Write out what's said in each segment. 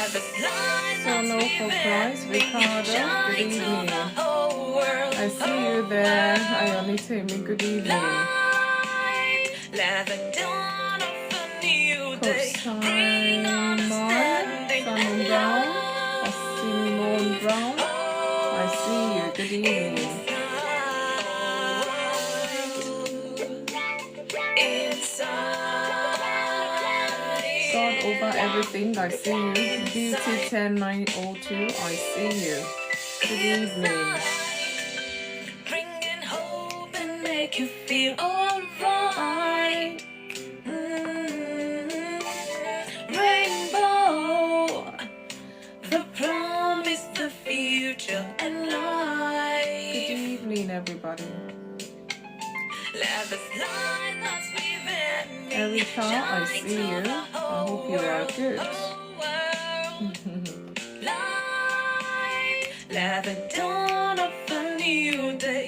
Solo for Christ, Ricardo, good evening. I see you there. Ayonitemi, good evening. Coach Simon Brown, or Simone Brown, I see you, good evening. God over everything, I see you. Beauty 10902, I see you. Good evening. Bringing hope and make you feel alright. Rainbow, the promise, the future, and life. Good evening, everybody. Erica, I see you. I hope you are good.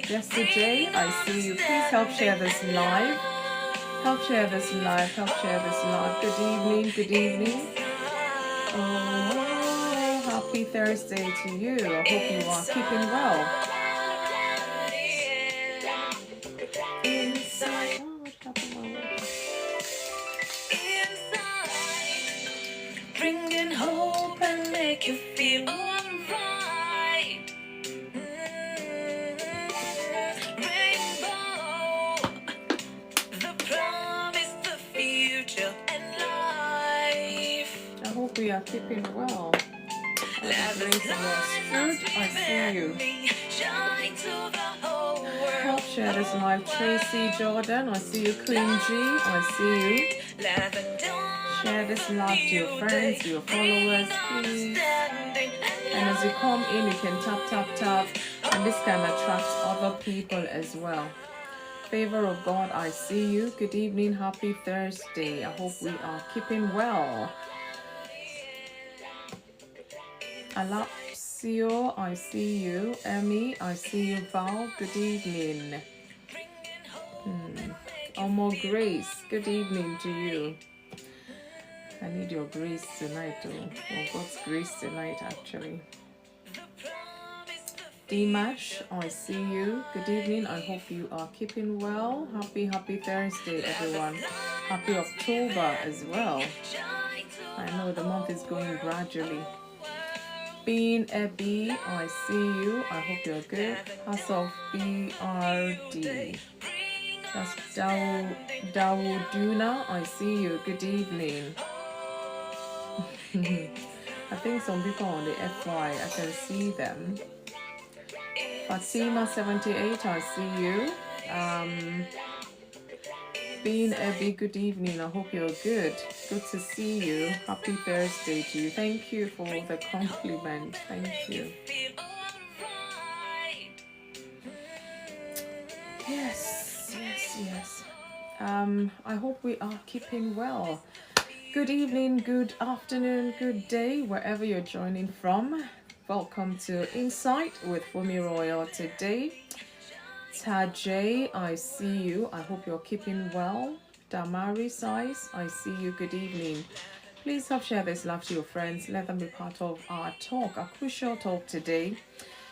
Yesterday, I see you. Please help share this live. Help share this live. Help share this live. Good evening. Good evening. Oh, happy Thursday to you. I hope you are keeping well. Inside. Oh, what happened? Bringing hope and make you feel alright. Rainbow, the promise, the future, and life. I hope we are keeping well. I see you. Help share this live. Tracy Jordan, I see you. Queen G, I see you. Share this live to your friends, to your followers, please. And as you come in, you can tap, and this can attract other people as well. Favor of God, I see you. Good evening, happy Thursday. I hope we are keeping well. Alapsio, I see you. Emmy, I see you. Val, good evening. More Grace, good evening to you. I need your grace tonight, or God's grace tonight, actually. Dimash, I see you. Good evening. I hope you are keeping well. Happy Thursday, everyone. Happy October as well. I know the month is going gradually. Being Abby, I see you. I hope you're good. House of BRD. That's Dawuduna, I see you. Good evening. I think some people on the FY, I can see them. Fatima 78, I see you. Being Abby, good evening. I hope you're good. Good to see you. Happy Thursday to you. Thank you for the compliment. Thank you. Yes. I hope we are keeping well. Good evening, good afternoon, good day, wherever you're joining from. Welcome to Insight with FunmiRoyal today. Tajay, I see you. I hope you're keeping well. Damari Size, I see you. Good evening. Please help share this live to your friends. Let them be part of our talk, a crucial talk today.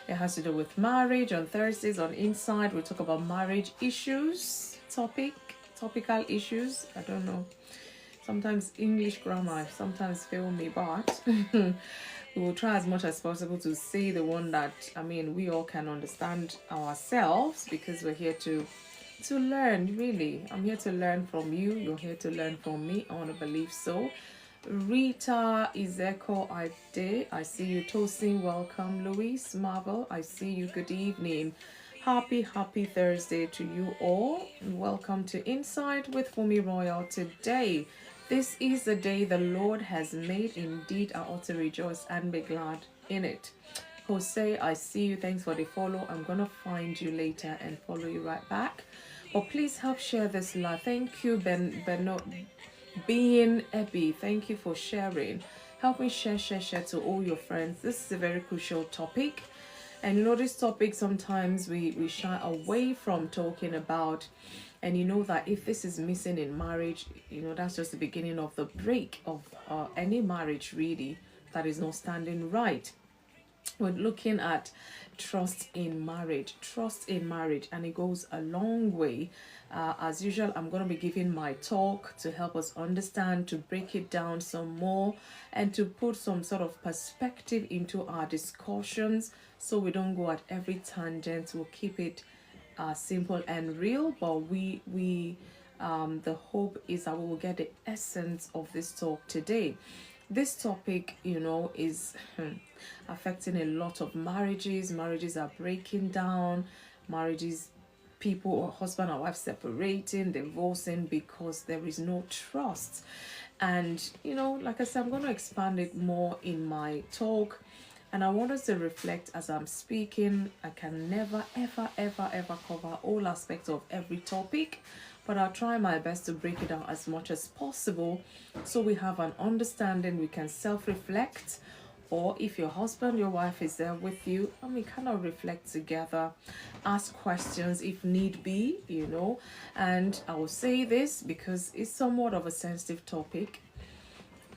It has to do with marriage. On Thursdays on Insight, we talk about marriage issues, topical issues. I don't know. Sometimes English grammar sometimes fail me, but we will try as much as possible to say the one that, we all can understand ourselves, because we're here to learn, really. I'm here to learn from you. You're here to learn from me. I want to believe so. Rita Izeko Ade, I see you. Tosin, welcome. Louise Marvel, I see you. Good evening. Happy Thursday to you all. Welcome to Inside with FunmiRoyal today. This is the day the Lord has made. Indeed, I ought to rejoice and be glad in it. Jose, I see you. Thanks for the follow. I'm going to find you later and follow you right back. But please help share this live. Thank you, Being Abby. Thank you for sharing. Help me share to all your friends. This is a very crucial topic. And this topic sometimes we shy away from talking about. And that if this is missing in marriage, that's just the beginning of the break of any marriage, really. that is not standing right. We're looking at trust in marriage. Trust in marriage, and it goes a long way. As usual, I'm going to be giving my talk to help us understand, to break it down some more, and to put some sort of perspective into our discussions so we don't go at every tangent. We'll keep it simple and real, but the hope is that we will get the essence of this talk today. This topic, is affecting a lot of marriages. Marriages are breaking down. Marriages, people or husband and wife separating, divorcing because there is no trust. And, like I said, I'm going to expand it more in my talk. And I want us to reflect as I'm speaking. I can never, ever, ever, ever cover all aspects of every topic, but I'll try my best to break it down as much as possible so we have an understanding, we can self-reflect, or if your husband, your wife is there with you, and we kind of reflect together, ask questions if need be, and I will say this because it's somewhat of a sensitive topic.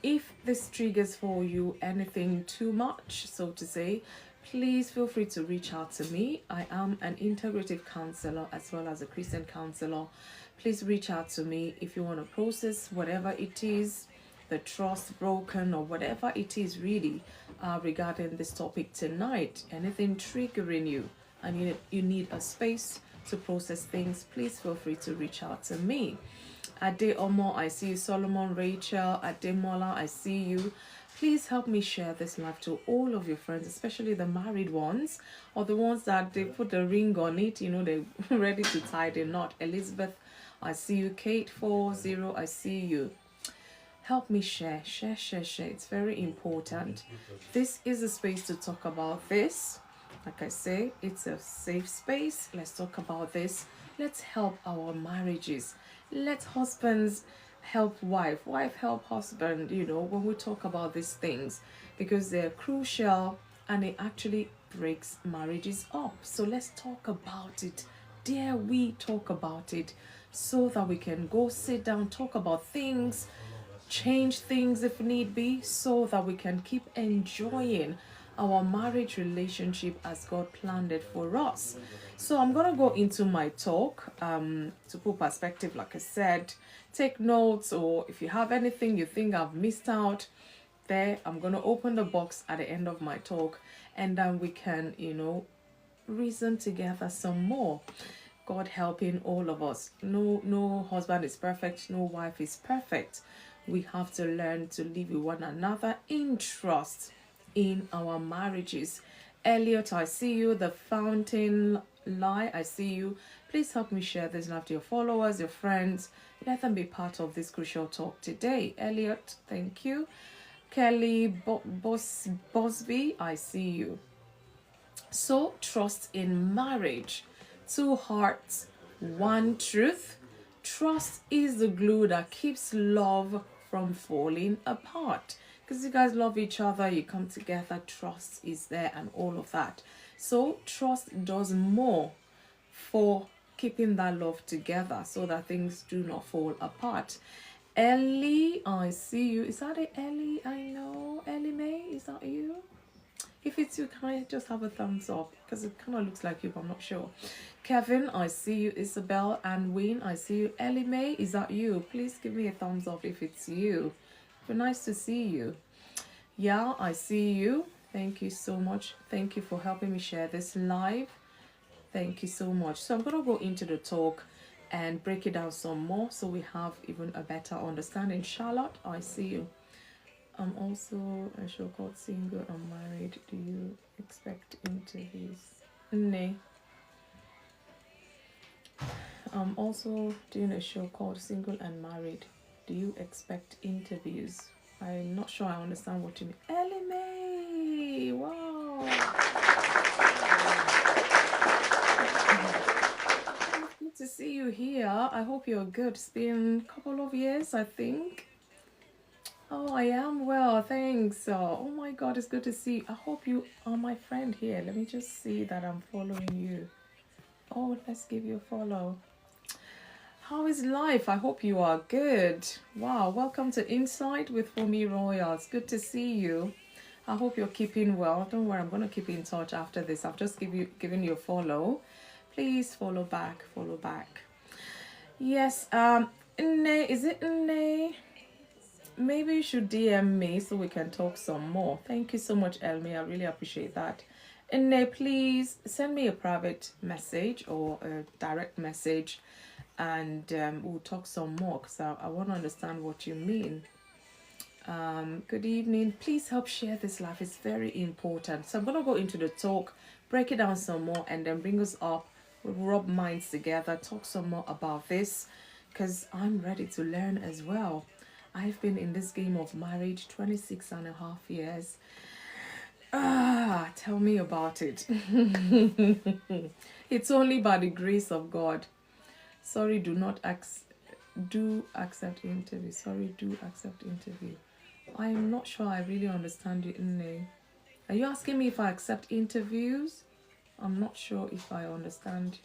If this triggers for you anything too much, so to say, please feel free to reach out to me. I am an integrative counselor as well as a Christian counselor. Please reach out to me if you want to process whatever it is, the trust broken or whatever it is really regarding this topic tonight. Anything triggering you and you need a space to process things, please feel free to reach out to me. Ade Omo, I see you. Solomon, Rachel, Ademola, I see you. Please help me share this live to all of your friends, especially the married ones or the ones that they put the ring on it, they're ready to tie the knot. Elizabeth, I see you. Kate 40, I see you. Help me share. It's very important. This is a space to talk about this. Like I say, it's a safe space. Let's talk about this. Let's help our marriages. Let husbands help wife help husband, when we talk about these things, because they're crucial and it actually breaks marriages up. So let's talk about it. Dare we talk about it so that we can go sit down, talk about things, change things if need be, so that we can keep enjoying our marriage relationship as God planned it for us. So I'm going to go into my talk to put perspective, like I said. Take notes, or if you have anything you think I've missed out there, I'm going to open the box at the end of my talk, and then we can, reason together some more. God helping all of us. No husband is perfect, no wife is perfect. We have to learn to live with one another in trust in our marriages. Elliot, I see you. The Fountain Lie, I see you. Please help me share this live to your followers, your friends. Let them be part of this crucial talk today. Elliot, thank you. Kelly Bosby, I see you. So, trust in marriage. Two hearts, one truth. Trust is the glue that keeps love from falling apart. Because you guys love each other, you come together, trust is there and all of that. So trust does more for keeping that love together so that things do not fall apart. Ellie, I see you. Is that it, Ellie? I know. Ellie May, is that you? If it's you, can I just have a thumbs up? Because it kind of looks like you, but I'm not sure. Kevin, I see you. Isabel and Wayne, I see you. Ellie May, is that you? Please give me a thumbs up if it's you. But nice to see you. Yeah, I see you. Thank you so much. Thank you for helping me share this live. Thank you so much. So I'm going to go into the talk and break it down some more so we have even a better understanding. Charlotte, I see you. I'm also a show called Single and Married. Do you expect interviews? Nay. I'm also doing a show called Single and Married. Do you expect interviews? I'm not sure I understand what you mean. Ellie May! Wow! Good to see you here. I hope you're good. It's been a couple of years, I think. Oh, I am well, thanks. Oh my God, it's good to see you. I hope you are my friend here. Let me just see that I'm following you. Oh, let's give you a follow. How is life? I hope you are good. Wow, welcome to Insight with FunmiRoyal. It's good to see you. I hope you're keeping well. Don't worry, I'm going to keep in touch after this. I've just given you a follow. Please follow back, follow back. Yes, Nne, is it Nne? Maybe you should DM me so we can talk some more. Thank you so much, Elmi. I really appreciate that. Nne, please send me a private message or a direct message, and we'll talk some more because I want to understand what you mean. Good evening. Please help share this live. It's very important. So I'm going to go into the talk, break it down some more, and then bring us up. We'll rub minds together, talk some more about this because I'm ready to learn as well. I've been in this game of marriage 26 and a half years. Tell me about it. It's only by the grace of God. Sorry, do accept interview. Sorry, do accept interview. I'm not sure I really understand you, Nne. Are you asking me if I accept interviews? I'm not sure if I understand.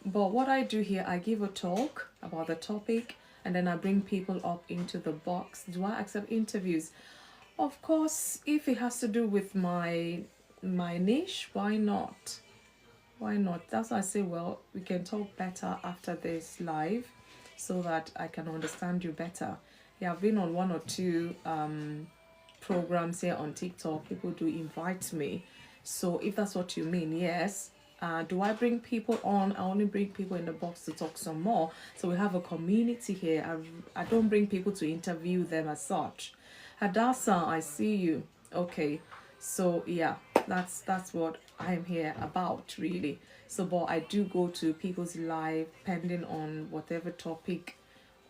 But what I do here, I give a talk about the topic and then I bring people up into the box. Do I accept interviews? Of course, if it has to do with my niche, why not? Why not? That's why I say, well, we can talk better after this live so that I can understand you better. Yeah, I've been on one or two programs here on TikTok. People do invite me. So if that's what you mean, yes. Do I bring people on? I only bring people in the box to talk some more. So we have a community here. I don't bring people to interview them as such. Hadassah, I see you. Okay. So yeah, that's what I'm here about really. So but I do go to people's live depending on whatever topic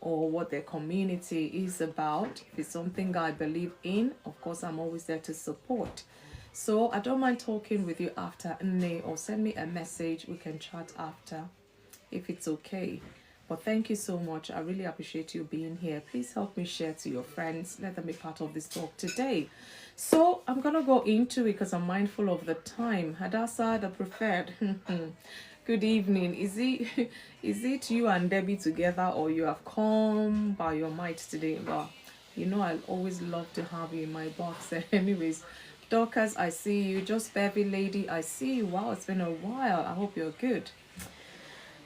or what their community is about. If it's something I believe in, of course I'm always there to support. So I don't mind talking with you after, Nne, or send me a message. We can chat after if it's okay. But thank you so much. I really appreciate you being here. Please help me share to your friends. Let them be part of this talk today. So I'm going to go into it because I'm mindful of the time. Hadassah, the preferred. Good evening. Is it you and Debbie together or you have come by your might today? Well, you know I'll always love to have you in my box. Anyways, Dorcas, I see you. Just Beverly Lady, I see you. Wow, it's been a while. I hope you're good.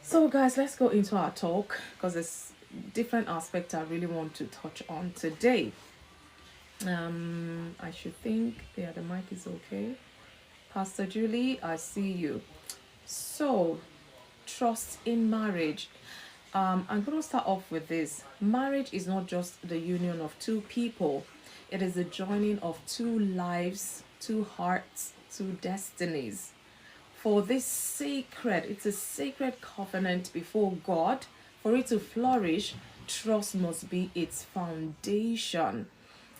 So guys, let's go into our talk because there's different aspects I really want to touch on today. I should think, yeah, the mic is okay. Pastor Julie, I see you. So, trust in marriage. I'm going to start off with this. Marriage is not just the union of two people. It is the joining of two lives, two hearts, two destinies. For this sacred, it's a sacred covenant before God. For it to flourish, trust must be its foundation.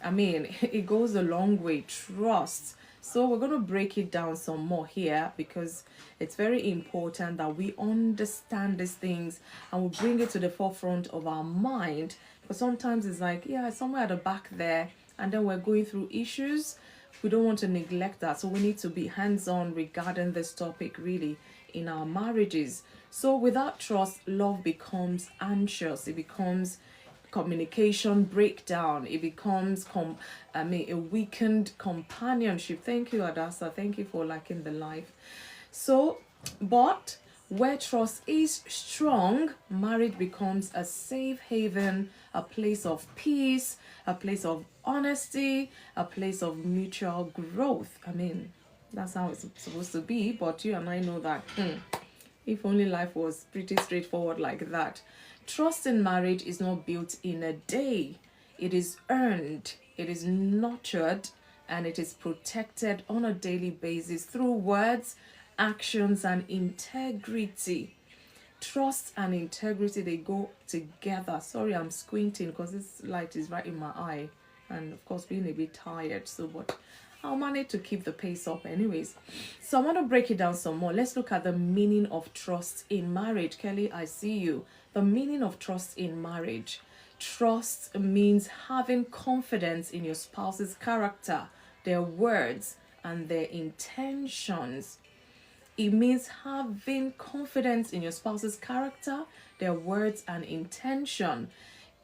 I mean, it goes a long way, trust. So we're going to break it down some more here because it's very important that we understand these things and we bring it to the forefront of our mind. Because sometimes it's like, yeah, it's somewhere at the back there, and then we're going through issues. We don't want to neglect that. So we need to be hands-on regarding this topic really in our marriages. So without trust, love becomes anxious. It becomes communication breakdown. It becomes a weakened companionship. Thank you, Hadassah. Thank you for liking the live. So, but where trust is strong, marriage becomes a safe haven, a place of peace, a place of honesty, a place of mutual growth. I mean, that's how it's supposed to be. But you and I know that if only life was pretty straightforward like that. Trust in marriage is not built in a day. It is earned, it is nurtured, and it is protected on a daily basis through words, actions, and integrity. Trust and integrity, they go together. Sorry, I'm squinting because this light is right in my eye. And of course, being a bit tired. So, but I'll manage to keep the pace up anyways. So I want to break it down some more. Let's look at the meaning of trust in marriage. Kelly, I see you. The meaning of trust in marriage. Trust means having confidence in your spouse's character, their words, and their intentions. It means having confidence in your spouse's character, their words, and intention.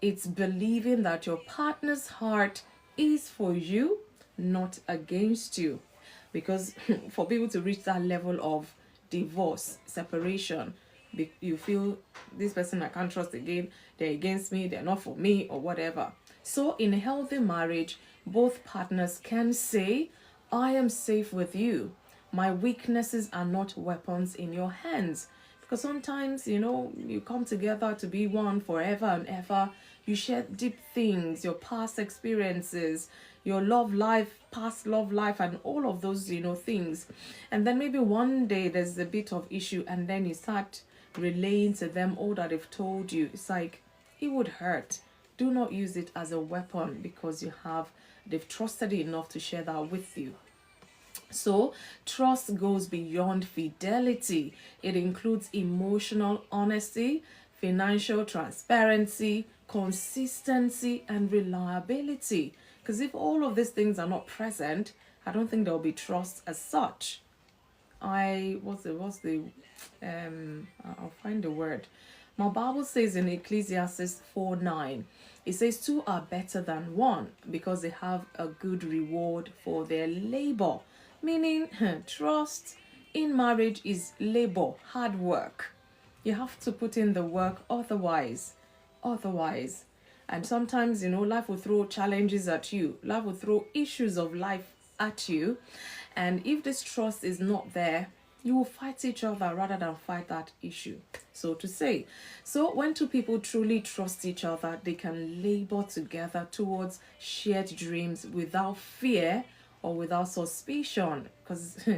It's believing that your partner's heart is for you, not against you. Because for people to reach that level of divorce, separation, you feel this person I can't trust again, they're against me, they're not for me, or whatever. So in a healthy marriage, both partners can say, I am safe with you. My weaknesses are not weapons in your hands. Because sometimes, you come together to be one forever and ever. You share deep things, your past experiences, your love life, past love life, and all of those, things. And then maybe one day there's a bit of issue, and then you start relaying to them all that they've told you. It's like, it would hurt. Do not use it as a weapon because they've trusted you enough to share that with you. So, trust goes beyond fidelity. It includes emotional honesty, financial transparency, consistency, and reliability. Because if all of these things are not present, I don't think there will be trust as such. I'll find the word. My Bible says in Ecclesiastes 4:9, it says, two are better than one because they have a good reward for their labor. Meaning, trust in marriage is labor, hard work. You have to put in the work, otherwise. And sometimes, life will throw challenges at you. Life will throw issues of life at you. And if this trust is not there, you will fight each other rather than fight that issue, so to say. So when two people truly trust each other, they can labor together towards shared dreams without fear or without suspicion, because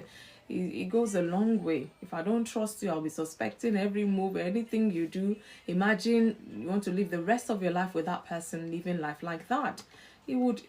it goes a long way. If I don't trust you, I'll be suspecting every move, anything you do. Imagine you want to live the rest of your life with that person, living life like that. It would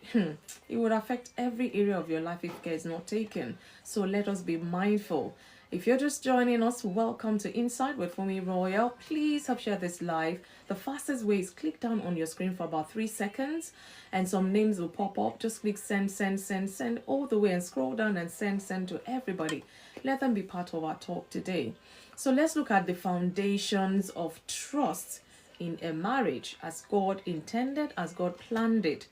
affect every area of your life if care is not taken. So let us be mindful. If you're just joining us, welcome to Insight with FunmiRoyal. Please help share this live. The fastest way is click down on your screen for about 3 seconds and some names will pop up. Just click send all the way and scroll down and send to everybody. Let them be part of our talk today. So let's look at the foundations of trust in a marriage as God intended, as God planned it.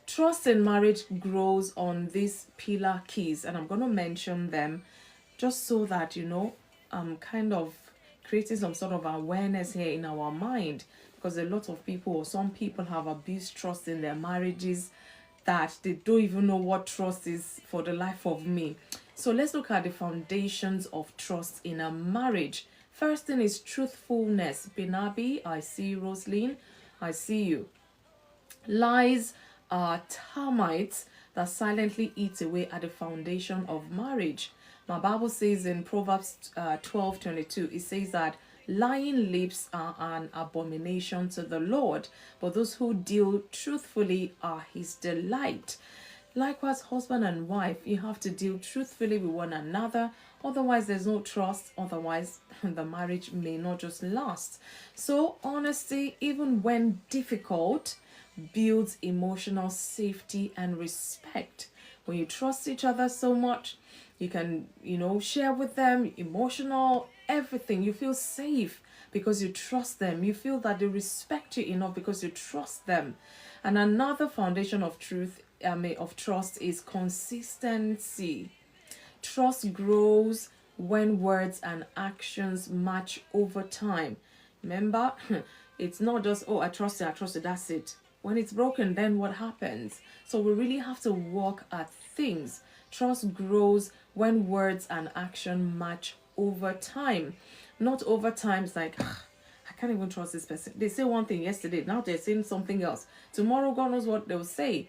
Trust in marriage grows on these pillar keys, and I'm going to mention them just so that, I'm kind of creating some sort of awareness here in our mind, because a lot of people, or some people, have abused trust in their marriages that they don't even know what trust is for the life of me. So let's look at the foundations of trust in a marriage. First thing is truthfulness. Binabi, I see you. Rosaline, I see you. Lies are termites that silently eat away at the foundation of marriage. My Bible says in Proverbs 12:22, it says that lying lips are an abomination to the Lord, but those who deal truthfully are his delight. Likewise, husband and wife, you have to deal truthfully with one another. Otherwise, there's no trust. Otherwise, the marriage may not just last. So, honesty, even when difficult, builds emotional safety and respect. When you trust each other so much, you can, share with them emotional, everything. You feel safe because you trust them. You feel that they respect you enough because you trust them. And another foundation of trust is consistency. Trust grows when words and actions match over time. Remember, it's not just, oh, I trust you, that's it. When it's broken, then what happens? So we really have to work at things. Trust grows when words and action match over time. Not over time, it's like, I can't even trust this person. They say one thing yesterday, now they're saying something else. Tomorrow, God knows what they'll say.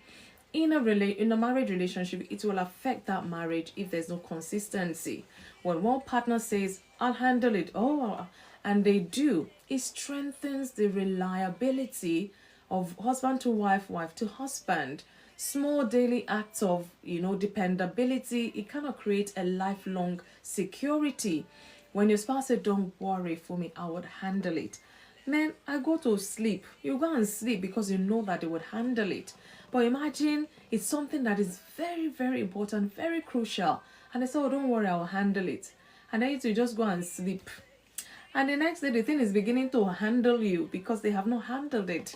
In a marriage relationship, it will affect that marriage if there's no consistency. When one partner says, I'll handle it, and they do, it strengthens the reliability of husband to wife, wife to husband. Small daily acts of, dependability, it kind of creates a lifelong security. When your spouse said, don't worry for me, I would handle it. Man, I go to sleep. You go and sleep because you know that they would handle it. But imagine it's something that is very, very important, very crucial. And they say, oh, don't worry, I'll handle it. And then you just go and sleep. And the next day, the thing is beginning to handle you because they have not handled it.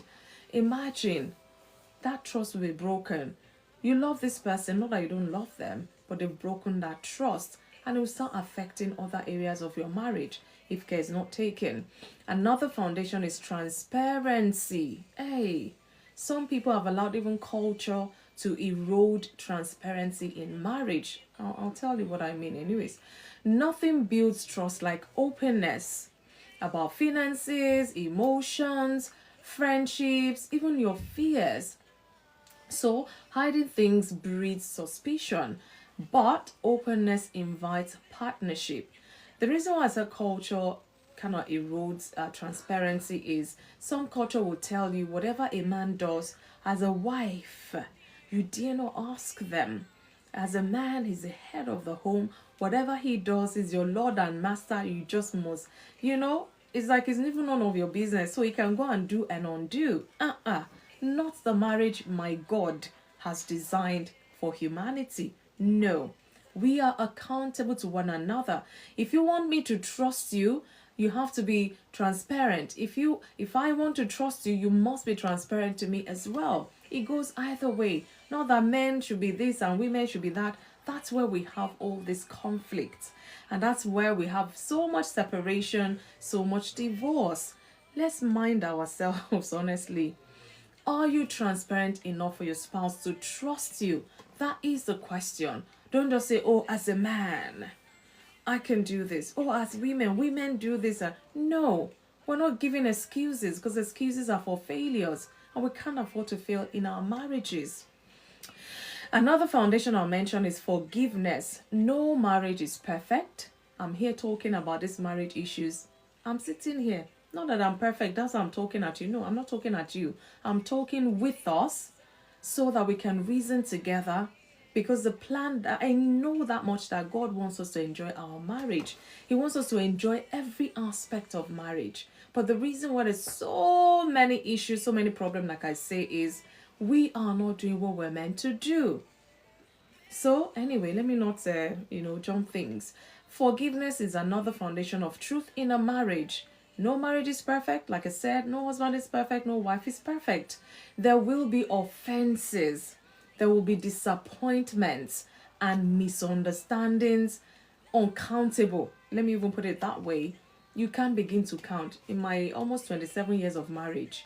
Imagine that trust will be broken. You love this person, not that you don't love them, but they've broken that trust, and it will start affecting other areas of your marriage if care is not taken. Another foundation is transparency. Hey, some people have allowed even culture to erode transparency in marriage. I'll tell you what I mean, anyways. Nothing builds trust like openness about finances, emotions, friendships, even your fears. So, hiding things breeds suspicion, but openness invites partnership. The reason why I said culture kind of erodes transparency is some culture will tell you whatever a man does as a wife, you dare not ask them. As a man, he's the head of the home. Whatever he does is your lord and master. You just must, it's like it's even none of your business. So he can go and do and undo. Not the marriage my God has designed for humanity. No, we are accountable to one another. If you want me to trust you, you have to be transparent. If I want to trust you, you must be transparent to me as well. It goes either way. Not that men should be this and women should be that. That's where we have all this conflict. And that's where we have so much separation, so much divorce. Let's mind ourselves, honestly. Are you transparent enough for your spouse to trust you? That is the question. Don't just say, oh, as a man, I can do this. Oh, as women do this. No, we're not giving excuses, because excuses are for failures. And we can't afford to fail in our marriages. Another foundation I'll mention is forgiveness. No marriage is perfect. I'm here talking about these marriage issues. I'm sitting here. Not that I'm perfect. That's why I'm talking at you. No, I'm not talking at you. I'm talking with us so that we can reason together. Because the plan, I know that much that God wants us to enjoy our marriage. He wants us to enjoy every aspect of marriage. But the reason why there's so many issues, so many problems, like I say, is we are not doing what we're meant to do. So anyway, let me not jump things. Forgiveness is another foundation of truth in a marriage. No marriage is perfect. Like I said, no husband is perfect, no wife is perfect. There will be offenses. There will be disappointments and misunderstandings, uncountable. Let me even put it that way. You can't begin to count. In my almost 27 years of marriage,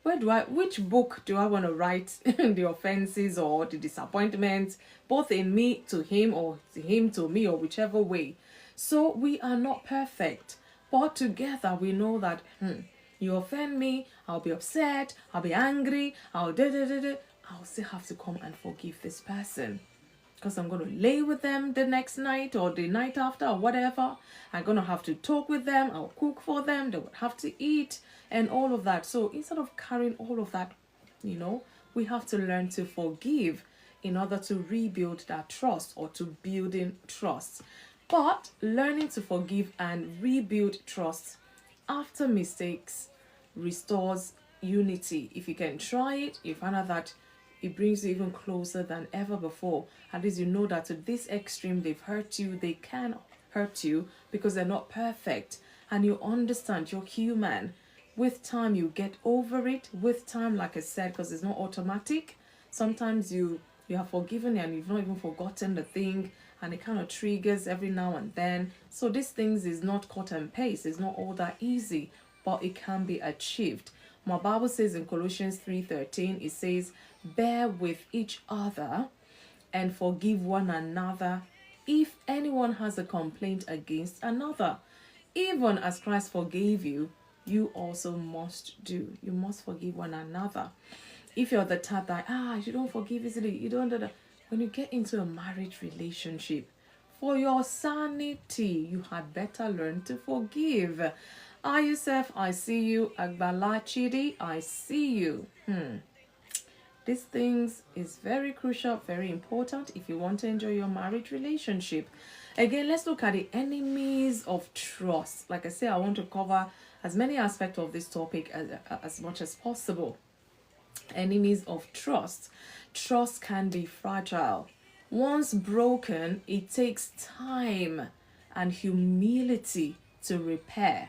which book do I want to write the offenses or the disappointments, both in me to him or him to me, or whichever way. So we are not perfect, but together we know that you offend me, I'll be upset, I'll be angry, I'll still have to come and forgive this person, because I'm going to lay with them the next night or the night after or whatever. I'm going to have to talk with them. I'll cook for them. They would have to eat and all of that. So instead of carrying all of that, we have to learn to forgive in order to rebuild that trust or to building trust. But learning to forgive and rebuild trust after mistakes restores unity. If you can try it, you find out that it brings you even closer than ever before. At least you know that to this extreme they've hurt you, they can hurt you because they're not perfect. And you understand you're human. With time, you get over it. With time, like I said, because it's not automatic. Sometimes you have forgiven and you've not even forgotten the thing, and it kind of triggers every now and then. So these things is not cut and paste. It's not all that easy, but it can be achieved. My Bible says in Colossians 3:13, it says, bear with each other and forgive one another if anyone has a complaint against another. Even as Christ forgave you, you also must do. You must forgive one another. If you're the type that, you don't forgive easily, you don't do that. When you get into a marriage relationship, for your sanity, you had better learn to forgive. Yusuf, I see you. Agbala Chidi, I see you. These things is very crucial, very important if you want to enjoy your marriage relationship. Again, let's look at the enemies of trust. Like I say, I want to cover as many aspects of this topic as much as possible. Enemies of trust. Trust can be fragile. Once broken, it takes time and humility to repair.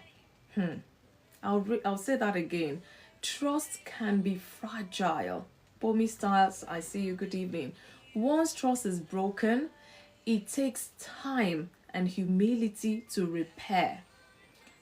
I'll say that again. Trust can be fragile, Pomi Styles, I see you. Good evening. Once trust is broken, it takes time and humility to repair.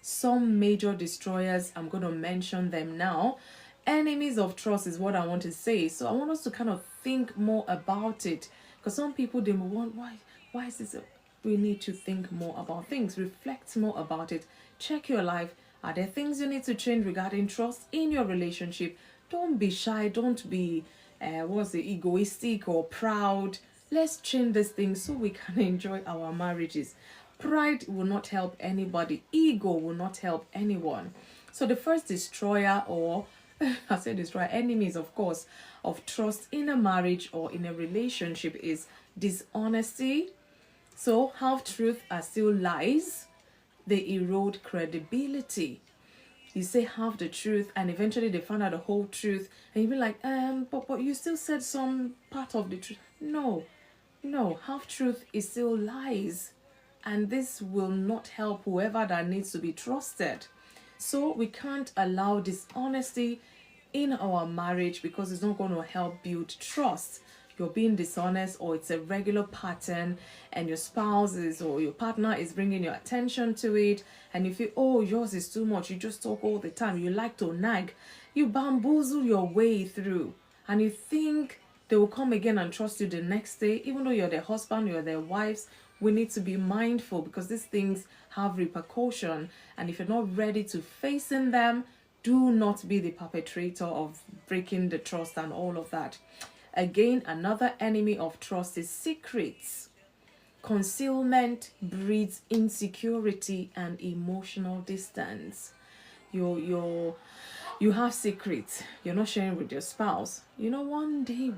Some major destroyers, I'm going to mention them now. Enemies of trust is what I want to say. So I want us to kind of think more about it, because some people, they want, why is this we need to think more about things, reflect more about it, check your life. Are there things you need to change regarding trust in your relationship? Don't be shy, don't be egoistic or proud. Let's change this thing so we can enjoy our marriages. Pride will not help anybody. Ego will not help anyone. So the first destroyer, or I say destroyer, enemies, of course, of trust in a marriage or in a relationship is dishonesty. So half-truth are still lies. They erode credibility. You say half the truth and eventually they find out the whole truth and you'll be like, but you still said some part of the truth. No, half-truth is still lies. And this will not help whoever that needs to be trusted. So we can't allow dishonesty in our marriage, because it's not going to help build trust. You're being dishonest, or it's a regular pattern, and your spouse is, or your partner is bringing your attention to it, and you feel, oh, yours is too much, you just talk all the time, you like to nag, you bamboozle your way through, and you think they will come again and trust you the next day. Even though you're their husband, you're their wives, we need to be mindful, because these things have repercussion, and if you're not ready to face in them, do not be the perpetrator of breaking the trust and all of that. Again, another enemy of trust is secrets. Concealment breeds insecurity and emotional distance. You have secrets you're not sharing with your spouse. You know, one day,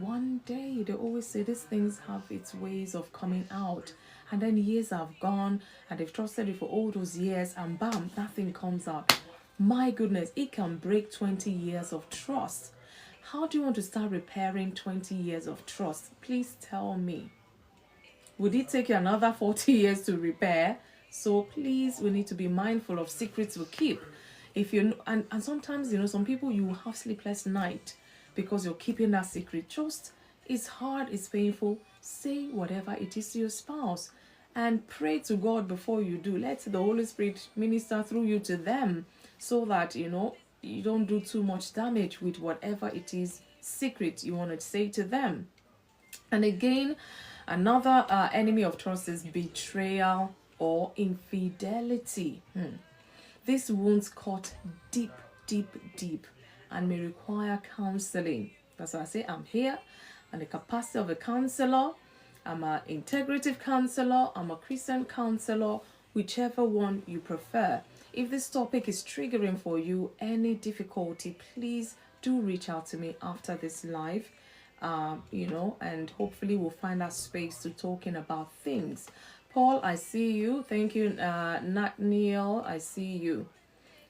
they always say these things have its ways of coming out. And then years have gone and they've trusted you for all those years, and bam, nothing comes out. My goodness, it can break 20 years of trust. How do you want to start repairing 20 years of trust? Please tell me. Would it take you another 40 years to repair? So please, we need to be mindful of secrets we keep. If you and sometimes, some people, you have sleepless night because you're keeping that secret. Just, it's hard, it's painful. Say whatever it is to your spouse and pray to God before you do. Let the Holy Spirit minister through you to them, so that you don't do too much damage with whatever it is secret you want to say to them. And again, another enemy of trust is betrayal or infidelity. These wounds cut deep and may require counseling. That's why I say I'm here in the capacity of a counselor. I'm an integrative counselor, I'm a Christian counselor, whichever one you prefer. If this topic is triggering for you, any difficulty, please do reach out to me after this live, and hopefully we'll find that space to talking about things. Paul, I see you. Thank you. Neil, I see you.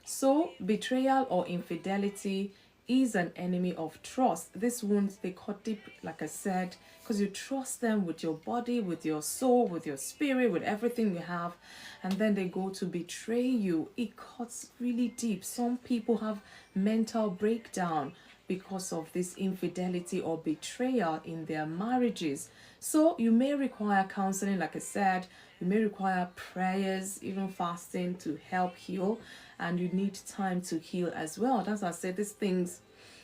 So betrayal or infidelity is an enemy of trust. These wounds, they cut deep, like I said, because you trust them with your body, with your soul, with your spirit, with everything you have, and then they go to betray you. It cuts really deep. Some people have mental breakdown because of this infidelity or betrayal in their marriages. So you may require counseling, like I said. You may require prayers, even fasting, to help heal, and you need time to heal as well. That's why I said these things.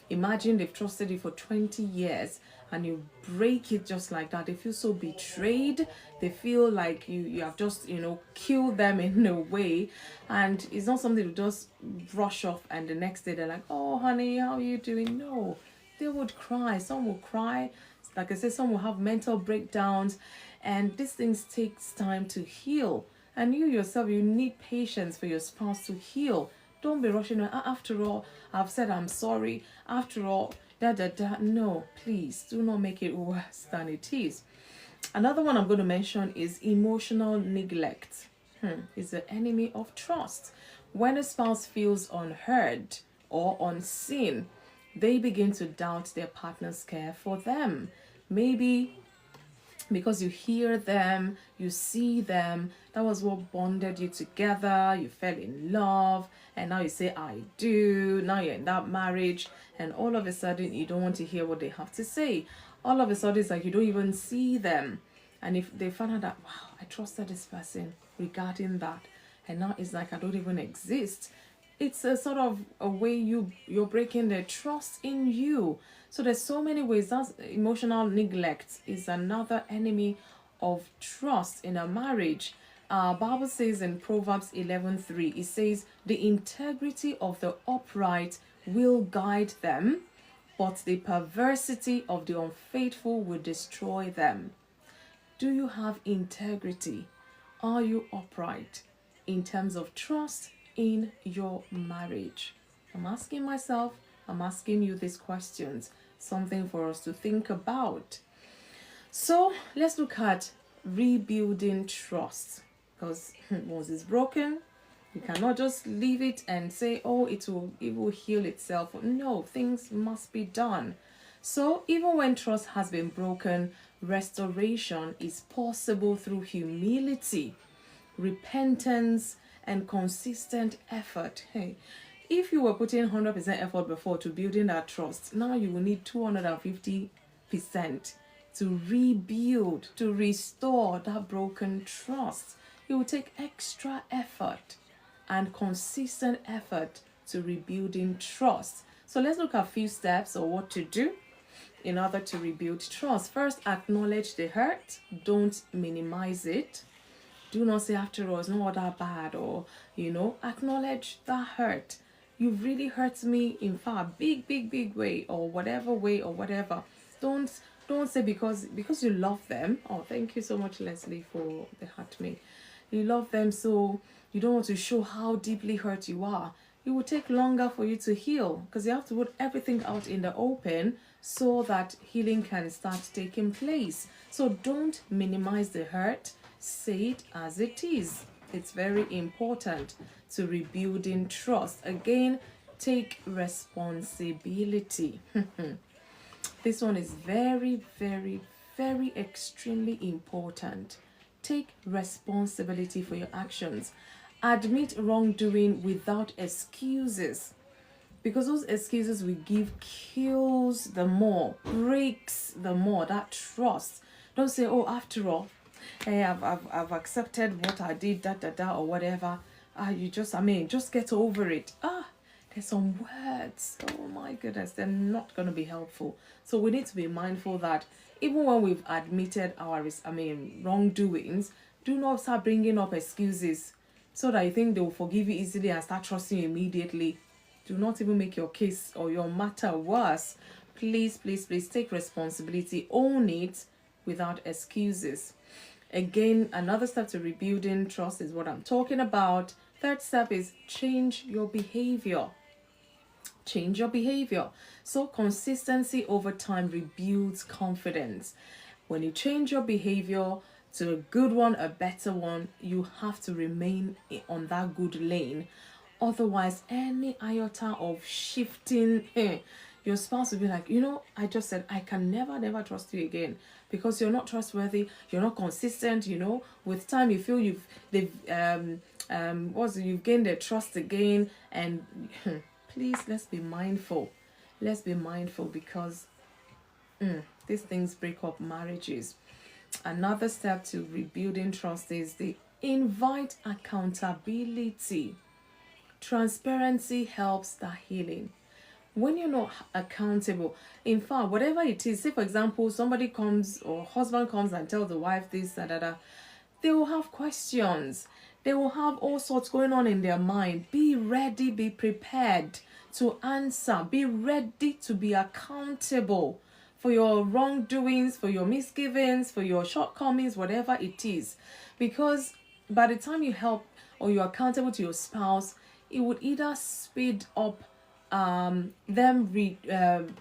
Imagine they've trusted you for 20 years and you break it just like that. They feel so betrayed. They feel like you have just, killed them in a way. And it's not something to just brush off and the next day they're like, oh, honey, how are you doing? No, they would cry. Some will cry. Like I said, some will have mental breakdowns. And these things takes time to heal. And you yourself, you need patience for your spouse to heal. Don't be rushing. After all, I've said I'm sorry. After all, No, please do not make it worse than it is. Another one I'm going to mention is emotional neglect. Is the enemy of trust. When a spouse feels unheard or unseen, they begin to doubt their partner's care for them. Maybe because you hear them, you see them. That was what bonded you together. You fell in love, and now you say I do. Now you're in that marriage, and all of a sudden you don't want to hear what they have to say. All of a sudden it's like you don't even see them. And if they find out that, wow, I trusted this person regarding that, and now it's like I don't even exist, it's a sort of a way you're breaking their trust in you. So there's so many ways. That's emotional neglect is another enemy of trust in a marriage. Bible says in Proverbs 11:3, it says the integrity of the upright will guide them, but the perversity of the unfaithful will destroy them. Do you have integrity? Are you upright in terms of trust in your marriage? I'm asking myself, I'm asking you these questions, something for us to think about. So let's look at rebuilding trust, because once it's broken, you cannot just leave it and say, oh, it will heal itself. No, things must be done. So even when trust has been broken, restoration is possible through humility, repentance, and consistent effort. Hey, if you were putting 100% effort before to building that trust, now you will need 250% to rebuild, to restore that broken trust. It will take extra effort and consistent effort to rebuilding trust. So let's look at a few steps or what to do in order to rebuild trust. First, acknowledge the hurt. Don't minimize it. Do not say, after all, it's not that bad, or, acknowledge the hurt. You've really hurt me in far big way, or whatever. Don't say because you love them. Oh, thank you so much, Leslie, for the hurt me. You love them, so you don't want to show how deeply hurt you are. It will take longer for you to heal, because you have to put everything out in the open so that healing can start taking place. So don't minimize the hurt. Say it as it is. It's very important to rebuilding trust. Again, take responsibility. This one is very, very, very extremely important. Take responsibility for your actions. Admit wrongdoing without excuses, because those excuses we give kills the more, breaks the more that trust. Don't say, oh, after all, hey, I've accepted what I did, or whatever. Just get over it. There's some words, oh my goodness, they're not going to be helpful. So we need to be mindful that even when we've admitted our wrongdoings, do not start bringing up excuses so that you think they will forgive you easily and start trusting you immediately. Do not even make your case or your matter worse. Please take responsibility. Own it without excuses. Again, another step to rebuilding trust is what I'm talking about. Third step is change your behavior. Change your behavior. So consistency over time rebuilds confidence. When you change your behavior to a good one, a better one, you have to remain on that good lane. Otherwise, any iota of shifting, your spouse will be like, I just said I can never trust you again, because you're not trustworthy, you're not consistent. With time you feel you've gained their trust again. And please, let's be mindful, because these things break up marriages. Another step to rebuilding trust is the invite accountability. Transparency helps the healing. When you're not accountable, in fact, whatever it is, say for example, somebody comes or husband comes and tells the wife this, they will have questions. They will have all sorts going on in their mind. Be ready, be prepared to answer. Be ready to be accountable for your wrongdoings, for your misgivings, for your shortcomings, whatever it is. Because by the time you help or you're accountable to your spouse, it would either speed up them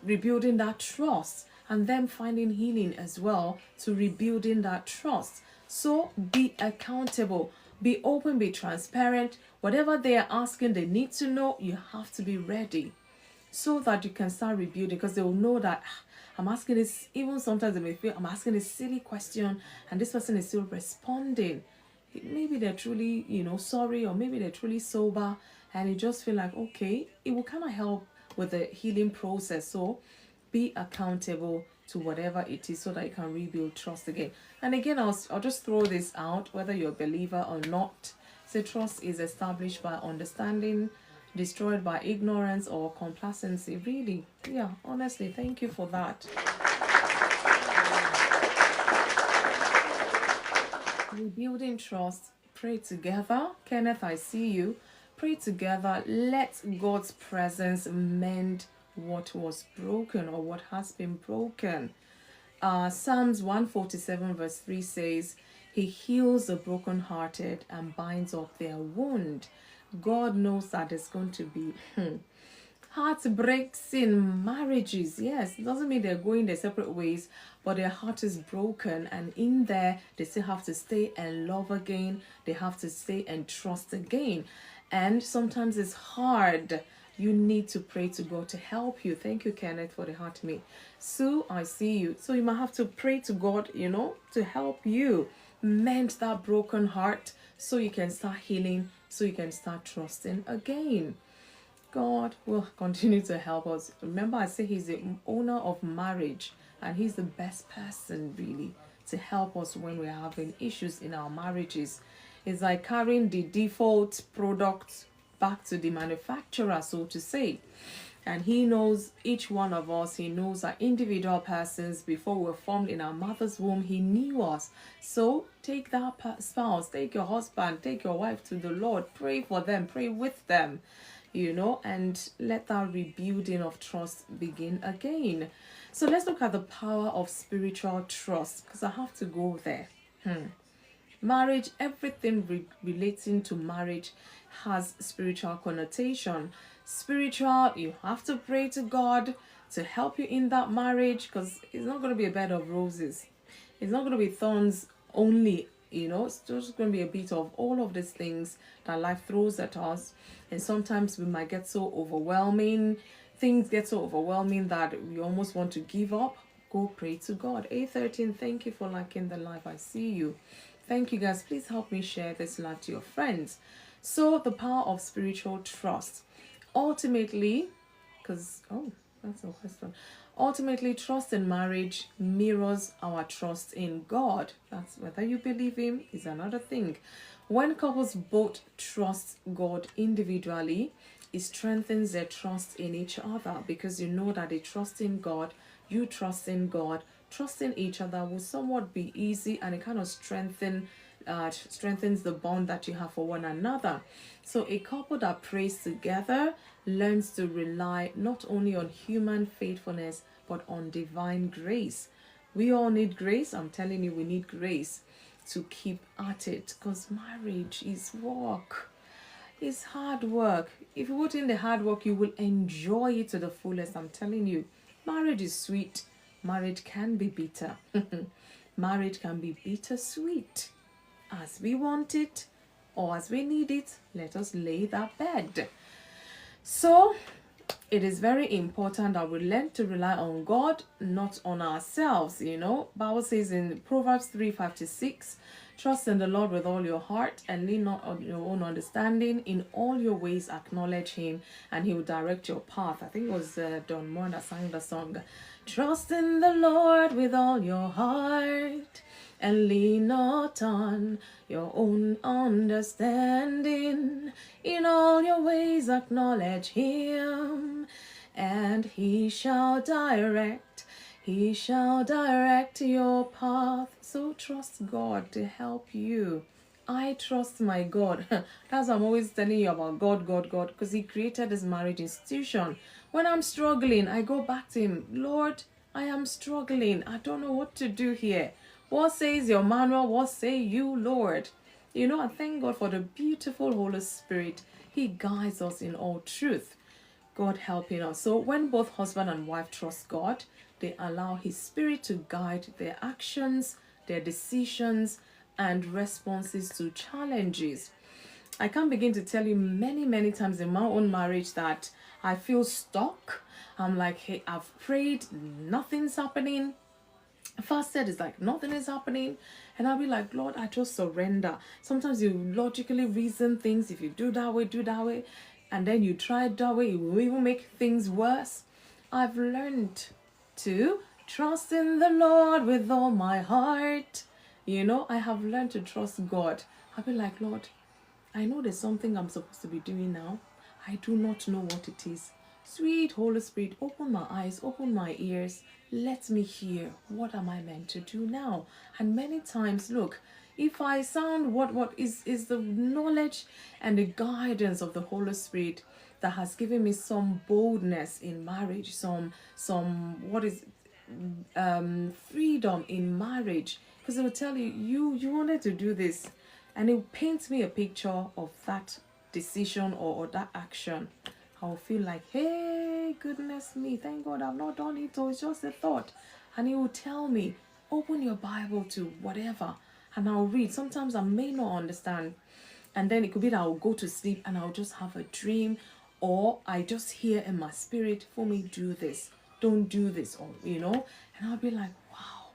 rebuilding that trust, and them finding healing as well to rebuilding that trust. So be accountable, be open, be transparent. Whatever they are asking, they need to know, you have to be ready. so that you can start rebuilding, because they will know that I'm asking this. Even sometimes they may feel I'm asking a silly question and this person is still responding. Maybe they're truly, sorry, or maybe they're truly sober, and you just feel like, okay, it will kind of help with the healing process. So be accountable to whatever it is so that you can rebuild trust again. And again, I'll just throw this out, whether you're a believer or not. Say trust is established by understanding, destroyed by ignorance or complacency. Really, yeah, honestly, thank you for that. Rebuilding trust, pray together. Kenneth, I see you. Pray together. Let God's presence mend what was broken or what has been broken. Psalms 147 verse 3 says, He heals the brokenhearted and binds up their wound. God knows that it's going to be heartbreaks in marriages. Yes, it doesn't mean they're going their separate ways, but their heart is broken, and in there they still have to stay and love again. They have to stay and trust again. And sometimes it's hard. You need to pray to God to help you. Thank you, Kenneth, for the heart me. Sue, I see you. So you might have to pray to God, to help you mend that broken heart so you can start healing, so you can start trusting again. God will continue to help us. Remember, I say He's the owner of marriage, and He's the best person, really, to help us when we're having issues in our marriages. It's like carrying the default product back to the manufacturer, so to say. And He knows each one of us. He knows our individual persons. Before we were formed in our mother's womb, He knew us. So take that spouse, take your husband, take your wife to the Lord. Pray for them, pray with them, and let that rebuilding of trust begin again. So let's look at the power of spiritual trust, because I have to go there. Marriage, everything relating to marriage has spiritual connotation. Spiritual, you have to pray to God to help you in that marriage, because it's not going to be a bed of roses. It's not going to be thorns only. It's just going to be a bit of all of these things that life throws at us. And sometimes we might get so overwhelming. Things get so overwhelming that we almost want to give up. Go pray to God. A13, thank you for liking the live. I see you. Thank you, guys. Please help me share this live to your friends. So the power of spiritual trust. Ultimately, that's a question. Ultimately, trust in marriage mirrors our trust in God. That's whether you believe Him is another thing. When couples both trust God individually, it strengthens their trust in each other, because you know that they trust in God, you trust in God. Trusting each other will somewhat be easy, and it kind of strengthens the bond that you have for one another. So a couple that prays together learns to rely not only on human faithfulness but on divine grace. We all need grace. I'm telling you, we need grace to keep at it, because marriage is work. It's hard work. If you put in the hard work, you will enjoy it to the fullest. I'm telling you, marriage is sweet. Marriage can be bitter. Marriage can be bittersweet. As we want it or as we need it, let us lay that bed. So it is very important that we learn to rely on God, not on ourselves. Bible says in Proverbs 3:5-6, trust in the Lord with all your heart and lean not on your own understanding. In all your ways acknowledge Him, and He will direct your path. I think it was Don Moore that sang the song. Trust in the Lord with all your heart and lean not on your own understanding. In all your ways acknowledge Him, and He shall direct your path. So trust God to help you. I trust my God. That's why I'm always telling you about God, because He created this marriage institution. When I'm struggling, I go back to Him. Lord, I am struggling. I don't know what to do here. What says your manual? What say you, Lord? I thank God for the beautiful Holy Spirit. He guides us in all truth. God helping us. So when both husband and wife trust God, they allow His Spirit to guide their actions, their decisions, and responses to challenges. I can't begin to tell you many times in my own marriage that I feel stuck. I'm like, hey, I've prayed, nothing's happening. Fasted is like nothing is happening, and I'll be like, Lord, I just surrender. Sometimes you logically reason things. If you do that way, and then you try it that way, it will even make things worse. I've learned to trust in the Lord with all my heart. I have learned to trust God. I'll be like, Lord, I know there's something I'm supposed to be doing now. I do not know what it is. Sweet Holy Spirit, open my eyes, open my ears. Let me hear. What am I meant to do now? And many times, look, if I sound what is the knowledge and the guidance of the Holy Spirit that has given me some boldness in marriage, some what is freedom in marriage, because it will tell you wanted to do this, and it paints me a picture of that decision or that action. I'll feel like, hey, goodness me, thank God I've not done it, or it's just a thought. And he will tell me, open your Bible to whatever, and I'll read. Sometimes I may not understand, and then it could be that I'll go to sleep and I'll just have a dream, or I just hear in my spirit, for me, do this, don't do this, or and I'll be like, wow,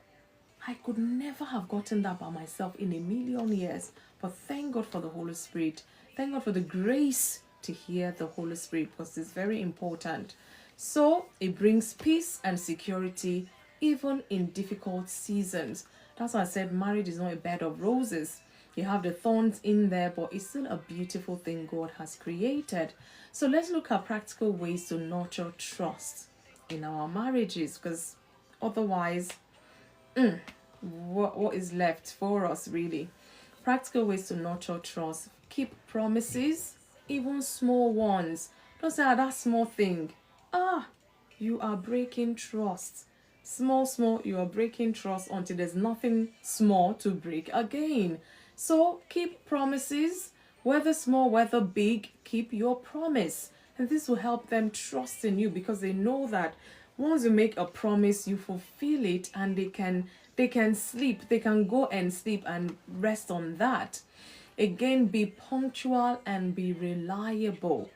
I could never have gotten that by myself in a million years. But thank God for the Holy Spirit. Thank God for the grace to hear the Holy Spirit, because it's very important. So it brings peace and security even in difficult seasons. That's why I said marriage is not a bed of roses. You have the thorns in there, but it's still a beautiful thing God has created. So let's look at practical ways to nurture trust in our marriages, because otherwise, what is left for us really? Practical ways to nurture trust. Keep promises, even small ones. Don't say, that small thing. You are breaking trust. Small, you are breaking trust until there's nothing small to break again. So keep promises, whether small, whether big, keep your promise. And this will help them trust in you, because they know that once you make a promise, you fulfill it, and they can sleep. They can go and sleep and rest on that. Again, be punctual and be reliable.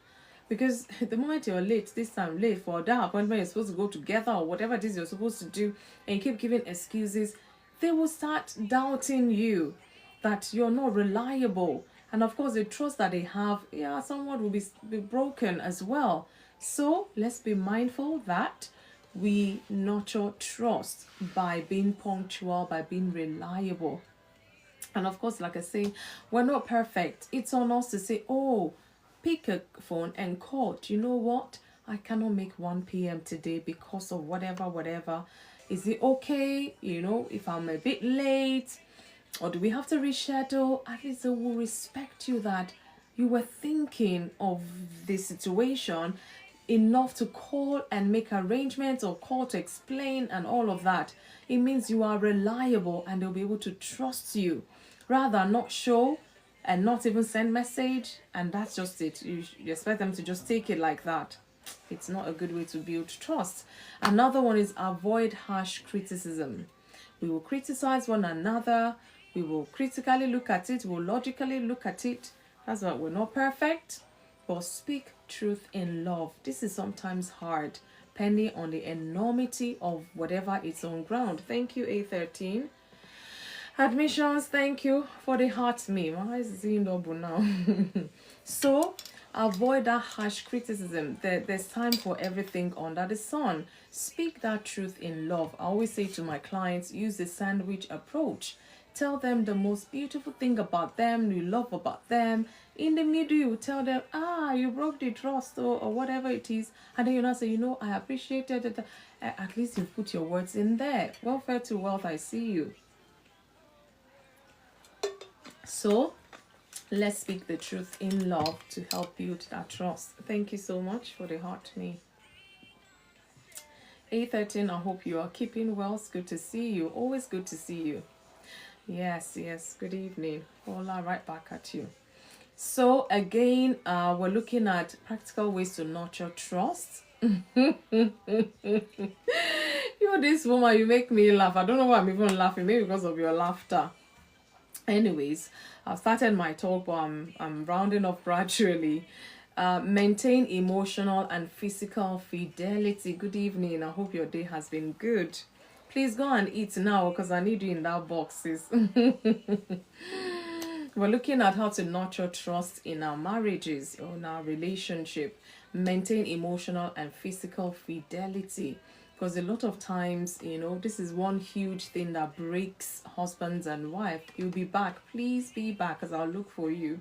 Because the moment you're late, this time late for that appointment you're supposed to go together, or whatever it is you're supposed to do, and you keep giving excuses, they will start doubting you, that you're not reliable. And of course, the trust that they have, somewhat will be broken as well. So let's be mindful that we nurture trust by being punctual, by being reliable. And of course, like I say, we're not perfect. It's on us to say, oh, pick a phone and call. Do you know what? I cannot make 1 p.m. today because of whatever. Is it okay, if I'm a bit late? Or do we have to reschedule? At least they will respect you, that you were thinking of the situation enough to call and make arrangements, or call to explain and all of that. It means you are reliable, and they'll be able to trust you. Rather not show and not even send message, and that's just it. You expect them to just take it like that. It's not a good way to build trust. Another one is avoid harsh criticism. We will criticize one another. We will critically look at it. We'll logically look at it. That's why we're not perfect. But speak truth in love. This is sometimes hard, depending on the enormity of whatever is on ground. Thank you, A13. Admissions, thank you for the heart meme. Why is it double now? So, avoid that harsh criticism. There's time for everything under the sun. Speak that truth in love. I always say to my clients, use the sandwich approach. Tell them the most beautiful thing about them, you love about them. In the middle, you tell them, you broke the trust, or whatever it is. And then you now say, I appreciated it. At least you put your words in there. Welfare to wealth, I see you. So, let's speak the truth in love to help build that trust. Thank you so much for the heart me. A13, I hope you are keeping well. It's good to see you. Always good to see you. Yes. Good evening. Hola, right back at you. So, again, we're looking at practical ways to nurture trust. You're this woman, you make me laugh. I don't know why I'm even laughing. Maybe because of your laughter. Anyways, I've started my talk, but I'm rounding up gradually. Maintain emotional and physical fidelity. Good evening. I hope your day has been good. Please go and eat now because I need you in that box, sis. We're looking at how to nurture trust in our marriages or in our relationship, maintain emotional and physical fidelity. Because a lot of times, this is one huge thing that breaks husbands and wife. You'll be back. Please be back because I'll look for you.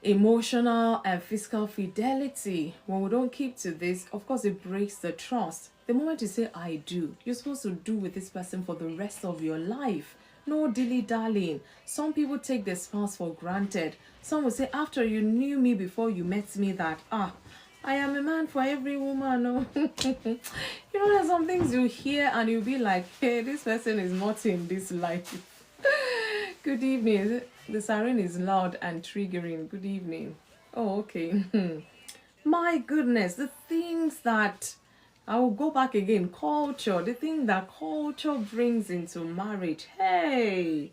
Emotional and physical fidelity. When we don't keep to this, of course, it breaks the trust. The moment you say, I do, you're supposed to do with this person for the rest of your life. No dilly-dallying. Some people take their spouse for granted. Some will say, after you knew me before you met me, that, I am a man for every woman. Oh. There's some things you hear and you'll be like, hey, this person is not in this life. Good evening. The siren is loud and triggering. Good evening. Oh, okay. My goodness, the things that I will go back again. Culture, the thing that culture brings into marriage. Hey,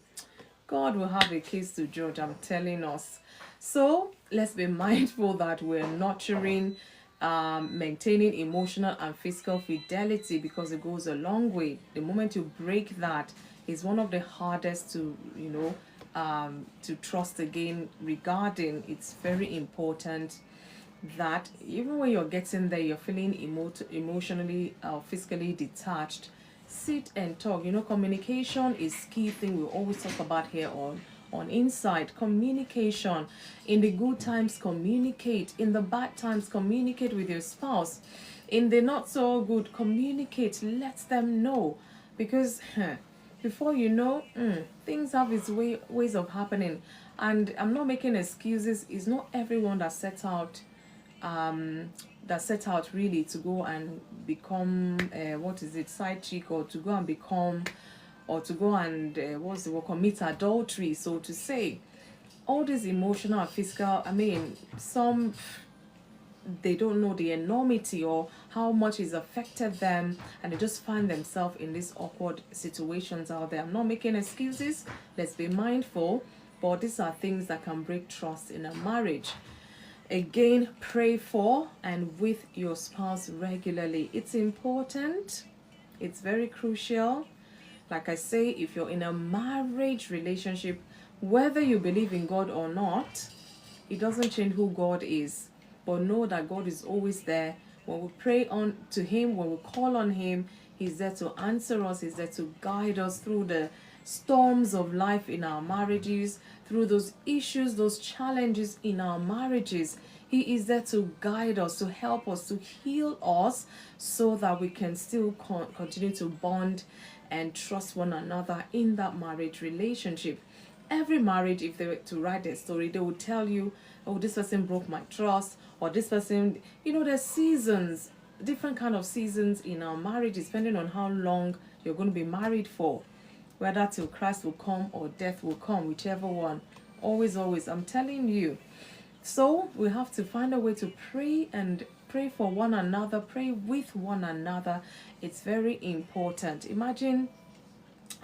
God will have a case to judge, I'm telling us. So let's be mindful that we're nurturing, maintaining emotional and physical fidelity, because it goes a long way. The moment you break that, is one of the hardest to to trust again. Regarding, it's very important that even when you're getting there, you're feeling emotionally or physically detached, sit and talk. Communication is key thing we always talk about here on Insight. Communication. In the good times, communicate. In the bad times, communicate with your spouse. In the not so good, communicate. Let them know, because before you know, things have its ways of happening. And I'm not making excuses. It's not everyone that sets out really to go and become side chick, or to go and become, or to go and commit adultery, so to say. All this emotional and physical, some, they don't know the enormity or how much it's affected them, and they just find themselves in these awkward situations out there. I'm not making excuses. Let's be mindful, but these are things that can break trust in a marriage. Again, pray for and with your spouse regularly. It's important. It's very crucial. Like I say, if you're in a marriage relationship, whether you believe in God or not, it doesn't change who God is. But know that God is always there. When we pray on to Him, when we call on Him, He's there to answer us. He's there to guide us through the storms of life in our marriages, through those issues, those challenges in our marriages. He is there to guide us, to help us, to heal us, so that we can still continue to bond and trust one another in that marriage relationship. Every marriage, if they were to write their story, they would tell you, oh, this person broke my trust, or this person, there's seasons, different kind of seasons in our marriage, depending on how long you're going to be married for, whether till Christ will come or death will come, whichever one. Always, I'm telling you. So we have to find a way to pray, and pray for one another, pray with one another. It's very important. Imagine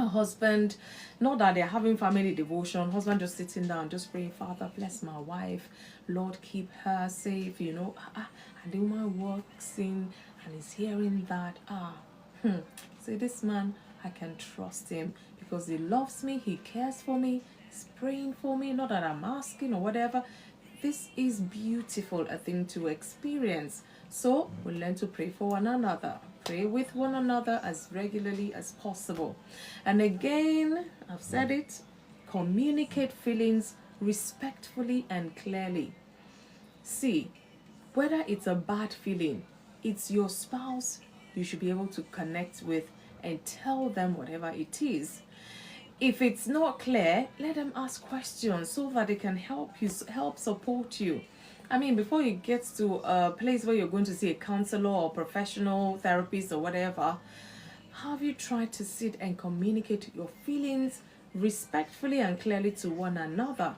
a husband, not that they're having family devotion, husband just sitting down, just praying, Father, bless my wife, Lord, keep her safe, and the woman walks in and is hearing that, say, this man, I can trust him because he loves me, he cares for me, he's praying for me, not that I'm asking or whatever. This is beautiful, a thing to experience. So we learn to pray for one another. Pray with one another as regularly as possible. And again, I've said it, communicate feelings respectfully and clearly. See, whether it's a bad feeling, it's your spouse you should be able to connect with and tell them whatever it is. If it's not clear, let them ask questions so that they can help support you. Before you get to a place where you're going to see a counselor or professional therapist or whatever, have you tried to sit and communicate your feelings respectfully and clearly to one another?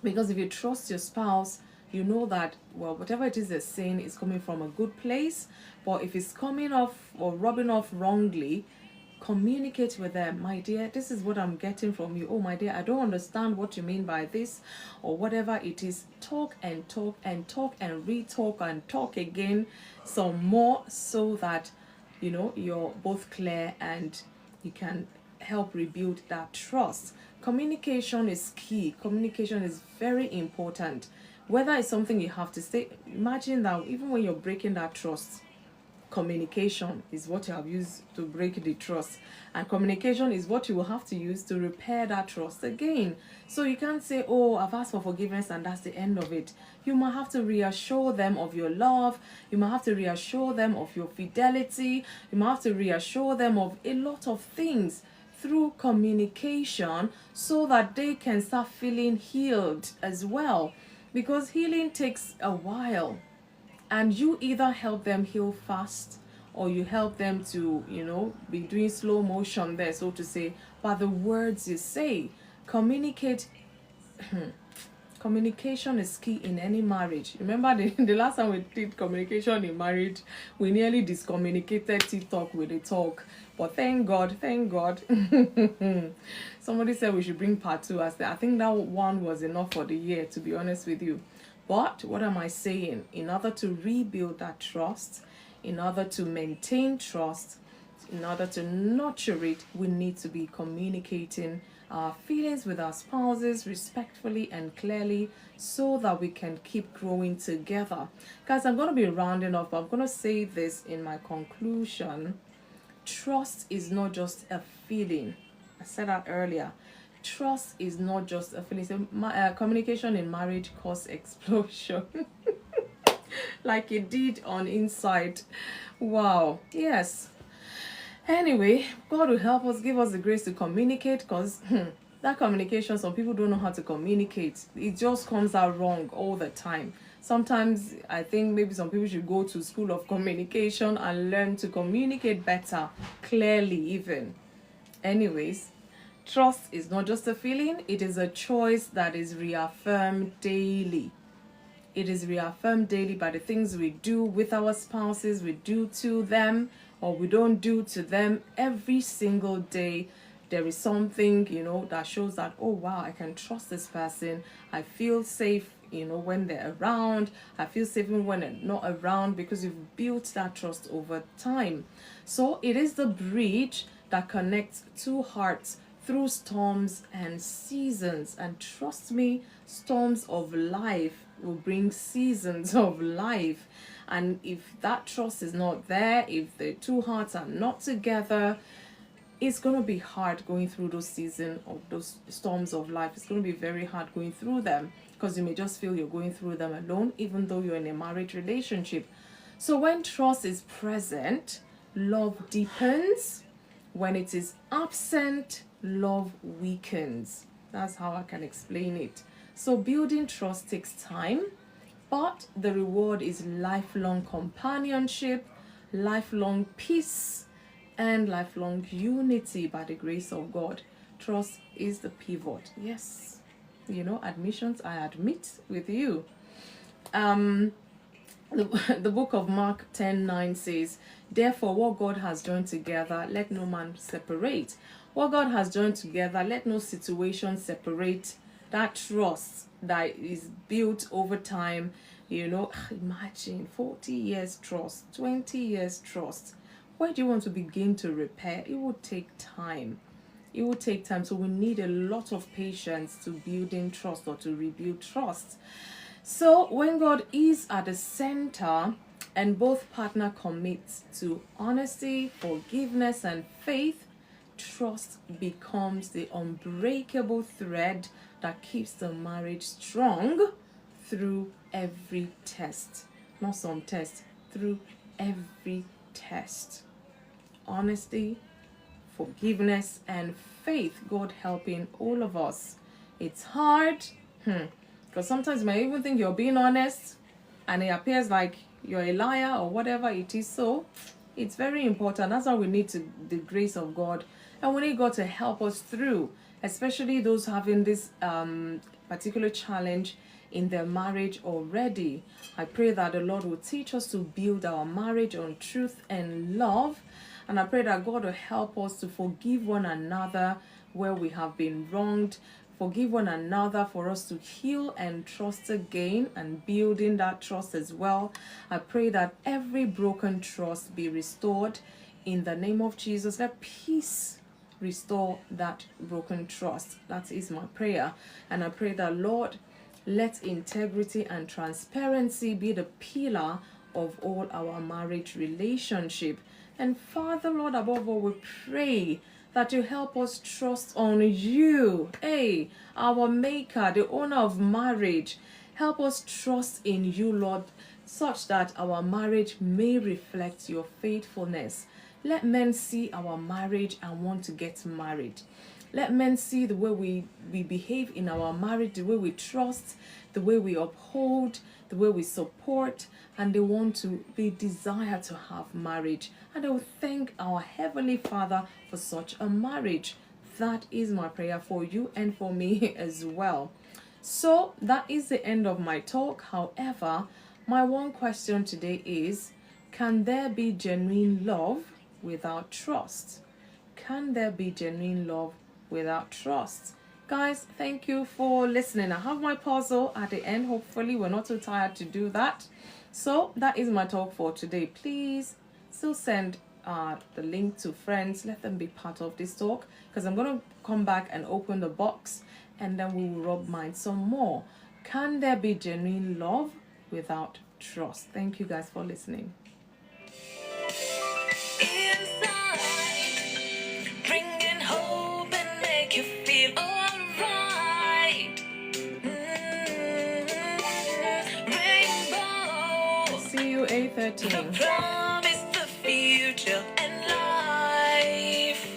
Because if you trust your spouse, you know that, whatever it is they're saying is coming from a good place. But if it's coming off or rubbing off wrongly, Communicate with them. My dear, this is what I'm getting from you. Oh, my dear, I don't understand what you mean by this, or whatever it is. Talk and talk and talk and re-talk and talk again some more, so that you're both clear and you can help rebuild that trust. Communication is key. Communication is very important. Whether it's something you have to say, imagine that even when you're breaking that trust, communication is what you have used to break the trust, and communication is what you will have to use to repair that trust again. So you can't say, oh, I've asked for forgiveness and that's the end of it. You might have to reassure them of your love. You might have to reassure them of your fidelity. You might have to reassure them of a lot of things through communication, so that they can start feeling healed as well, because healing takes a while. And you either help them heal fast, or you help them to be doing slow motion there, so to say, by the words you say. Communication is key in any marriage. Remember the last time we did communication in marriage, we nearly discommunicated TikTok with a talk. But thank God. Somebody said we should bring part 2. I think that one was enough for the year, to be honest with you. But what am I saying? In order to rebuild that trust, in order to maintain trust, in order to nurture it, we need to be communicating our feelings with our spouses respectfully and clearly, so that we can keep growing together. Guys, I'm going to be rounding off, but I'm going to say this in my conclusion. Trust is not just a feeling. I said that earlier. Trust is not just a feeling. So, communication in marriage causes explosion. Like it did on Inside. Wow. Yes. Anyway, God will help us, give us the grace to communicate, because that communication, some people don't know how to communicate. It just comes out wrong all the time. Sometimes I think maybe some people should go to school of communication and learn to communicate better, clearly even. Anyways, trust is not just a feeling, it is a choice that is reaffirmed daily. It is reaffirmed daily by the things we do with our spouses, we do to them, or we don't do to them. Every single day there is something that shows that, oh wow, I can trust this person. I feel safe when they're around. I feel safe even when they're not around, because you've built that trust over time. So it is the bridge that connects two hearts through storms and seasons. And trust me, storms of life will bring seasons of life. And if that trust is not there, if the two hearts are not together, it's going to be hard going through those seasons of those storms of life. It's going to be very hard going through them, because you may just feel you're going through them alone, even though you're in a marriage relationship. So when trust is present, love deepens. When it is absent, love weakens. That's how I can explain it. So building trust takes time, but the reward is lifelong companionship, lifelong peace, and lifelong unity by the grace of God. Trust is the pivot. Yes. Admissions, I admit with you. The book of Mark 10:9 says, therefore what God has joined together, let no man separate. What God has joined together, let no situation separate that trust that is built over time. Imagine 40 years trust, 20 years trust. Where do you want to begin to repair? It will take time. It will take time. So we need a lot of patience to building trust, or to rebuild trust. So when God is at the center and both partner commits to honesty, forgiveness, and faith, trust becomes the unbreakable thread that keeps the marriage strong through every test. Not some test, through every test. Honesty, forgiveness, and faith. God helping all of us. It's hard, because sometimes you may even think you're being honest, and it appears like you're a liar or whatever it is. So it's very important. That's why we need the grace of God, and we need God to help us through, especially those having this particular challenge in their marriage already. I pray that the Lord will teach us to build our marriage on truth and love, And I pray that God will help us to forgive one another where we have been wronged, forgive one another, for us to heal and trust again and building that trust as well. I pray that every broken trust be restored in the name of Jesus. Let peace restore that broken trust. That is my prayer. And I pray that, Lord, let integrity and transparency be the pillar of all our marriage relationship. And Father, Lord, above all, we pray that you help us trust on you, hey, our maker, the owner of marriage. Help us trust in you, Lord, such that our marriage may reflect your faithfulness. Let men see our marriage and want to get married. Let men see the way we behave in our marriage, the way we trust, the way we uphold, the way we support, and they want to, they desire to have marriage. And they will thank our Heavenly Father for such a marriage. That is my prayer for you and for me as well. So that is the end of my talk. However, my one question today is, can there be genuine love without trust? Can there be genuine love without trust? Guys, thank you for listening. I have my puzzle at the end. Hopefully, we're not too tired to do that. So, that is my talk for today. Please still send the link to friends. Let them be part of this talk, because I'm going to come back and open the box and then we will rub minds some more. Can there be genuine love without trust? Thank you guys for listening. Bringing hope and make you feel alright. Rainbow. See you 8:13. The promise, the future, and life.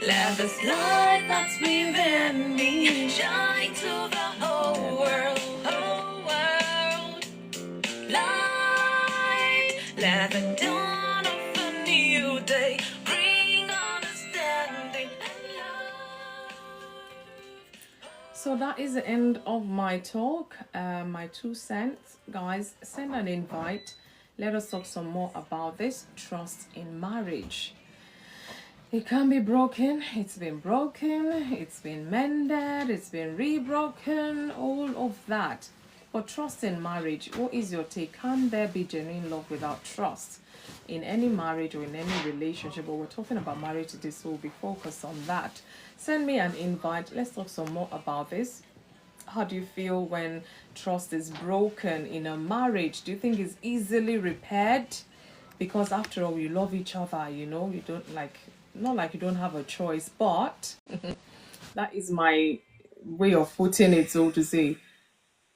Love is light that's within me. Shine to the whole world, whole world. Light, let the dawn of a new day bring understanding and love. So that is the end of my talk, my 2 cents. Guys, send an invite. Let us talk some more about this trust in marriage. It can be broken, it's been mended, it's been rebroken, all of that. But trust in marriage, what is your take? Can there be genuine love without trust in any marriage or in any relationship? But we're talking about marriage today, so we'll be focused on that. Send me an invite. Let's talk some more about this. How do you feel when trust is broken in a marriage? Do you think it's easily repaired? Because after all, you love each other, you know, you don't like, not like you don't have a choice, but that is my way of putting it, so to say.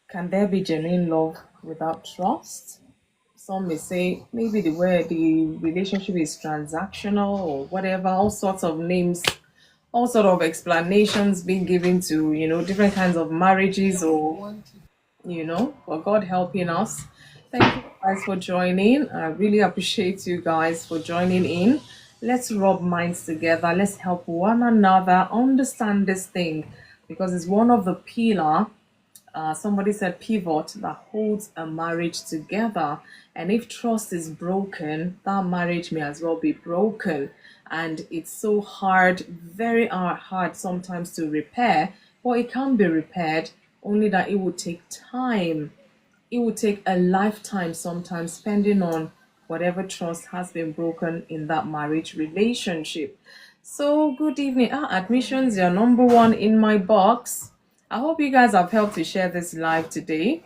Can there be genuine love without trust? Some may say maybe the way the relationship is transactional or whatever, all sorts of names, all sort of explanations being given to, you know, different kinds of marriages, or you know, for God helping us. Thank you guys for joining. I really appreciate you guys for joining in. Let's rub minds together. Let's help one another understand this thing, because it's one of the pillar. Somebody said pivot that holds a marriage together. And if trust is broken, that marriage may as well be broken. And it's so hard, very hard sometimes to repair, but it can be repaired, only that it would take time. It would take a lifetime sometimes, depending on whatever trust has been broken in that marriage relationship. So good evening. Admissions, you're number 1 in my box. I hope you guys have helped to share this live today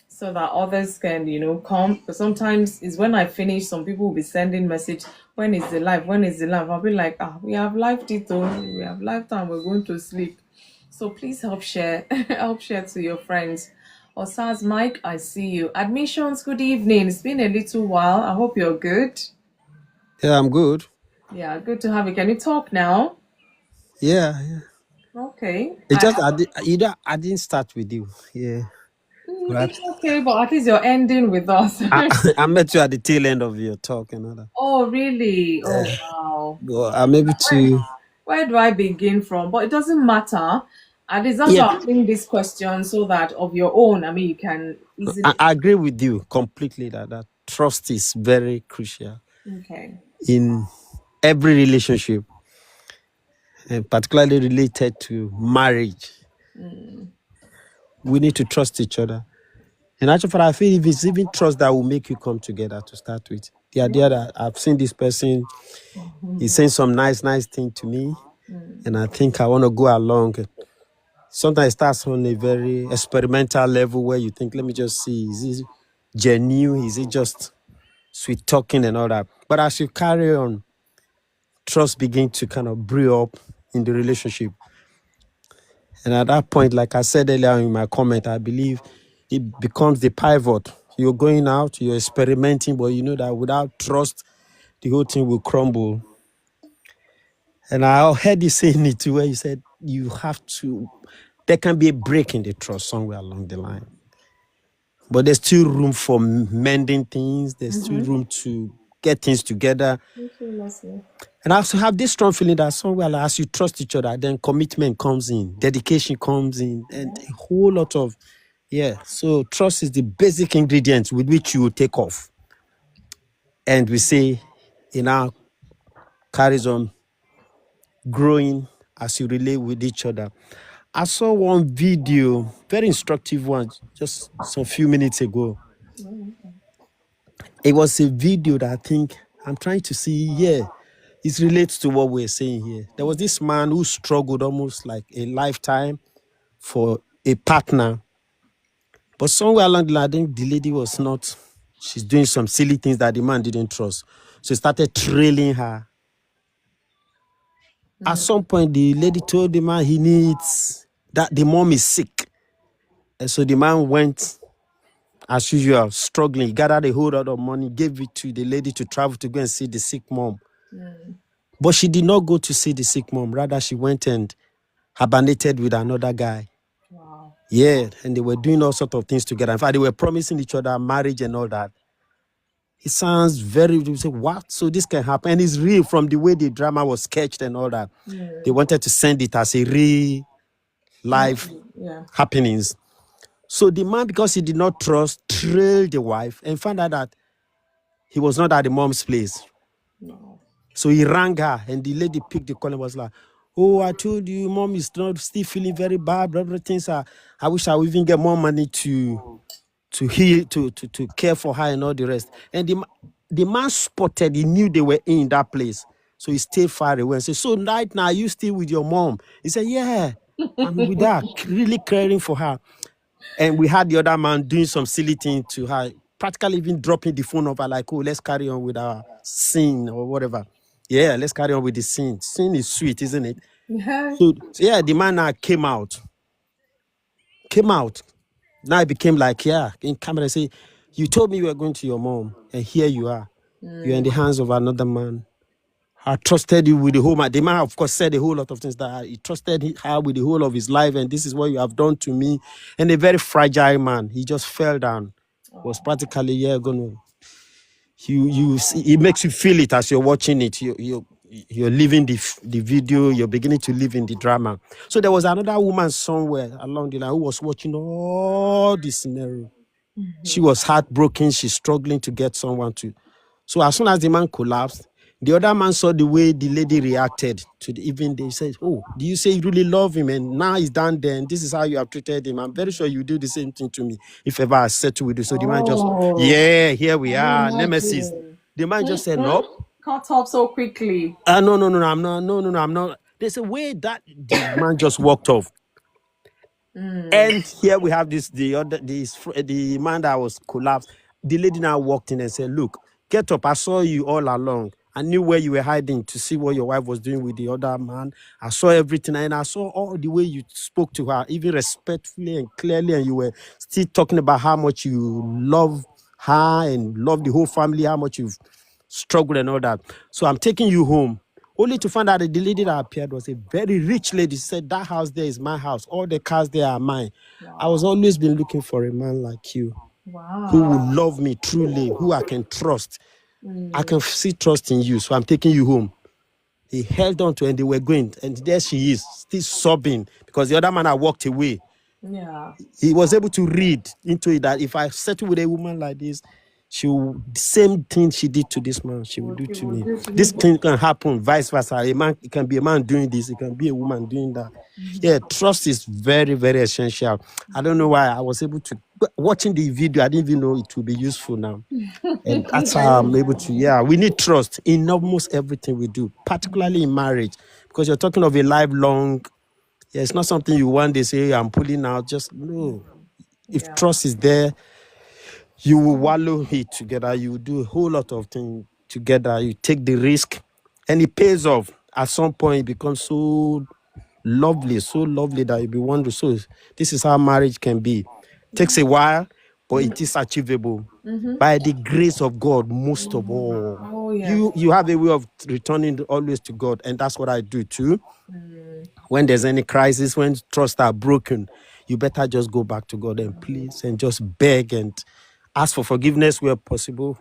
so that others can, you know, come. But sometimes it's when I finish, some people will be sending message, when is the live? When is the live? I'll be like, we have live Tito, we have live time, we're going to sleep. So please help share, help share to your friends. Osaz Mike, I see you. Admissions, good evening. It's been a little while. I hope you're good. Yeah, I'm good. Yeah, good to have you. Can you talk now? Yeah. Okay. It's just I didn't start with you. Yeah. Right. It's okay, but at least you're ending with us. I met you at the tail end of your talk and all that. Oh, really? Oh, Yeah. wow. Well, I'm able to. Where do I begin from? But it doesn't matter. At least that's Yeah, why I'm asking this question, so that of your own, you can easily. I agree with you completely that trust is very crucial. Okay. in every relationship, and particularly related to marriage. We need to trust each other. And actually, I feel if it's even trust that will make you come together to start with. The idea that I've seen this person, he's saying some nice thing to me, and I think I want to go along. Sometimes it starts on a very experimental level where you think, let me just see, is it genuine? Is it just sweet talking and all that? But as you carry on, trust begins to kind of brew up in the relationship. And at that point, like I said earlier in my comment, I believe it becomes the pivot. You're going out, you're experimenting, but you know that without trust, the whole thing will crumble. And I heard you saying it too, where you said you have to, there can be a break in the trust somewhere along the line. But there's still room for mending things. There's still room to get things together. And I also have this strong feeling that somewhere like, as you trust each other, then commitment comes in, dedication comes in, and a whole lot of, So trust is the basic ingredient with which you will take off. And we say, it now carries on growing as you relate with each other. I saw one video, very instructive one, just some few minutes ago. It was a video that I think I'm trying to see, it relates to what we're saying here. There was this man who struggled almost like a lifetime for a partner. But somewhere along the line, I think the lady was not, she's doing some silly things that the man didn't trust. So he started trailing her. At some point, the lady told the man he needs, that the mom is sick. And so the man went, as usual, struggling. He gathered a whole lot of money, gave it to the lady to travel to go and see the sick mom. But she did not go to see the sick mom. Rather, she went and hibernated with another guy. Wow. Yeah, and they were doing all sorts of things together. In fact, they were promising each other marriage and all that. It sounds very, you say, what? So this can happen. And it's real from the way the drama was sketched and all that. They wanted to send it as a real life happenings. So the man, because he did not trust, trailed the wife and found out that he was not at the mom's place. No. So he rang her, and the lady picked the call and was like, oh, I told you, mom is not still feeling very bad. Everything. I wish I would even get more money to heal, to care for her and all the rest. And the man spotted, he knew they were in that place. So he stayed far away and said, so right now, are you still with your mom? He said, yeah, I'm with her, really caring for her. And we had the other man doing some silly thing to her, practically even dropping the phone over like, oh, let's carry on with our scene or whatever. Yeah, let's carry on with the scene. Scene is sweet, isn't it? Yeah. So the man now came out. Now it became like, in camera, say, you told me you were going to your mom, and here you are. You're in the hands of another man. I trusted you with the whole man. The man, of course, said a whole lot of things that he trusted her with the whole of his life, and this is what you have done to me. And a very fragile man, he just fell down. Was practically, gonna. You see, it makes you feel it as you're watching it. You're living the video. You're beginning to live in the drama. So there was another woman somewhere along the line who was watching all this scenario. She was heartbroken. She's struggling to get someone to. So as soon as the man collapsed, the other man saw the way the lady reacted to the even they said, oh, do you say you really love him? And now he's down there, and this is how you have treated him. I'm very sure you do the same thing to me if ever I settle with you. So the man just, here we are, nemesis. The man just said, no. Cut off so quickly. No, I'm not. There's a way that the man just walked off. And here we have the man that was collapsed. The lady now walked in and said, look, get up. I saw you all along. I knew where you were hiding to see what your wife was doing with the other man. I saw everything, and I saw all the way you spoke to her, even respectfully and clearly, and you were still talking about how much you love her and love the whole family, how much you've struggled and all that. So I'm taking you home. Only to find out that the lady that appeared was a very rich lady. She said, that house there is my house. All the cars there are mine. Wow. I was always been looking for a man like you. Wow. Who will love me truly, who I can trust. I can see trust in you, so I'm taking you home. He held on to her and they were going. And there she is, still sobbing because the other man had walked away. Yeah. He was able to read into it that if I settle with a woman like this, same thing she did to this man, she will do She to will me. do to This me. thing can happen, vice versa. It can be a man doing this, it can be a woman doing that. Yeah, trust is very, very essential. I don't know why I was able to watching the video. I didn't even know it would be useful now. And that's how I'm able to. Yeah, we need trust in almost everything we do, particularly in marriage, because you're talking of a lifelong. Yeah, it's not something you one day say, I'm pulling out. Just no. If Yeah. trust is there, you will wallow it together. You will do a whole lot of things together. You take the risk, and it pays off. At some point, it becomes so lovely that you be wondering. So this is how marriage can be. Takes a while, but it is achievable by the grace of God. Most of all, Oh yes. you have a way of returning always to God, and that's what I do too. When there's any crisis, when trust are broken, you better just go back to God and please and just beg and ask for forgiveness where possible.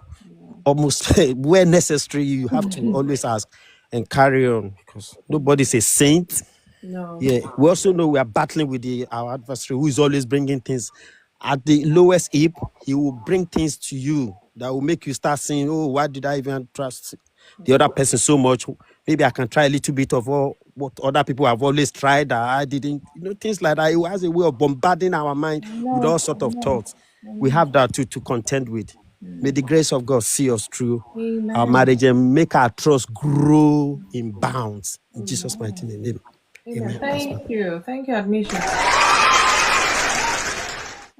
Almost where necessary, you have to always ask and carry on because nobody's a saint. No. Yeah, we also know we are battling with our adversary who is always bringing things at the lowest ebb. He will bring things to you that will make you start saying, oh, why did I even trust the other person so much? Maybe I can try a little bit of all what other people have always tried that I didn't, things like that. It has a way of bombarding our mind with all sorts of thoughts. We have that to contend with. May the grace of God see us through our Amen. marriage and make our trust grow in bounds. In Jesus' mighty name. Amen. Amen. That's Thank you. Thank you, admission.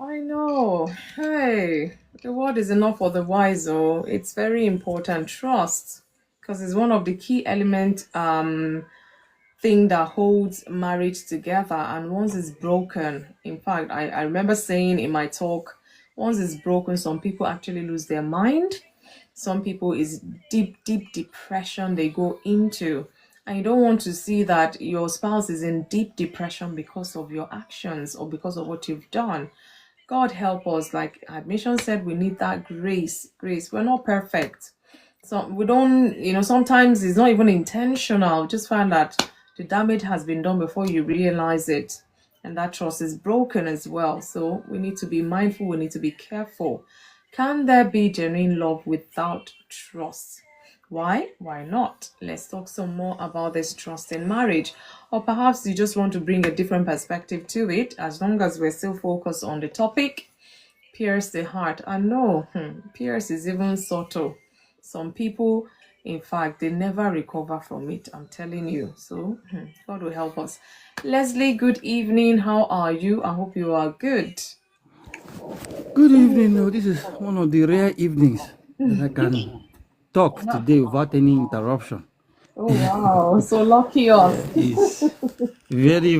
I know. Hey, the word is enough for the wise. Oh, it's very important. Trust, because it's one of the key element thing that holds marriage together. And once it's broken, in fact, I remember saying in my talk, once it's broken, some people actually lose their mind. Some people is deep depression they go into. And you don't want to see that your spouse is in deep depression because of your actions or because of what you've done. God help us. Like admission said, we need that grace. Grace. We're not perfect. So we don't, sometimes it's not even intentional. Just find that the damage has been done before you realize it. And that trust is broken as well. So we need to be mindful. We need to be careful. Can there be genuine love without trust? Why? Why not? Let's talk some more about this trust in marriage. Or perhaps you just want to bring a different perspective to it, as long as we're still focused on the topic. Pierce the heart. I know, pierce is even subtle. Some people, in fact, they never recover from it. I'm telling you. So, God will help us. Leslie, good evening. How are you? I hope you are good. Good evening. No, this is one of the rare evenings that I can talk today without any interruption. Oh wow! So lucky us. It's very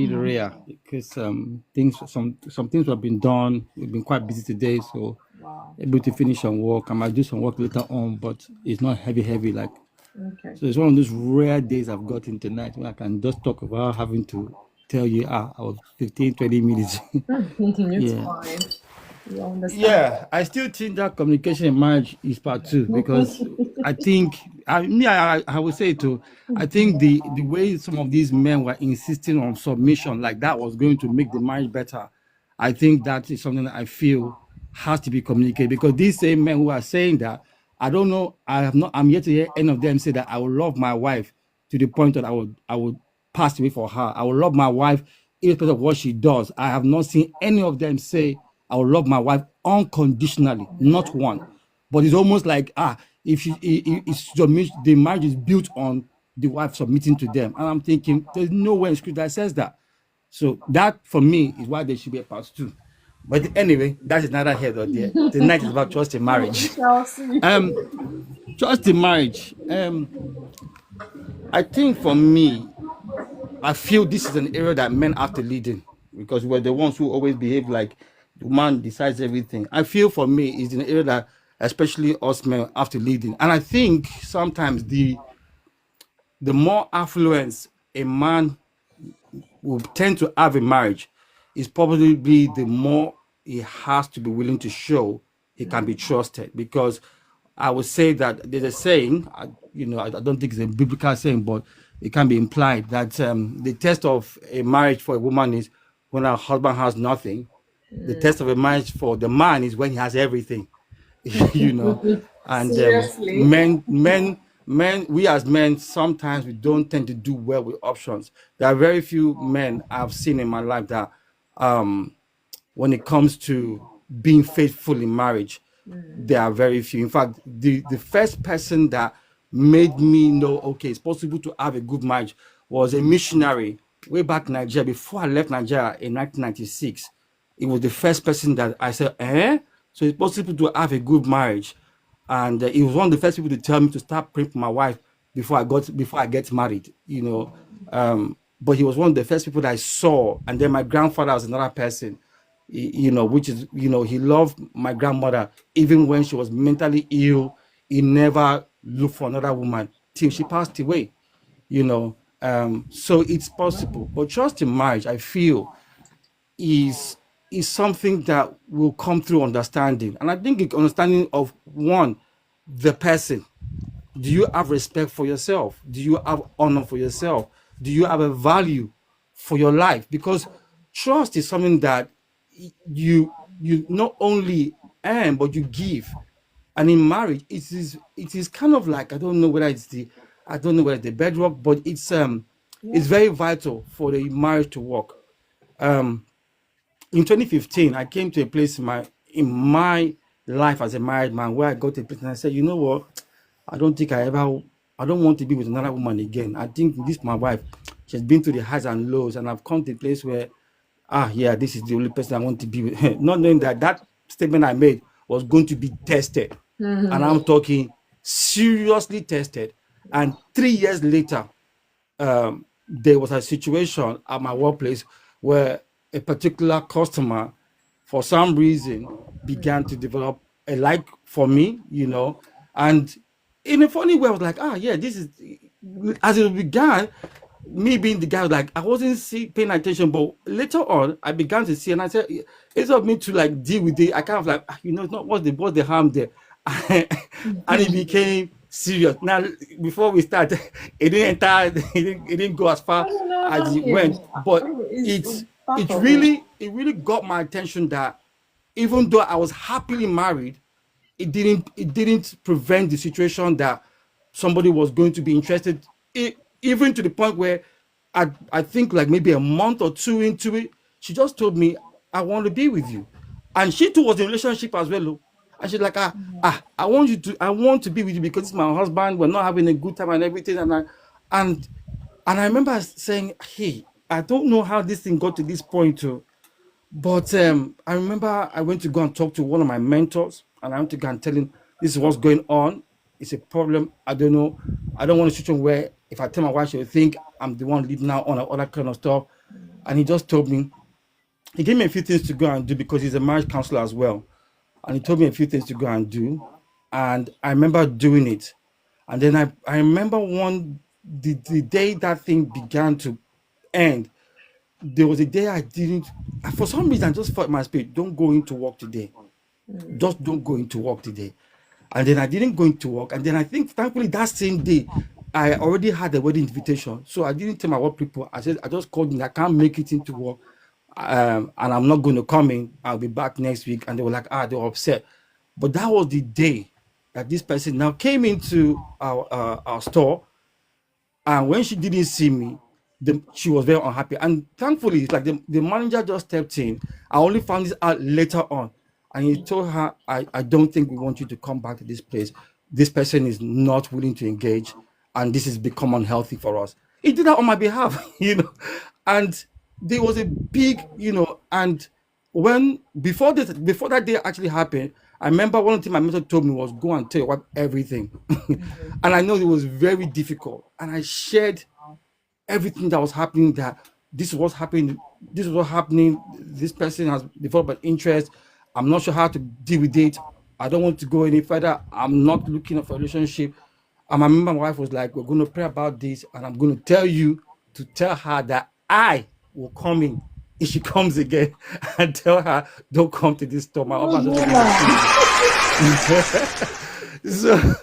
rare because some things have been done. We've been quite busy today, so Wow. able to finish some work. I might do some work later on, but it's not heavy like. Okay. So it's one of those rare days I've gotten tonight when I can just talk without having to tell you, I was 15, 20 minutes. It's Yeah. fine. You understand? Yeah, I still think that communication in marriage is part two because I think I would say too. I think the way some of these men were insisting on submission, like that was going to make the marriage better. I think that is something that I feel has to be communicated because these same men who are saying that, I don't know, I'm yet to hear any of them say that I will love my wife to the point that I would pass away for her. I will love my wife irrespective of what she does. I have not seen any of them say I will love my wife unconditionally, not one. But it's almost like if she the marriage is built on the wife submitting to them. And I'm thinking there's nowhere in scripture that says that. So that for me is why there should be a part two. But anyway, that is neither here nor there. Tonight is about trust in We marriage. shall see. Trust in marriage. I think for me, I feel this is an area that men have to lead in because we're the ones who always behave like the man decides everything. I feel for me is an area that especially us men have to lead in. And I think sometimes the more affluence a man will tend to have in marriage is probably the more he has to be willing to show he can be trusted. Because I would say that there's a saying, I don't think it's a biblical saying, but it can be implied that the test of a marriage for a woman is when her husband has nothing, The test of a marriage for the man is when he has everything, you know. And Seriously? men, we as men, sometimes we don't tend to do well with options. There are very few men I've seen in my life that, when it comes to being faithful in marriage, there are very few. In fact, the first person that made me know, okay, it's possible to have a good marriage, was a missionary way back in Nigeria. Before I left Nigeria in 1996, it was the first person that I said, so it's possible to have a good marriage. And he was one of the first people to tell me to start praying for my wife before I get married, you know. But he was one of the first people that I saw. And then my grandfather was another person, you know, which is, you know, he loved my grandmother even when she was mentally ill. He never looked for another woman till she passed away, you know. So it's possible, but trust in marriage, I feel, is is something that will come through understanding. And I think it's understanding of one, the person. Do you have respect for yourself? Do you have honor for yourself? Do you have a value for your life? Because trust is something that you not only earn but you give. And in marriage, it is kind of like, I don't know whether it's the bedrock, but it's very vital for the marriage to work. Um, in 2015, I came to a place in my life as a married man where I got to a place and I said, you know what? I don't want to be with another woman again. I think this my wife. She's been through the highs and lows, and I've come to a place where, yeah, this is the only person I want to be with. Not knowing that that statement I made was going to be tested, and I'm talking seriously tested. And 3 years later, there was a situation at my workplace where a particular customer, for some reason, began to develop a like for me, you know, and in a funny way, I was like, yeah, this is, as it began, me being the guy, like, I wasn't paying attention, but later on, I began to see, and I said, instead of me to like deal with it, I kind of like, it's not what's the harm there, and it became serious. Now, before we start, it didn't enter, it didn't go as far as it went, but it really got my attention that even though I was happily married, it didn't prevent the situation that somebody was going to be interested, even to the point where I think like maybe a month or two into it, she just told me, I want to be with you. And she too was in a relationship as well, oh. And she's like, I want to be with you because it's my husband, we're not having a good time and everything. And and I remember saying, hey, I don't know how this thing got to this point too. But I remember I went to go and talk to one of my mentors, and I went to go and tell him this is what's going on. It's a problem. I don't know. I don't want a situation where if I tell my wife, she'll think I'm the one leading out on all that kind of stuff. And he just told me, he gave me a few things to go and do because he's a marriage counselor as well. And he told me a few things to go and do. And I remember doing it. And then I remember the day that thing began to end, there was a day I didn't, for some reason, I just felt in my spirit, don't go into work today. Just don't go into work today. And then I didn't go into work. And then I think, thankfully, that same day, I already had a wedding invitation. So I didn't tell my work people. I said, I just called in, I can't make it into work. And I'm not going to come in. I'll be back next week. And they were like, they were upset. But that was the day that this person now came into our store. And when she didn't see me, she was very unhappy. And thankfully, it's like the manager just stepped in. I only found this out later on. And he told her, I don't think we want you to come back to this place. This person is not willing to engage. And this has become unhealthy for us. He did that on my behalf, you know. And there was a big, and before that day actually happened, I remember one thing my mentor told me was go and tell your wife everything. And I know it was very difficult. And I shared everything that was happening, that this is what's happening, this person has developed an interest. I'm not sure how to deal with it. I don't want to go any further. I'm not looking for a relationship. And I remember my wife was like, we're going to pray about this, and I'm going to tell you to tell her that I will come in if she comes again, and tell her, don't come to this store. My husband doesn't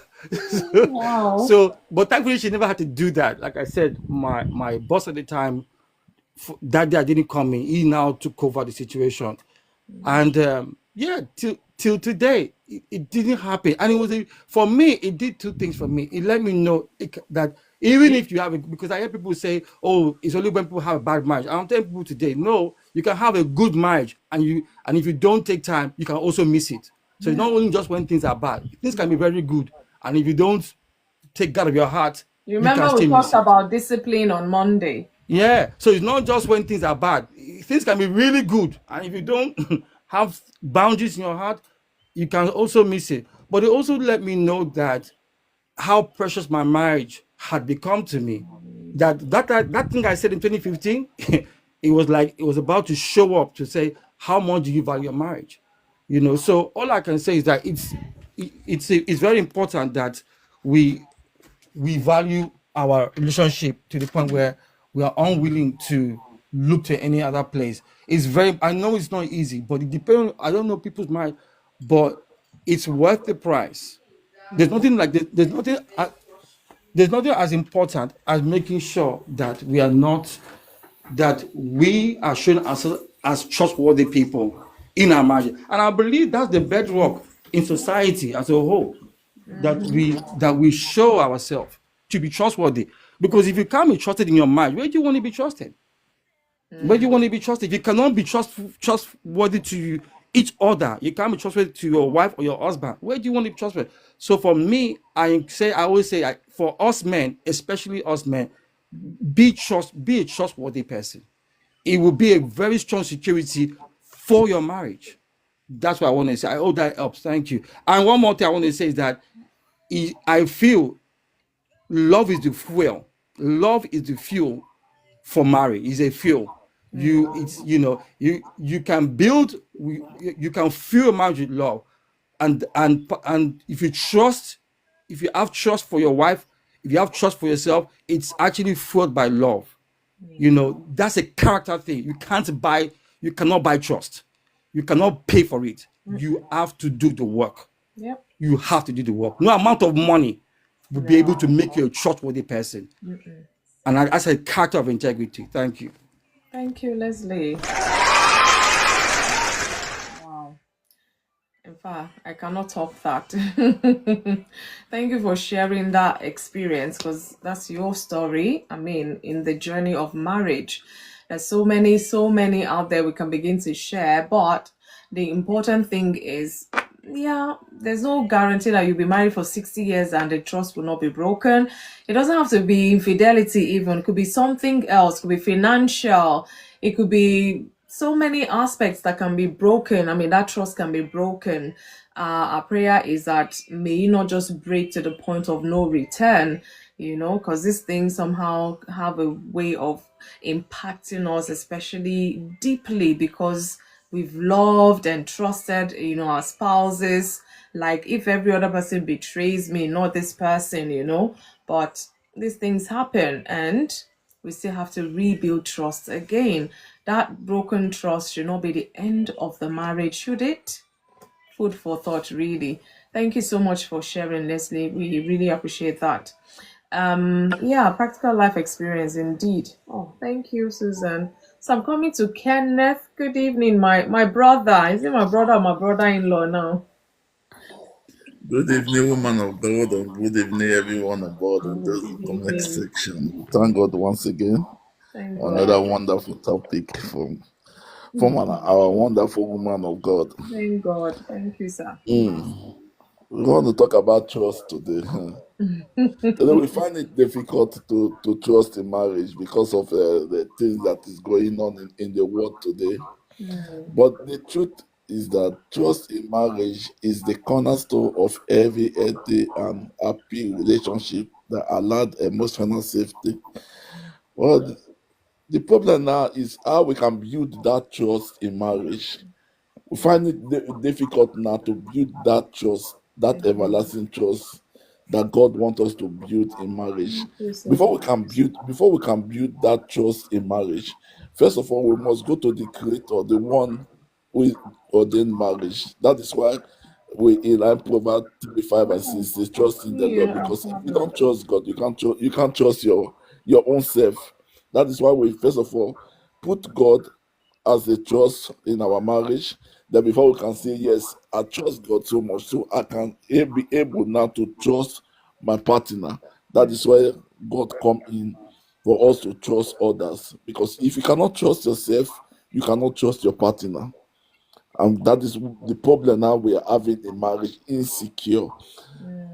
Wow. so, but thankfully she never had to do that. Like I said, my boss at the time, that day I didn't come in. He now took over the situation. And yeah, till today, it didn't happen. And it was for me. It did two things for me. It let me know that even if you have because I hear people say, "Oh, it's only when people have a bad marriage." I'm telling people today, no, you can have a good marriage, and if you don't take time, you can also miss it. So it's not only just when things are bad. Things can be very good, and if you don't take God of your heart, You you can remember we still miss talked it. about discipline on Monday. Yeah, so it's not just when things are bad. Things can be really good, and if you don't have boundaries in your heart, you can also miss it. But it also let me know that how precious my marriage had become to me. That thing I said in 2015, it was like it was about to show up to say how much do you value your marriage. So all I can say is that it's very important that we we value our relationship to the point where we are unwilling to look to any other place. I know it's not easy, but it depends. I don't know people's mind, but it's worth the price. There's nothing like this, there's nothing as important as making sure that we are shown as trustworthy people in our marriage. And I believe that's the bedrock in society as a whole, that we show ourselves to be trustworthy. Because if you can't be trusted in your marriage, where do you want to be trusted? Where do you want to be trusted? If you cannot be trustworthy to each other, you can't be trustworthy to your wife or your husband. Where do you want to be trustworthy? So for me, I always say, for us men, especially us men, be a trustworthy person. It will be a very strong security for your marriage. That's what I want to say. I hope that helps. Thank you. And one more thing I want to say is that I feel love is the fuel. Love is the fuel for marriage. It's a fuel. You can build, you can fuel marriage with love, and if you have trust for your wife, if you have trust for yourself, it's actually fueled by love. That's a character thing. You cannot buy trust. You cannot pay for it. You have to do the work. Yep. You have to do the work. No amount of money will be able to make you a trustworthy person. And as a character of integrity. Thank you. Thank you, Leslie. Wow. In fact, I cannot top that. Thank you for sharing that experience, because that's your story. I mean, in the journey of marriage, there's so many out there we can begin to share. But the important thing is, yeah, there's no guarantee that you'll be married for 60 years and the trust will not be broken. It doesn't have to be infidelity, even. It could be something else, it could be financial, it could be so many aspects that can be broken. I mean, that trust can be broken. Our prayer is that may it not just break to the point of no return, because these things somehow have a way of impacting us, especially deeply, because we've loved and trusted, our spouses. Like, if every other person betrays me, not this person, but these things happen, and we still have to rebuild trust again. That broken trust should not be the end of the marriage, should it? Food for thought, really. Thank you so much for sharing, Leslie. We really appreciate that. Yeah, practical life experience indeed. Oh, thank you, Susan. So I'm coming to Kenneth. Good evening, my brother. Is it my brother or my brother-in-law now? Good evening, woman of God, and good evening, everyone on board in this comment section. Thank God once again. Thank Another God. wonderful topic from our wonderful woman of God. Thank God. Thank you, sir. We want to talk about trust today. Today we find it difficult to trust in marriage because of the things that is going on in the world today. But the truth is that trust in marriage is the cornerstone of every healthy and happy relationship that allowed emotional safety. Well, the problem now is how we can build that trust in marriage. We find it difficult now to build that trust, that everlasting trust that God wants us to build in marriage. Before we can build that trust in marriage, first of all, we must go to the Creator, the one who ordained marriage. That is why we in Proverbs 3, 5, and 6 says, trust in the Lord. Yeah, Because if you don't trust God, you can't trust your own self. That is why we first of all put God as a trust in our marriage. Then before we can say, yes, I trust God so much, so I can be able now to trust my partner. That is where God come in for us to trust others. Because if you cannot trust yourself, you cannot trust your partner. And that is the problem now we are having in marriage, insecure.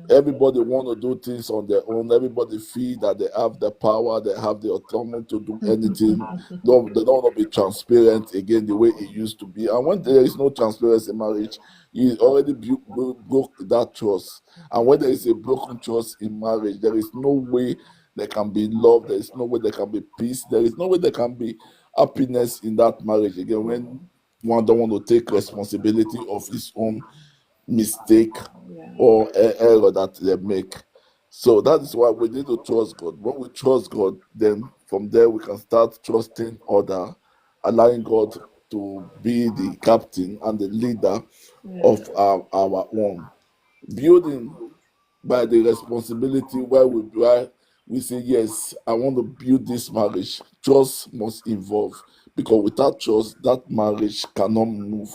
Everybody want to do things on their own. Everybody feel that they have the power, they have the autonomy to do anything. They don't want to be transparent again the way it used to be. And when there is no transparency in marriage, you already broke that trust. And when there is a broken trust in marriage, there is no way there can be love. There is no way there can be peace. There is no way there can be happiness in that marriage again when one don't want to take responsibility of his own mistake Yeah. or error that they make. So that is why we need to trust God. When we trust God, then from there we can start trusting other, allowing God to be the captain and the leader of our own. Building by the responsibility where we say, yes, I want to build this marriage. Trust must involve. Because without trust, that marriage cannot move,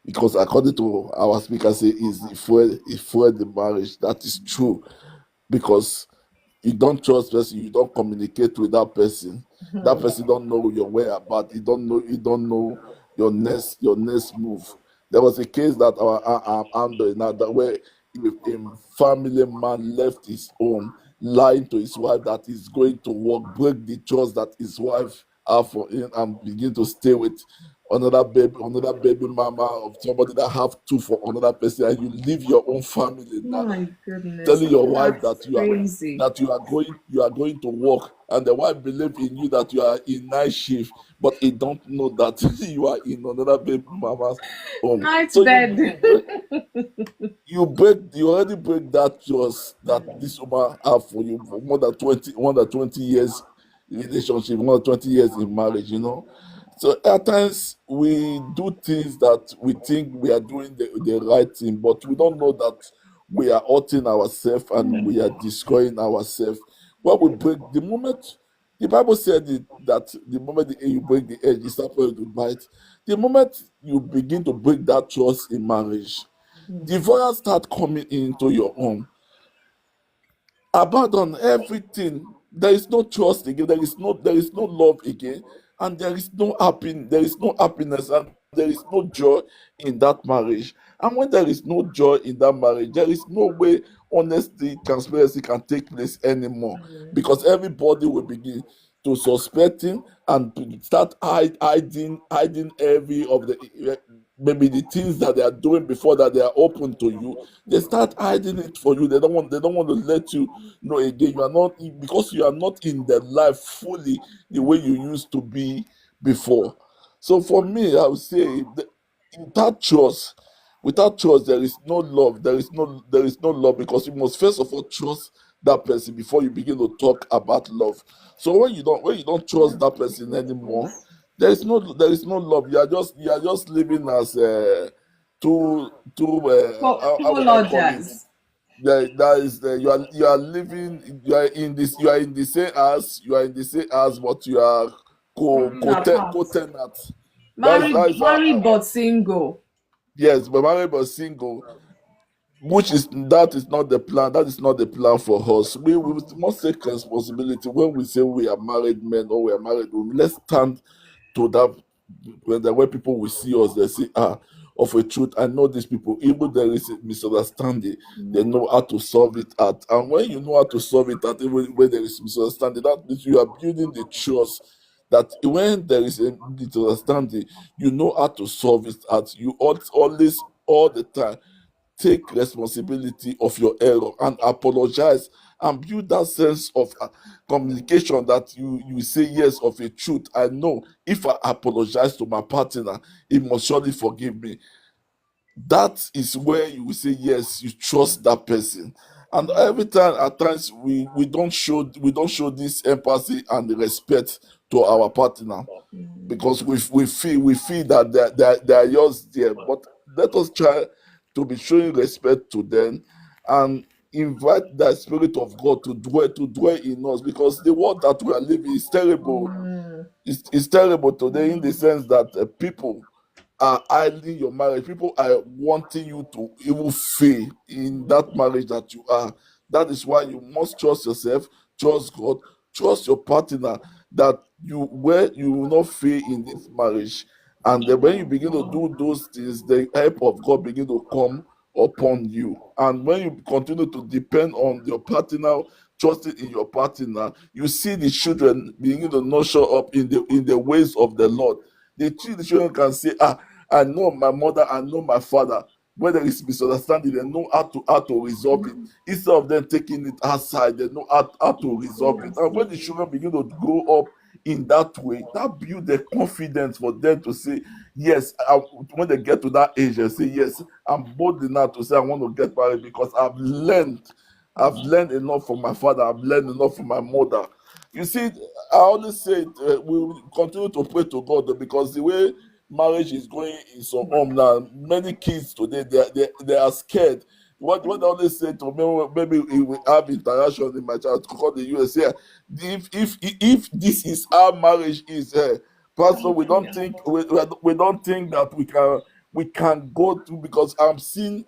because according to our speaker say is it fuel the marriage. That is true, because you don't trust person, you don't communicate with that person don't know your whereabouts, you don't know your next move. There was a case that our handle now that where a family man left his home, lying to his wife that he's going to work, break the trust that his wife have for him, and begin to stay with another baby mama of somebody that have two for another person, and you leave your own family now, My goodness, telling your wife that's crazy. that you are going to work, and the wife believe in you that you are in night shift, but he don't know that you are in another baby mama's home. Night So bed. you already break that trust that this woman have for you for more than 20 years relationship, more than 20 years in marriage. So at times we do things that we think we are doing the right thing, but we don't know that we are hurting ourselves and we are destroying ourselves. What we break the moment the Bible said that the moment you break the edge, it's not going to bite. The moment you begin to break that trust in marriage, divorce start coming into your home. Abandon everything. There is no trust again. There is no love again, and there is no happiness, and there is no joy in that marriage. And when there is no joy in that marriage, there is no way honesty, transparency can take place anymore, because everybody will begin to suspecting and to start hiding every of the maybe the things that they are doing before that they are open to you. They start hiding it for you. They don't want to let you know again. You are not, because you are not in the life fully the way you used to be before. So for me, I would say without trust, there is no love. There is no love, because you must first of all trust that person before you begin to talk about love. So when you don't trust that person anymore, there is no love. You are just living as two how will I call it? Apologize. That is you are living, you are in the same house, but you are Living apart. co-tenant. Married, That is married but single. yes, but married but single, that is not the plan for us. We must take responsibility when we say we are married men or we are married women. Let's stand to that. When the way people will see us, they say, of a truth, I know these people. Even there is a misunderstanding, they know how to solve it out. And when you know how to solve it out, even when there is misunderstanding, that means you are building the trust. That when there is a misunderstanding, you know how to solve it out. You always, all the time, take responsibility of your error and apologize, and build that sense of communication, that you say, yes, of a truth, I know if I apologize to my partner, he must surely forgive me. That is where you will say, yes, you trust that person. And every time, at times, we don't show this empathy and respect to our partner, because we feel that they are just there. But let us try to be showing respect to them, and invite the spirit of God to dwell in us, because the world that we are living is terrible. It's terrible today, in the sense that people are idling your marriage. People are wanting you to even fail in that marriage that you are. That is why you must trust yourself, trust God, trust your partner, that where you will not fail in this marriage. And then when you begin to do those things, the help of God begin to come upon you. And when you continue to depend on your partner, trusting in your partner, you see the children begin to nurture up in the ways of the Lord. The children can say, I know my mother, I know my father. When there is misunderstanding, they know how to resolve it. Instead of them taking it outside, they know how to resolve it. And when the children begin to grow up in that way, that build the confidence for them to say, yes, when they get to that age, they say, yes, I'm bold enough to say I want to get married because I've learned enough from my father, I've learned enough from my mother. You see, I always say we will continue to pray to God because the way marriage is going in some home now, many kids today they are scared. What I always say to me, maybe we have interaction in my child to call the USA. If this is how marriage is, Pastor, we don't think that we can go through because I'm seeing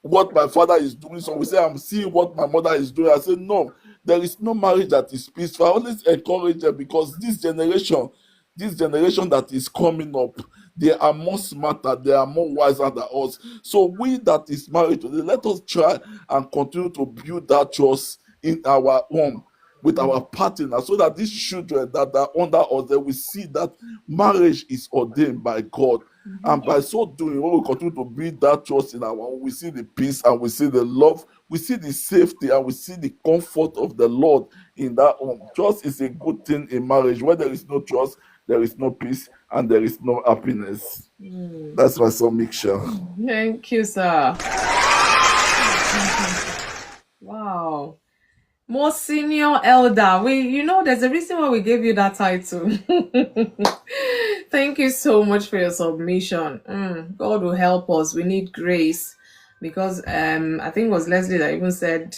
what my father is doing. So we say, I'm seeing what my mother is doing. I say, no, there is no marriage that is peaceful. I always encourage them because this generation that is coming up, they are more smarter, they are more wiser than us. So we that is married today, let us try and continue to build that trust in our home with our partner, so that these children that are under us, they will see that marriage is ordained by God. And by so doing, when we continue to build that trust in our home, we see the peace and we see the love, we see the safety and we see the comfort of the Lord in that home. Trust is a good thing in marriage. Where there is no trust, there is no peace and there is no happiness. That's my submission. Thank you, sir. Wow. More senior elder. There's a reason why we gave you that title. Thank you so much for your submission. God will help us. We need grace because I think it was Leslie that even said,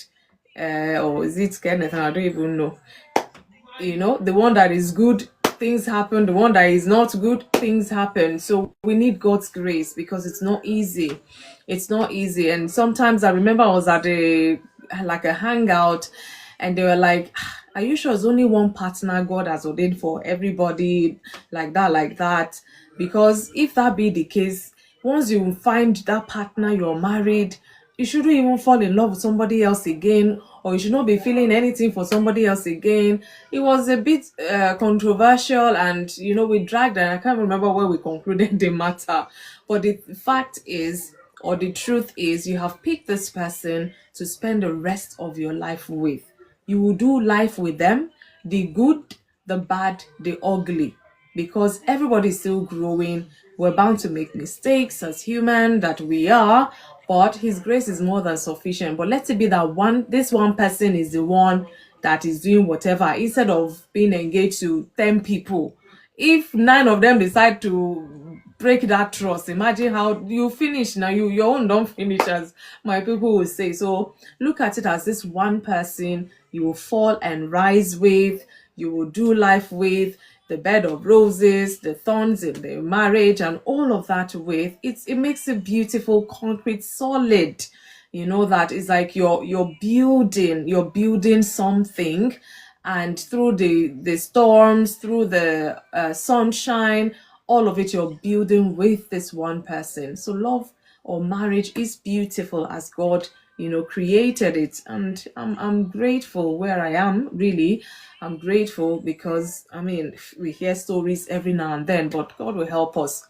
or is it Kenneth? I don't even know. The one that is good, things happen. The one that is not good, things happen. So we need God's grace because it's not easy. It's not easy. And sometimes I remember I was at a hangout and they were like, are you sure it's only one partner God has ordained for everybody like that? Because if that be the case, once you find that partner, you're married, you shouldn't even fall in love with somebody else again, or you should not be feeling anything for somebody else again. It was a bit controversial, and we dragged, and I can't remember where we concluded the matter. But the fact is, or the truth is, you have picked this person to spend the rest of your life with. You will do life with them, the good, the bad, the ugly, because everybody is still growing. We're bound to make mistakes as human that we are, but His grace is more than sufficient. But let it be that this one person is the one that is doing whatever, instead of being engaged to 10 people. If 9 of them decide to break that trust, imagine how you finish. Now your own don't finish, as my people will say. So look at it as this one person you will fall and rise with, you will do life with, the bed of roses, the thorns in the marriage, and all of that with. It makes it beautiful, concrete, solid. That is like you're building something, and through the storms, through the sunshine, all of it, you're building with this one person. So love or marriage is beautiful as God created it, and I'm grateful where I am. Really, I'm grateful because we hear stories every now and then, but God will help us.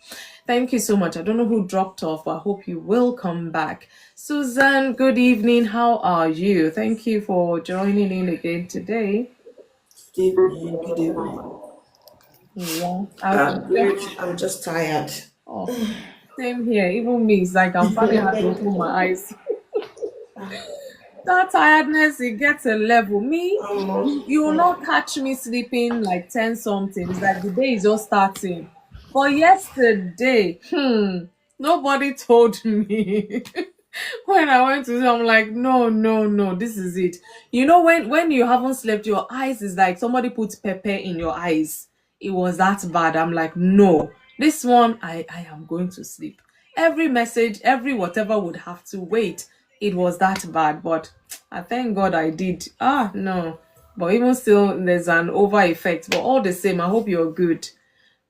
Thank you so much. I don't know who dropped off, but I hope you will come back. Susan, good evening. How are you? Thank you for joining in again today. Good evening. Good evening. Yeah, I'm just tired. Oh, same here. Even me, it's like I'm finding hard to open my eyes. That tiredness, it gets a level. Me, you will not catch me sleeping like 10 something. It's like the day is just starting. But yesterday, nobody told me. When I went to sleep, I'm like, no, this is it. When you haven't slept, your eyes is like somebody put pepper in your eyes. It was that bad. I'm like, no, This one, I am going to sleep. Every message, every whatever would have to wait. It was that bad, but I thank God I did. No. But even still, there's an over effect. But all the same, I hope you're good.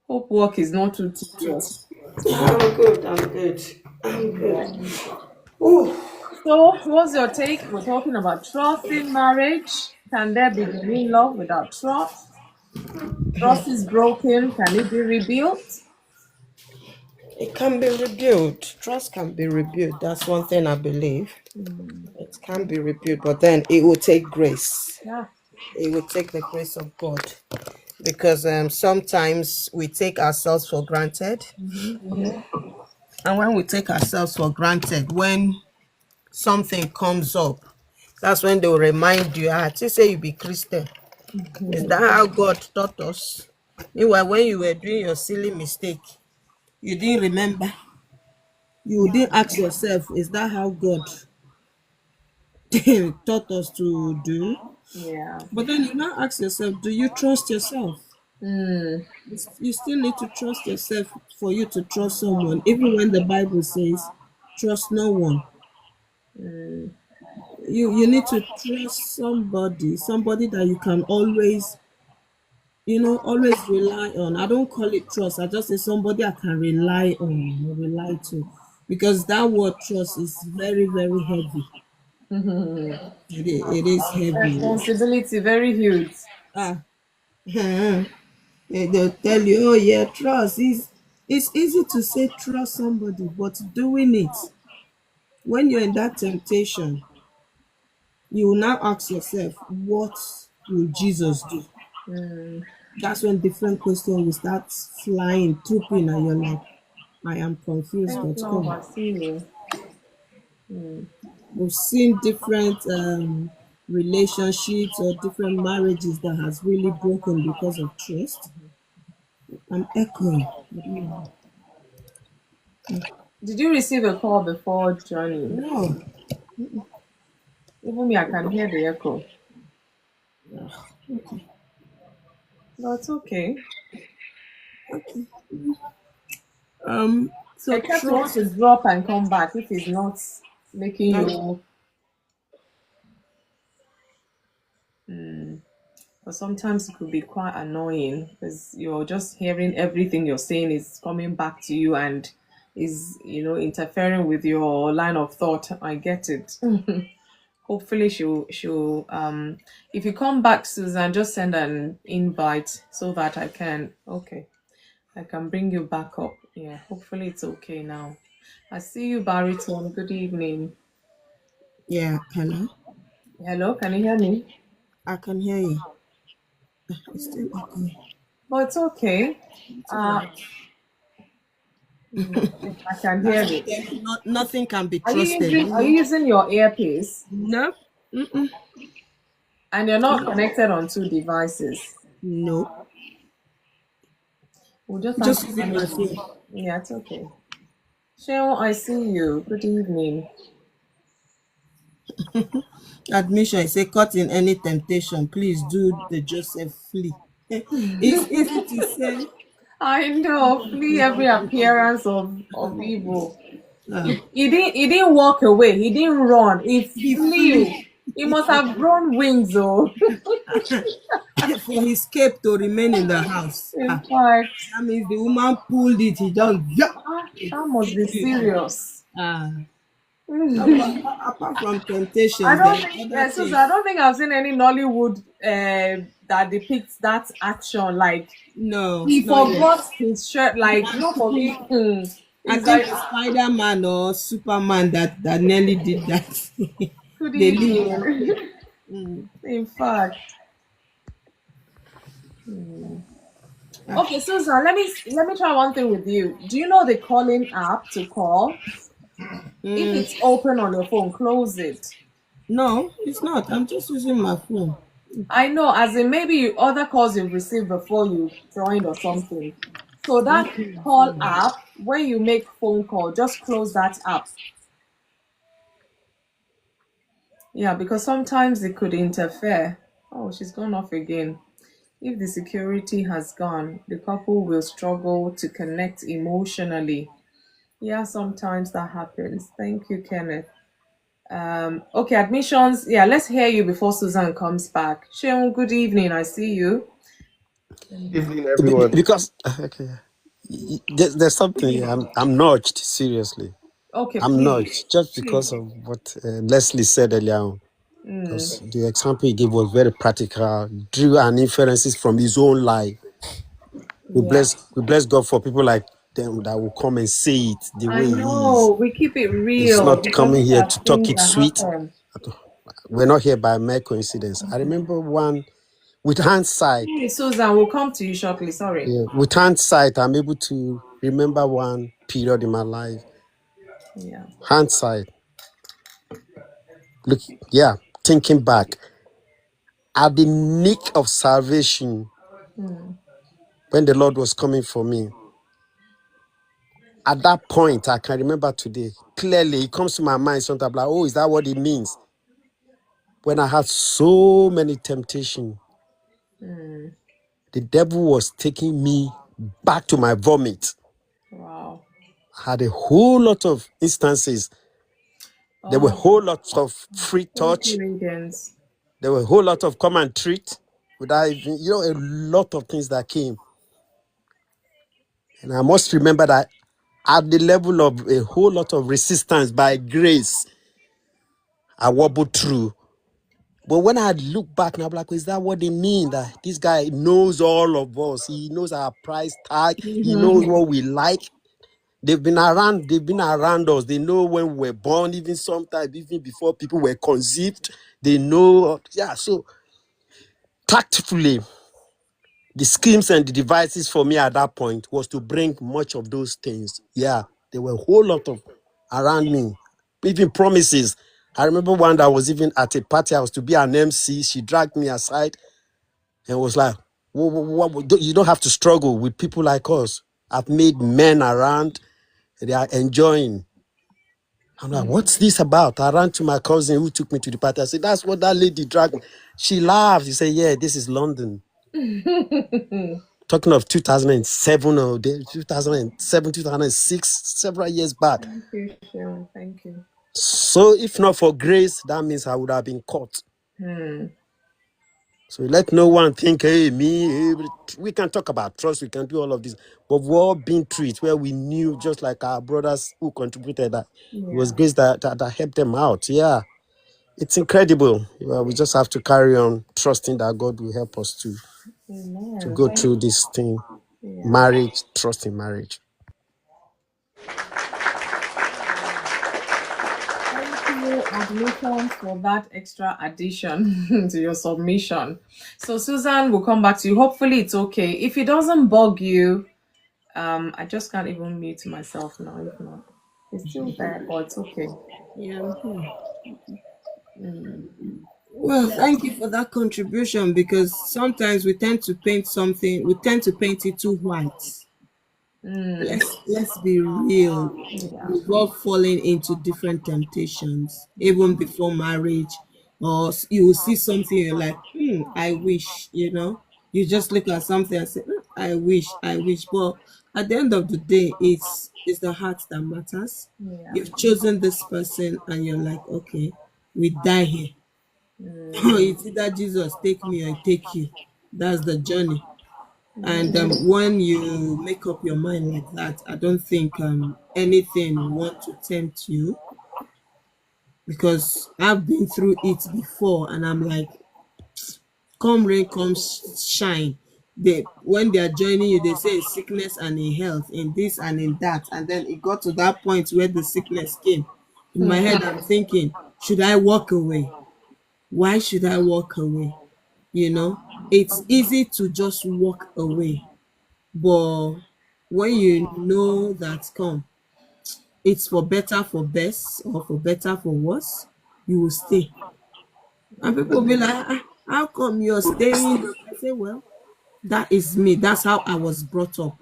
Hope work is not too tedious. I'm good. I'm good. I'm Yeah. good. Ooh. So, what's your take? We're talking about trust in marriage. Can there be genuine love without trust? Trust is broken. Can it be rebuilt? It can be rebuilt. Trust can be rebuilt. That's one thing I believe. It can be rebuilt, but then it will take grace. Yeah. It will take the grace of God. Because sometimes we take ourselves for granted. And when we take ourselves for granted, when something comes up, that's when they'll remind you, just say you be Christian. Is that how God taught us? Meanwhile, when you were doing your silly mistake, you didn't remember. You didn't ask yourself, is that how God taught us to do? Yeah. But then you now ask yourself, do you trust yourself? Mm. You still need to trust yourself for you to trust someone, even when the Bible says, trust no one. You need to trust somebody that you can always, always rely on. I don't call it trust. I just say somebody I can rely on or rely to. Because that word trust is very, very heavy. It is heavy. Responsibility very huge. Ah, they'll tell you, oh yeah, trust is it's easy to say trust somebody, but doing it when you're in that temptation, you will now ask yourself, what will Jesus do? That's when different questions will start flying, trooping, and you're like, I am confused, Thank but love, come. I see you. We've seen different relationships or different marriages that has really broken because of trust. I'm echoing. I don't know. Did you receive a call before joining? No. Even me, I can hear the echo. Okay. That's okay. So Except you want to trust. drop and come back if it's not making Not, you. But sometimes it could be quite annoying because you're just hearing everything you're saying is coming back to you and is, interfering with your line of thought. I get it. Hopefully she'll if you come back, Susan, just send an invite so that I can bring you back up. Yeah, hopefully it's okay now. I see you, Baritone. Good evening. yeah, hello. Hello, can you hear me? I can hear you. It's still echoing. But it's okay. It's all Uh, right. I can That's hear why I it. tell you, nothing can be Are you trusted. using your earpiece No, and you're not connected on two devices? no. We'll just have Just to using my manage it. phone. Yeah, it's okay. Sheon, I see you. Good evening. Admission is a caught in any temptation. Please do the Joseph flee. It's easy to say. I know, flee every appearance of evil. Uh, He didn't walk away. He didn't run. He he flew. flee He must have grown wings, oh. for his cape to remain in the house. In fact, That means the woman pulled it. He just it that must be flew. serious. Ah. I Apart from temptations, there don't are think, other Susan, I things. don't think I've seen any Nollywood that depicts that action. Like No, he not yet. forgot his shirt. Like not for me. I It's think like it's Spider-Man or Superman that nearly did that. good They leave one evening. cape. Mm. In fact, Ah, okay, Susan, let me try one thing with you. Do you know the calling app to call? If mm, it's open on your phone, close it. no, it's not. I'm just using my phone. I know, as in maybe other calls you've received before you joined or something. So that call app, when you make phone call, just close that app. Yeah, because sometimes it could interfere. Oh, she's gone off again. If the security has gone, the couple will struggle to connect emotionally. Yeah, sometimes that happens. Thank you, Kenneth. Okay, admissions. Yeah, let's hear you before Susan comes back. Sheon, good evening. I see you. Evening, everyone. Because okay, there's something here. I'm nudged seriously. Okay, I'm please. nudged just because Please. of what Leslie said earlier on. Because the example he gave was very practical, drew an inferences from his own life. Yeah. We bless God for people like them that will come and say it the I way he is. know. We keep it It's real not because coming these here are to talk things it that sweet. happen. We're not here by mere coincidence. I remember one with hindsight. Hey, Susan, we'll come to you shortly. Sorry. Yeah, with hindsight, I'm able to remember one period in my life. Yeah. Hindsight, look, yeah, thinking back, at the nick of salvation, when the Lord was coming for me, at that point, I can remember today clearly. It comes to my mind sometimes like, oh, is that what it means? When I had so many temptations, the devil was taking me back to my vomit. Wow. I had a whole lot of instances. There were a Oh, whole lot of free thank you, touch. Radiance. There were a whole lot of come and treat without even, a lot of things that came. And I must remember that at the level of a whole lot of resistance by grace, I wobbled through. But when I look back now, I'm like, is that what they mean? That this guy knows all of us. He knows our price tag. He knows what we like. They've been around us. They know when we were born, even sometimes, even before people were conceived. They know, yeah. So tactfully, the schemes and the devices for me at that point was to bring much of those things. Yeah, there were a whole lot of around me, even promises. I remember one that was even at a party. I was to be an MC. She dragged me aside and was like, you don't have to struggle with people like us. I've made men around. They are enjoying. I'm like, what's this about? I ran to my cousin who took me to the party. I said, that's what that lady dragged me. She laughed. She said, yeah, this is London. Talking of 2007 or 2007, 2006, several years back. Thank you, Sheon. Thank you. So if not for grace, that means I would have been caught. So let no one think, hey, me, hey, we can talk about trust, we can do all of this. But we've all been through it where we knew, just like our brothers who contributed, that it was Yeah. grace that helped them out. Yeah. It's incredible. Well, we just have to carry on trusting that God will help us to Amen. go through this thing. Yeah. Marriage, trust in marriage. Thank you, admissions, for that extra addition to your submission. So Susan will come back to you. Hopefully it's okay. If it doesn't bug you, I just can't even mute myself now. If not, it's still there, but it's okay. Yeah. Well, thank you for that contribution, because sometimes we tend to paint something, we tend to paint it too white. Let's be real. Yeah. We've all fallen into different temptations, even before marriage. Or you will see something, you're like, I wish, You just look at something and say, I wish, I wish. But at the end of the day, it's the heart that matters. Yeah. You've chosen this person and you're like, okay, we die here. It's either Jesus take me or I take you. That's the journey. And when you make up your mind like that, I don't think anything want to tempt you, because I've been through it before, and I'm like, come rain, come shine. When they are joining you, they say sickness and in health, in this and in that, and then it got to that point where the sickness came. In my head, I'm thinking, should I walk away? Why should I walk away? It's easy to just walk away. But when you know that it's for better, for best, or for better, for worse, you will stay. And people will be like, how come you're staying? I say, well, that is me. That's how I was brought up.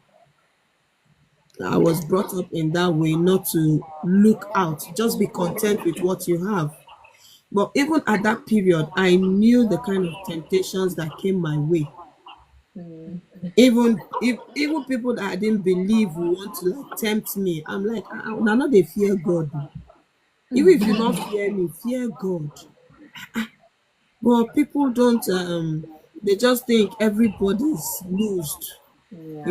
I was brought up in that way, not to look out, just be content with what you have. But even at that period, I knew the kind of temptations that came my way. Even people that I didn't believe would want to like tempt me, I'm like, now not they fear God. Even if you not fear me, fear God. But people don't they just think everybody's loosed, Yeah.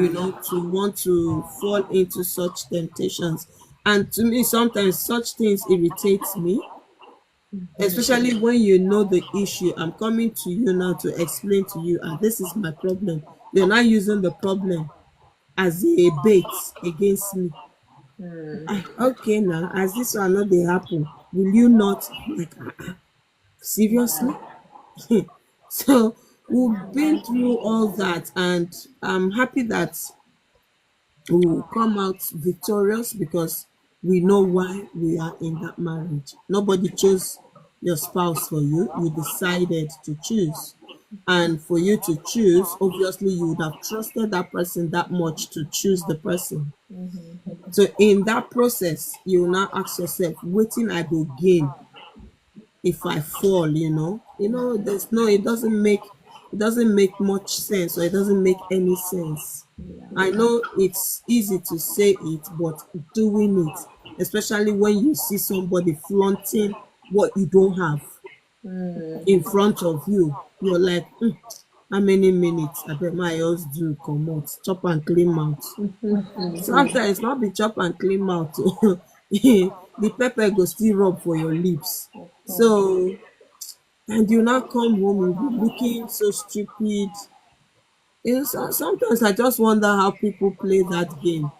to want to fall into such temptations. And to me, sometimes such things irritates me, especially when you know the issue. I'm coming to you now to explain to you, this is my problem. You're not using the problem as a bait against me. Okay, now as this one not they happen, will you not like seriously? So we've been through all that, and I'm happy that we will come out victorious because we know why we are in that marriage. Nobody chose your spouse for you. You decided to choose. And for you to choose, obviously, you would have trusted that person that much to choose the person. So, in that process, you will now ask yourself, waiting I go gain if I fall, there's no, it doesn't make much sense, or it doesn't make any sense. I know it's easy to say it, but doing it, especially when you see somebody flaunting what you don't have in front of you, you're like, how many minutes I bet my else do come out, chop and clean mouth. Sometimes not be chop and clean mouth. The pepper go still rub for your lips. So, and you now come home, you'll be looking so stupid. Sometimes I just wonder how people play that game.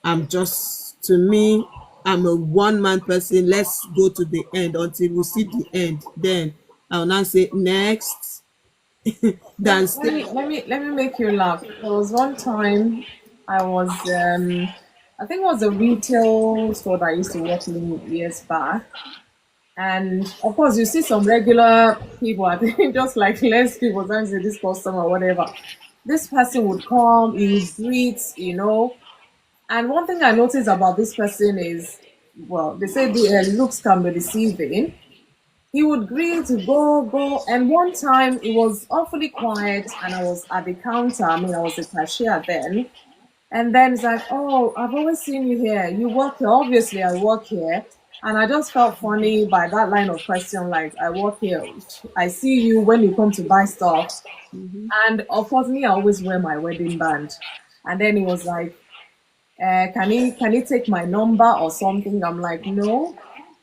To me, I'm a one-man person. Let's go to the end until we see the end. Then I'll now say next, Let, than let stay. me let me let me make you laugh. There was one time I was I think it was a retail store that I used to work in years back. And of course you see some regular people, I think just like less people, sometimes say this customer or whatever. This person would come, he would greet, and one thing I noticed about this person is, well, they say the looks can be deceiving. He would greet, go, and one time it was awfully quiet, and I was at the counter. I mean, I was a cashier then, and then it's like, oh, I've always seen you here. You work here. Obviously, I work here. And I just felt funny by that line of question, like, I work here. I see you when you come to buy stuff. And of course, me, I always wear my wedding band. And then he was like, can he take my number or something? I'm like, no.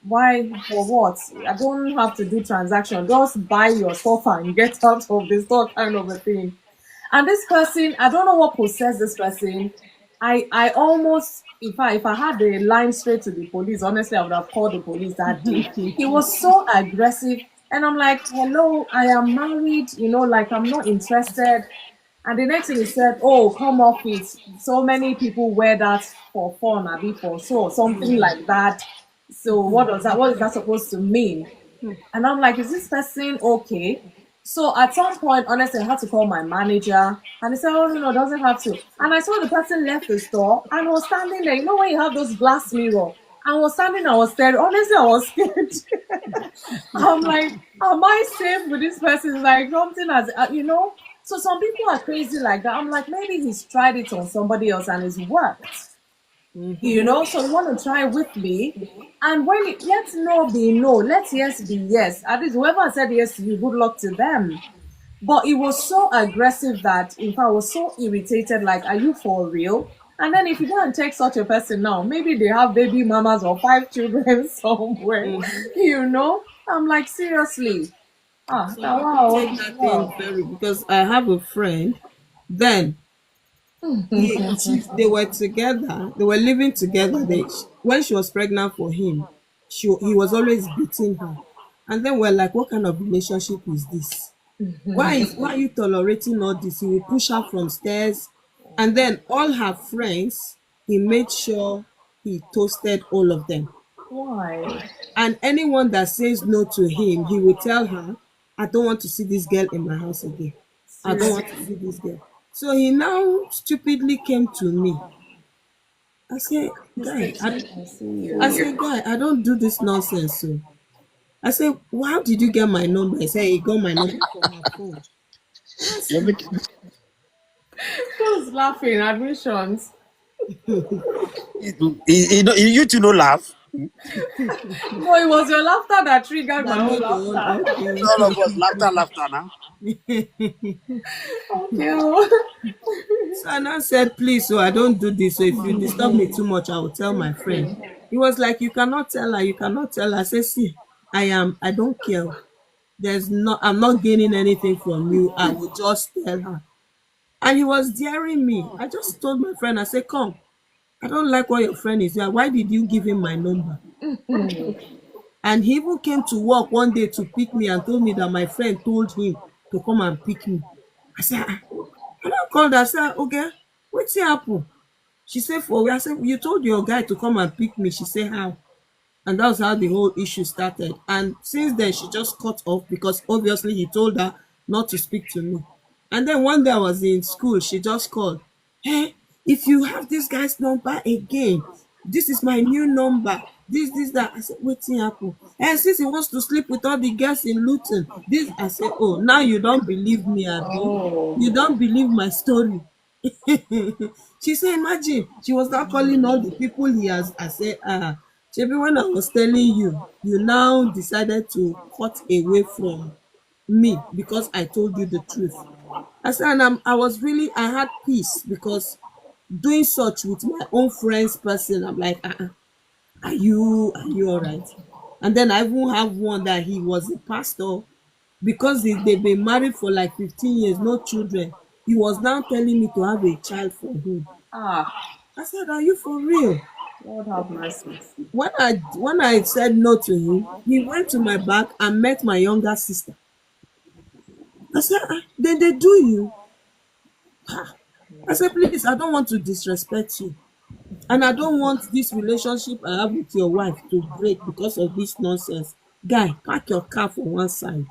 Why? For what? I don't have to do transaction. Just buy your stuff and get out of the store, kind of a thing. And this person, I don't know what possessed this person. I almost, if I had the line straight to the police, honestly, I would have called the police that day. He was so aggressive, and I'm like, hello, I am married, like I'm not interested. And the next thing he said, oh, come off it. So many people wear that for fun, or for so something like that. So what is that supposed to mean? And I'm like, is this person okay? So at some point, honestly, I had to call my manager, and he said, oh, no, doesn't have to. And I saw the person left the store and was standing there. You know, when you have those glass mirror, and was standing, I was staring. Honestly, I was scared. I'm like, am I safe with this person? Like something as. So some people are crazy like that. I'm like, maybe he's tried it on somebody else and it's worked. So you want to try with me. And when let no be no, let yes be yes. At least whoever said yes to you, good luck to them. But it was so aggressive that if I was so irritated, like, are you for real? And then if you go and take such a person now, maybe they have baby mamas or 5 children somewhere, I'm like, seriously. So Now people wow, take that thing wow. very, because I have a friend. Then they were together. They were living together. When she was pregnant for him, he was always beating her. And then we're like, what kind of relationship is this? Why are you tolerating all this? He will push her from stairs, and then all her friends, he made sure he toasted all of them. Why? And anyone that says no to him, he will tell her, I don't want to see this girl in my house again. I don't want to Seriously. see this girl. So he now stupidly came to me. I said, guy, I see you. I don't do this nonsense. So I said, well, how did you get my number? He said he got my number from her phone. I Let said, me Who's laughing? Admissions. You two no laugh. No, it was your laughter that triggered my That own made your own. laughter. Okay. All of us laughter now. Okay. Oh. So I now said, please, so I don't do this. So if you disturb me too much, I will tell my friend. He was like, you cannot tell her, you cannot tell her. I said, see, I don't care. I'm not gaining anything from you. I will just tell her. And he was daring me. I just told my friend, I said, come, I don't like what your friend is doing. Why did you give him my number? And he even came to work one day to pick me and told me that my friend told him to come and pick me. I said, I don't call that. I said, okay, what's happen? She said, for where? I said, you told your guy to come and pick me. She said, how? And that was how the whole issue started. And since then, she just cut off because obviously he told her not to speak to me. And then one day I was in school, she just called. Hey, if you have this guy's number again, this is my new number. This, that. I said, wetin happen? And since he wants to sleep with all the girls in Luton, this, I said, oh, now you don't believe me, Abi. Oh. You don't believe my story. She said, imagine, she was now calling all the people he has. I said, Shebi, when I was telling you, you now decided to cut away from me because I told you the truth. I said, and I was really, I had peace because doing such with my own friends person, I'm like, are you all right? And then I even have one that he was a pastor because they've been married for like 15 years, no children. He was now telling me to have a child for him. Ah, I said, are you for real? Lord have mercy. When I said no to him, he went to my back and met my younger sister. I said, then they do you. I said, please, I don't want to disrespect you. And I don't want this relationship I have with your wife to break because of this nonsense. Guy, park your car for one side.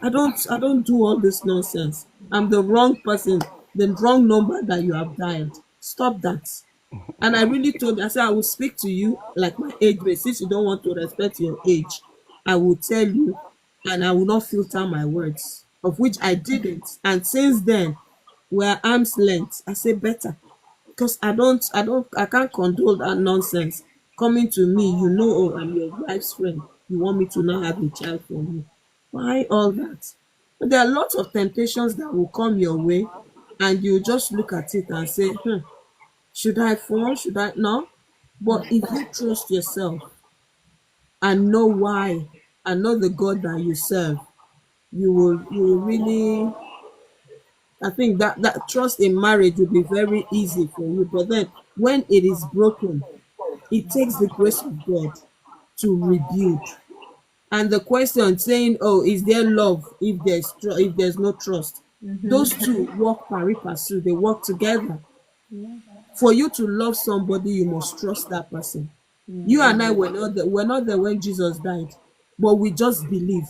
I don't do all this nonsense. I'm the wrong person, the wrong number that you have dialed. Stop that. And I really told her, I said, I will speak to you like my age mate. Since you don't want to respect your age, I will tell you and I will not filter my words, of which I didn't. And since then, we're arm's length. I say better because I can't condone that nonsense. Coming to me, oh, I'm your wife's friend. You want me to now have a child from you. Why all that? But there are lots of temptations that will come your way, and you just look at it and say, should I fall? Should I? No. But if you trust yourself and know why and know the God that you serve, you will really, I think that trust in marriage will be very easy for you. But then when it is broken, it takes the grace of God to rebuild. And the question saying, oh, is there love if there's no trust? Those two work pari passu, they work together. For you to love somebody, you must trust that person. You and I were not there when Jesus died, but we just believe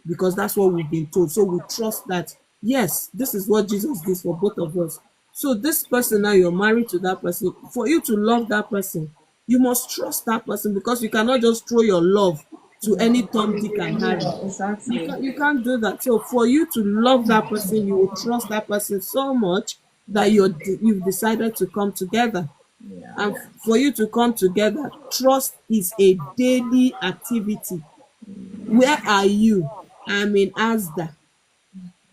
because that's what we've been told. So we trust that, yes, this is what Jesus did for both of us. So this person, now you're married to that person. For you to love that person, you must trust that person because you cannot just throw your love to any Tom, Dick, and Harry. Exactly. You can't do that. So for you to love that person, you will trust that person so much that you've decided to come together. Yeah. And for you to come together, trust is a daily activity. Where are you? I'm in Asda.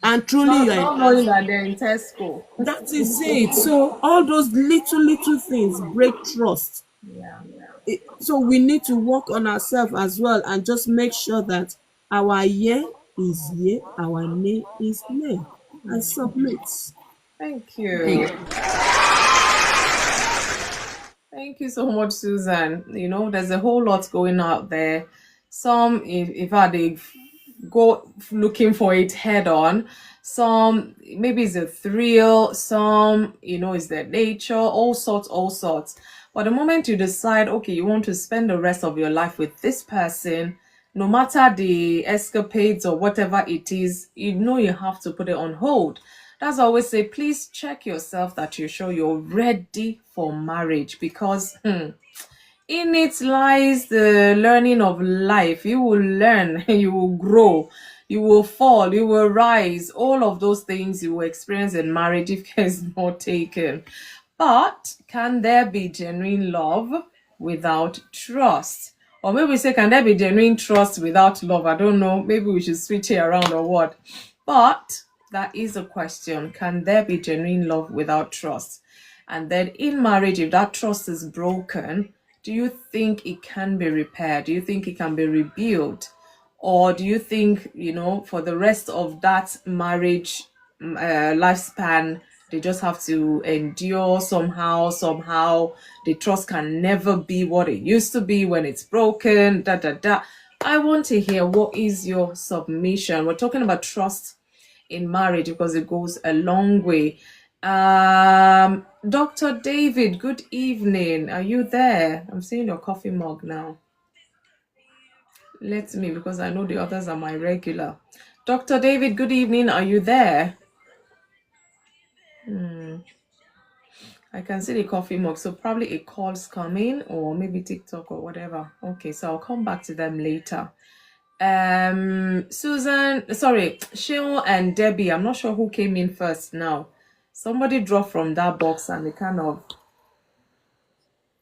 And truly Not, you're in not knowing Asda. that they're in Tesco. That is it. So all those little things break trust. Yeah. So we need to work on ourselves as well and just make sure that our yea is yea, our nay is nay. I submit. Thank you. Thank you so much, Susan. You know, there's a whole lot going out there. Some, if they go looking for it head on. Some, maybe it's a thrill. Some, it's their nature. All sorts. But the moment you decide, okay, you want to spend the rest of your life with this person, no matter the escapades or whatever it is, you have to put it on hold. That's why I always say, please check yourself that you're sure you're ready for marriage, because in it lies the learning of life. You will learn, you will grow, you will fall, you will rise. All of those things you will experience in marriage if care is not taken. But can there be genuine love without trust? Or maybe we say, can there be genuine trust without love? I don't know. Maybe we should switch it around or what. But that is a question. Can there be genuine love without trust? And then in marriage, if that trust is broken, do you think it can be repaired? Do you think it can be rebuilt? Or do you think, for the rest of that marriage lifespan, they just have to endure somehow? The trust can never be what it used to be when it's broken. I want to hear, what is your submission? We're talking about trust in marriage because it goes a long way. Dr. David, good evening. Are you there? I'm seeing your coffee mug now. Let me, because I know the others are my regular. Dr. David, good evening. Are you there? I can see the coffee mug, so probably a call's coming, or maybe TikTok or whatever. Okay, so I'll come back to them later. Sheol and Debbie, I'm not sure who came in first now. Somebody dropped from that box and they kind of,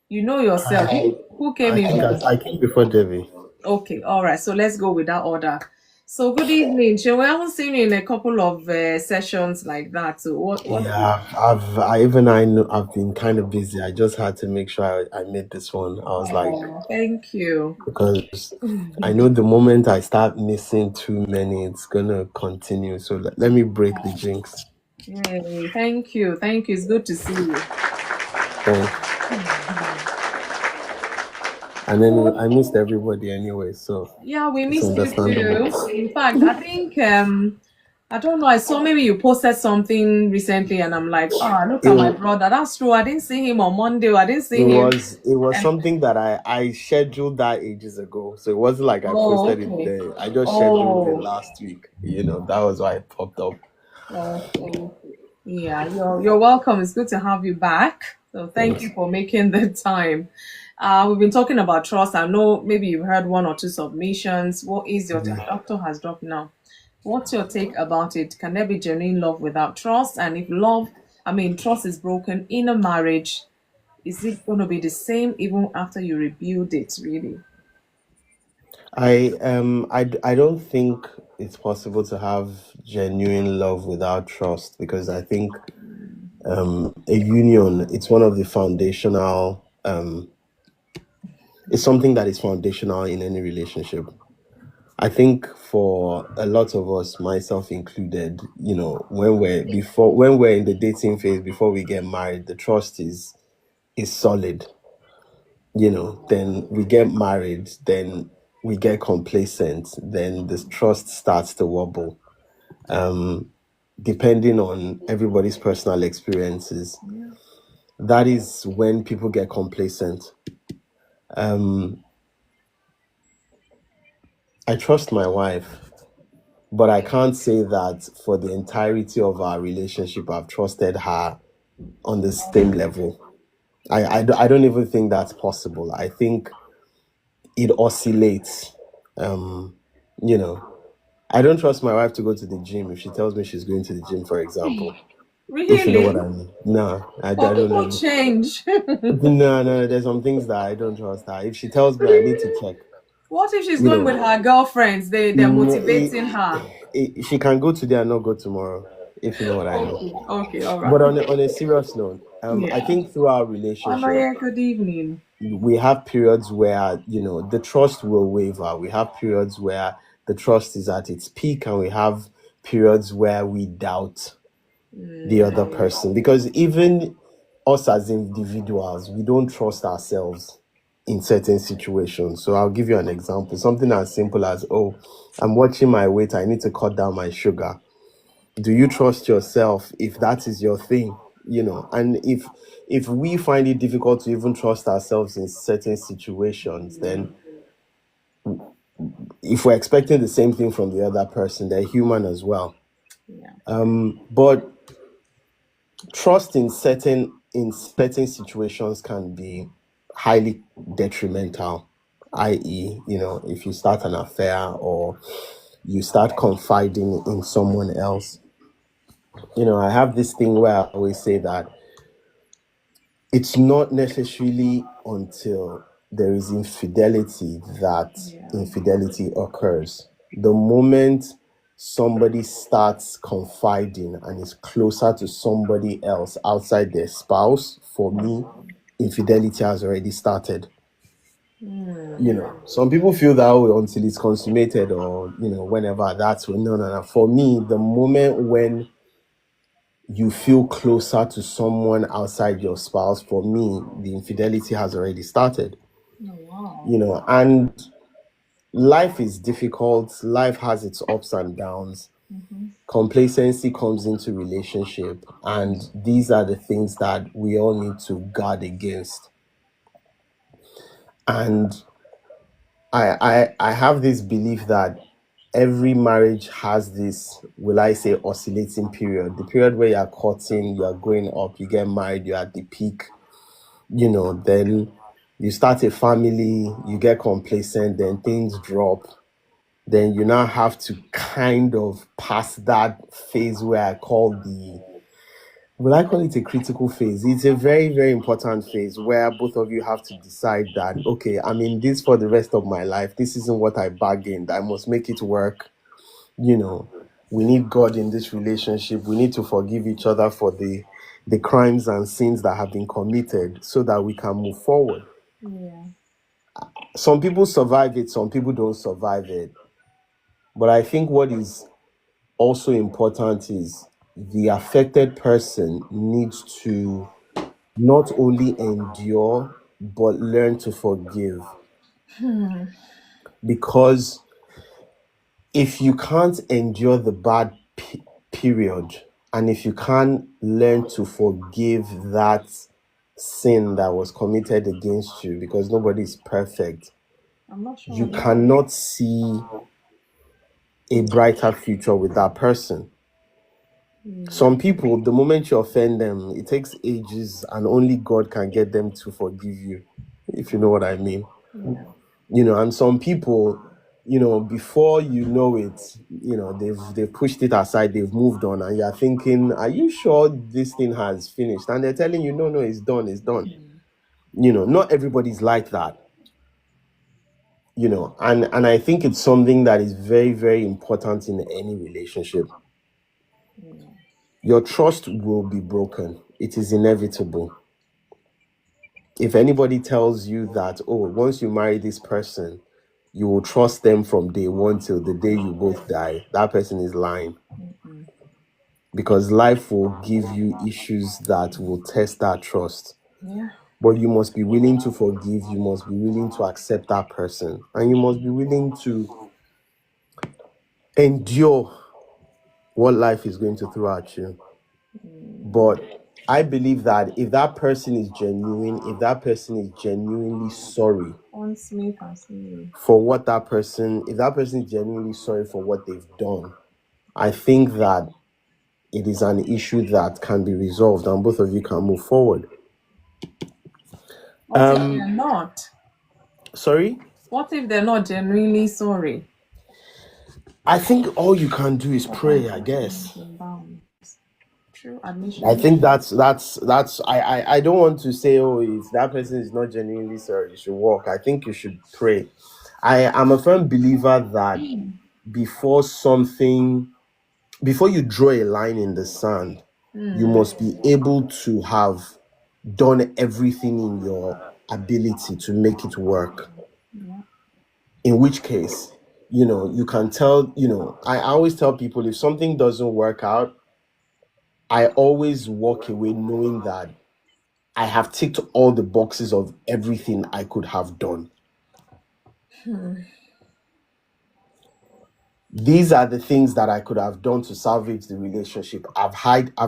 yourself. Who came in first? I came before Debbie. Okay, all right. So let's go with that order. So good evening, Sheol. We haven't seen you in a couple of sessions like that. So what? Yeah, I've been kind of busy. I just had to make sure I made this one. I was like, thank you. because I know the moment I start missing too many, it's gonna continue. So let me break the jinx. Yay, thank you. It's good to see you. And then I missed everybody anyway, so yeah, we missed you understandable. too. In fact, I think I don't know, I saw maybe you posted something recently and I'm like, look at my brother. That's true. I didn't see him on Monday. I didn't see him. It was something that I scheduled that ages ago. So it wasn't like I posted it there. I just scheduled it last week. That was why it popped up. Yeah, you're welcome. It's good to have you back. So thank you for making the time. We've been talking about trust. I know maybe you've heard one or two submissions. What is your doctor has dropped now? What's your take about it? Can there be genuine love without trust? And if trust is broken in a marriage, is it going to be the same even after you rebuild it, really? I don't think it's possible to have genuine love without trust, because I think a union, it's one of the foundational it's something that is foundational in any relationship. I think for a lot of us, myself included, when we're in the dating phase before we get married, the trust is solid. Then we get married, then we get complacent, then the trust starts to wobble. Depending on everybody's personal experiences, that is when people get complacent. I trust my wife, but I can't say that for the entirety of our relationship I've trusted her on the same level. I don't even think that's possible. I think it oscillates. I don't trust my wife to go to the gym if she tells me she's going to the gym, for example. Really? If you know what I mean. No, I don't know. Change. No, there's some things that I don't trust her. If she tells me, I need to check. What if she's going with her girlfriends? They're motivating her. She can go today and not go tomorrow, if you know what I mean. Okay, all right. But on a serious note, I think through our relationship, good evening. We have periods where the trust will waver. We have periods where the trust is at its peak, and we have periods where we doubt the other person, because even us as individuals, we don't trust ourselves in certain situations. So I'll give you an example. Something as simple as, I'm watching my weight, I need to cut down my sugar. Do you trust yourself if that is your thing? And if we find it difficult to even trust ourselves in certain situations, then if we're expecting the same thing from the other person, they're human as well. But trust in certain situations can be highly detrimental, i.e., if you start an affair, or you start confiding in someone else. I have this thing where I always say that it's not necessarily until there is infidelity that infidelity occurs. The moment somebody starts confiding and is closer to somebody else outside their spouse, for me, infidelity has already started. Some people feel that way until it's consummated, or whenever. That's when no. For me, the moment when you feel closer to someone outside your spouse, for me, the infidelity has already started. And life is difficult. Life has its ups and downs. Complacency comes into relationship, and these are the things that we all need to guard against. And I have this belief that every marriage has this, will I say, oscillating period. The period where you're courting, you're growing up, you get married, you're at the peak, then you start a family, you get complacent, then things drop. Then you now have to kind of pass that phase where I call it a critical phase. It's a very, very important phase where both of you have to decide that, okay, I'm in this for the rest of my life. This isn't what I bargained. I must make it work. We need God in this relationship. We need to forgive each other for the crimes and sins that have been committed so that we can move forward. Some people survive it, some people don't survive it. But I think what is also important is the affected person needs to not only endure, but learn to forgive. Because if you can't endure the bad period, and if you can't learn to forgive that sin that was committed against you, because nobody is perfect, you cannot see a brighter future with that person. Some people, the moment you offend them, it takes ages, and only God can get them to forgive you, if you know what I mean. And some people, before you know it, they've pushed it aside, they've moved on, and you're thinking, are you sure this thing has finished? And they're telling you, no, it's done. Not everybody's like that. And I think it's something that is very, very important in any relationship. Your trust will be broken. It is inevitable. If anybody tells you that, once you marry this person, you will trust them from day one till the day you both die, that person is lying. Because life will give you issues that will test that trust. But you must be willing to forgive. You must be willing to accept that person. And you must be willing to endure what life is going to throw at you. But I believe that if that person is genuine, if that person is genuinely sorry for what that person, if that person is genuinely sorry for what they've done, I think that it is an issue that can be resolved and both of you can move forward. What if they're not? Sorry? What if they're not genuinely sorry? I think all you can do is pray, I guess. True admission. I think that's I don't want to say, if that person is not genuinely sorry, you should walk. I think you should pray. I am a firm believer that before you draw a line in the sand, you must be able to have done everything in your ability to make it work. In which case, you can tell, I always tell people, if something doesn't work out, I always walk away knowing that I have ticked all the boxes of everything I could have done. These are the things that I could have done to salvage the relationship. Have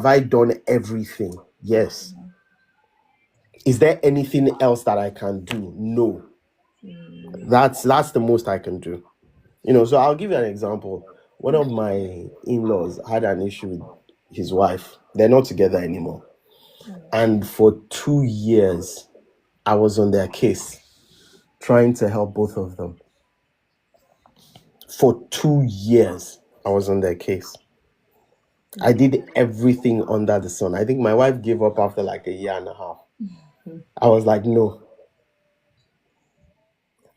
I done everything? Yes. Is there anything else that I can do? No. That's the most I can do. So I'll give you an example. One of my in-laws had an issue with his wife. They're not together anymore. And for 2 years, I was on their case, trying to help both of them. For 2 years, I was on their case. I did everything under the sun. I think my wife gave up after like a year and a half. I was like, no.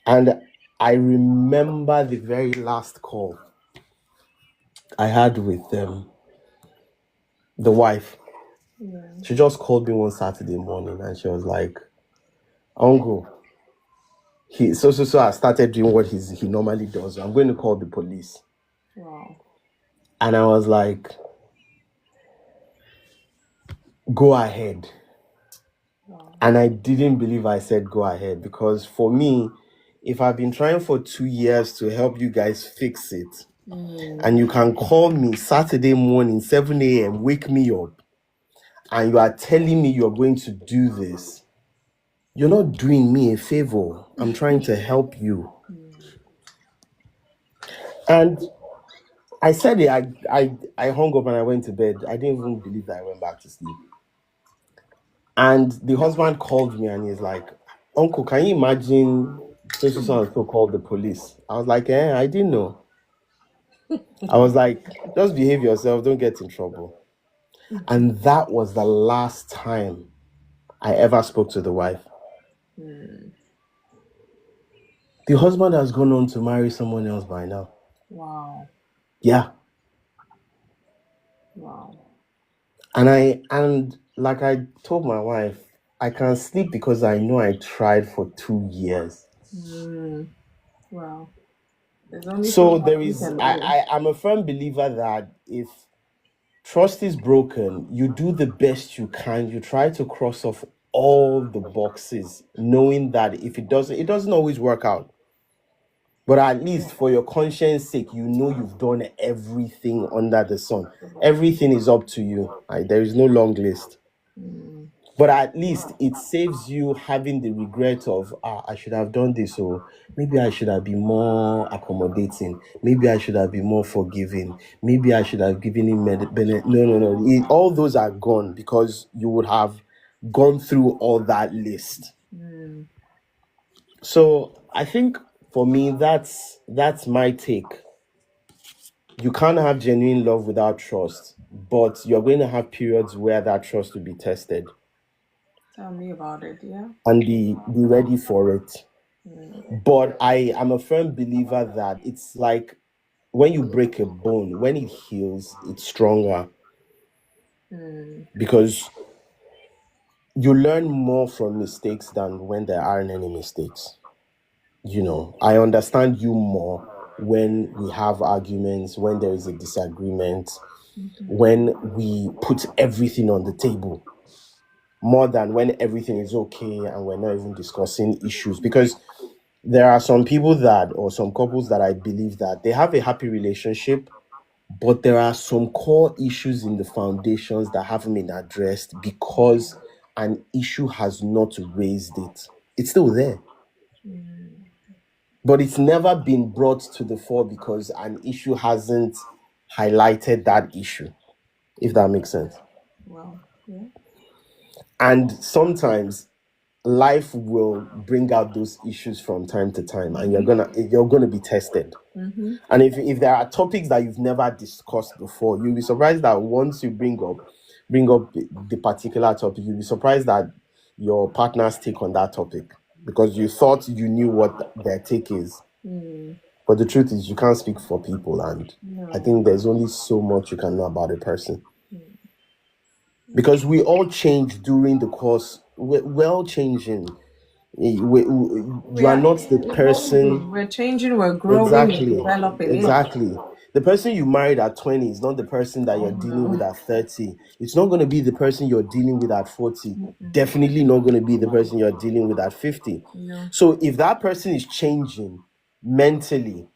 And I remember the very last call I had with the wife. She just called me one Saturday morning and she was like, Uncle, I started doing what he normally does. I'm going to call the police. Wow. And I was like, go ahead. Wow. And I didn't believe I said go ahead, because for me, if I've been trying for 2 years to help you guys fix it, and you can call me Saturday morning, 7 a.m., wake me up, and you are telling me you're going to do this, you're not doing me a favor. I'm trying to help you. And I said it, I hung up and I went to bed. I didn't even believe that I went back to sleep. And the husband called me and he's like, Uncle, can you imagine so called the police? I was like, I didn't know. I was like, just behave yourself, don't get in trouble. And that was the last time I ever spoke to the wife. The husband has gone on to marry someone else by now. Wow. Yeah. Wow. And like I told my wife, I can sleep because I know I tried for 2 years. Wow. There's only So much there you is, can do. I'm a firm believer that if trust is broken, you do the best you can. You try to cross off all the boxes, knowing that if it doesn't always work out. But at least for your conscience sake, you know you've done everything under the sun. Everything is up to you. There is no long list. But at least it saves you having the regret of, I should have done this, or maybe I should have been more accommodating. Maybe I should have been more forgiving. Maybe I should have given him No. All those are gone because you would have gone through all that list. So I think for me, that's my take. You can't have genuine love without trust, but you're going to have periods where that trust will be tested. Tell me about it, yeah. And be ready for it. But I am a firm believer that it's like when you break a bone, when it heals, it's stronger. Because you learn more from mistakes than when there aren't any mistakes. I understand you more when we have arguments, when there is a disagreement, when we put everything on the table, more than when everything is okay and we're not even discussing issues. Because there are some people or some couples that I believe that they have a happy relationship, but there are some core issues in the foundations that haven't been addressed because an issue has not raised it. It's still there. But it's never been brought to the fore because an issue hasn't highlighted that issue, if that makes sense. Wow. Yeah. And sometimes life will bring out those issues from time to time, and you're gonna be tested. And if there are topics that you've never discussed before, you'll be surprised that once you bring up the particular topic, you'll be surprised that your partner's take on that topic, because you thought you knew what their take is. But the truth is, you can't speak for people, and I think there's only so much you can know about a person. Because we all change during the course. We're all changing. You are not the person. We're changing, we're growing, we're developing. Exactly. The person you married at 20 is not the person that you're dealing with at 30. It's not going to be the person you're dealing with at 40. Definitely not going to be the person you're dealing with at 50. No. So if that person is changing mentally,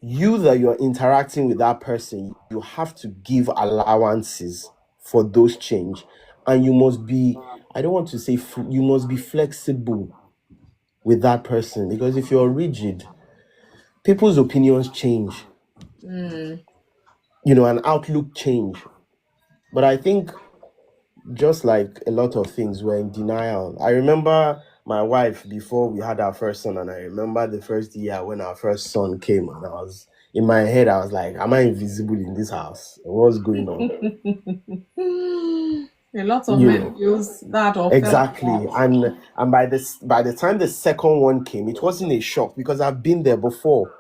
that you're interacting with that person, you have to give allowances for those change. And you must be, I don't want to say, you must be flexible with that person, because if you're rigid, people's opinions change, an outlook change. But I think just like a lot of things, we're in denial. I remember my wife before we had our first son, and I remember the first year when our first son came, and I was in my head, I was like, "Am I invisible in this house? What's going on?" A lot of You men know. use that or felt Exactly. that. And by the time the second one came, it wasn't a shock because I've been there before.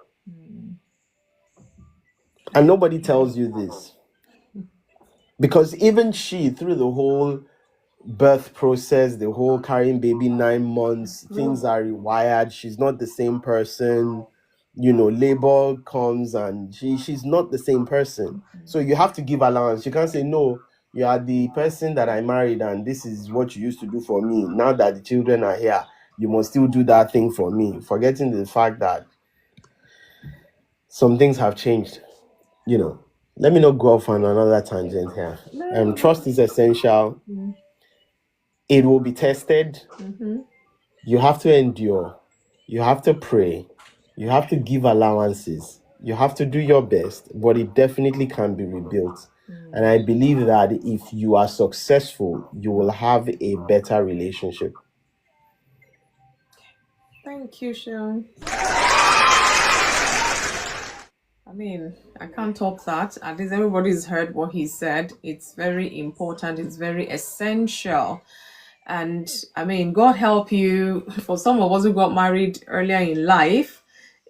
And nobody tells you this. Because even she, through the whole birth process, the whole carrying baby 9 months, things are rewired. She's not the same person. You know, labor comes and she's not the same person. So you have to give allowance. You can't say, no, you are the person that I married and this is what you used to do for me. Now that the children are here, you must still do that thing for me. Forgetting the fact that some things have changed, you know. Let me not go off on another tangent here. Trust is essential. It will be tested. You have to endure. You have to pray. You have to give allowances. You have to do your best, but it definitely can be rebuilt. And I believe that if you are successful, you will have a better relationship. Thank you, Sean. I mean, I can't top that. At least everybody's heard what he said. It's very important. It's very essential. And I mean, God help you. For some of us who got married earlier in life,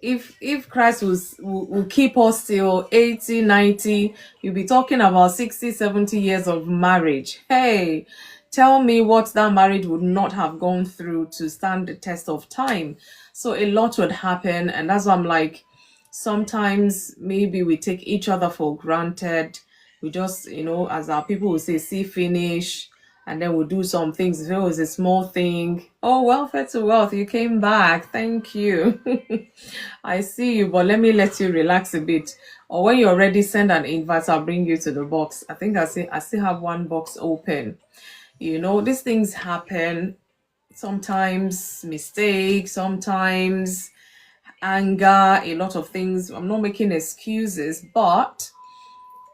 if Christ will keep us till 80, 90, you'll be talking about 60, 70 years of marriage. Hey, tell me what that marriage would not have gone through to stand the test of time. So a lot would happen. And that's why I'm like, sometimes maybe we take each other for granted. We just, as our people will say, see finish, and then we'll do some things. If it was a small thing, oh, welfare to wealth, you came back, thank you. I see you, but let you relax a bit. Or when you're ready, send an invite, I'll bring you to the box. I think I still have one box open. These things happen. Sometimes mistakes, sometimes anger, a lot of things. I'm not making excuses, but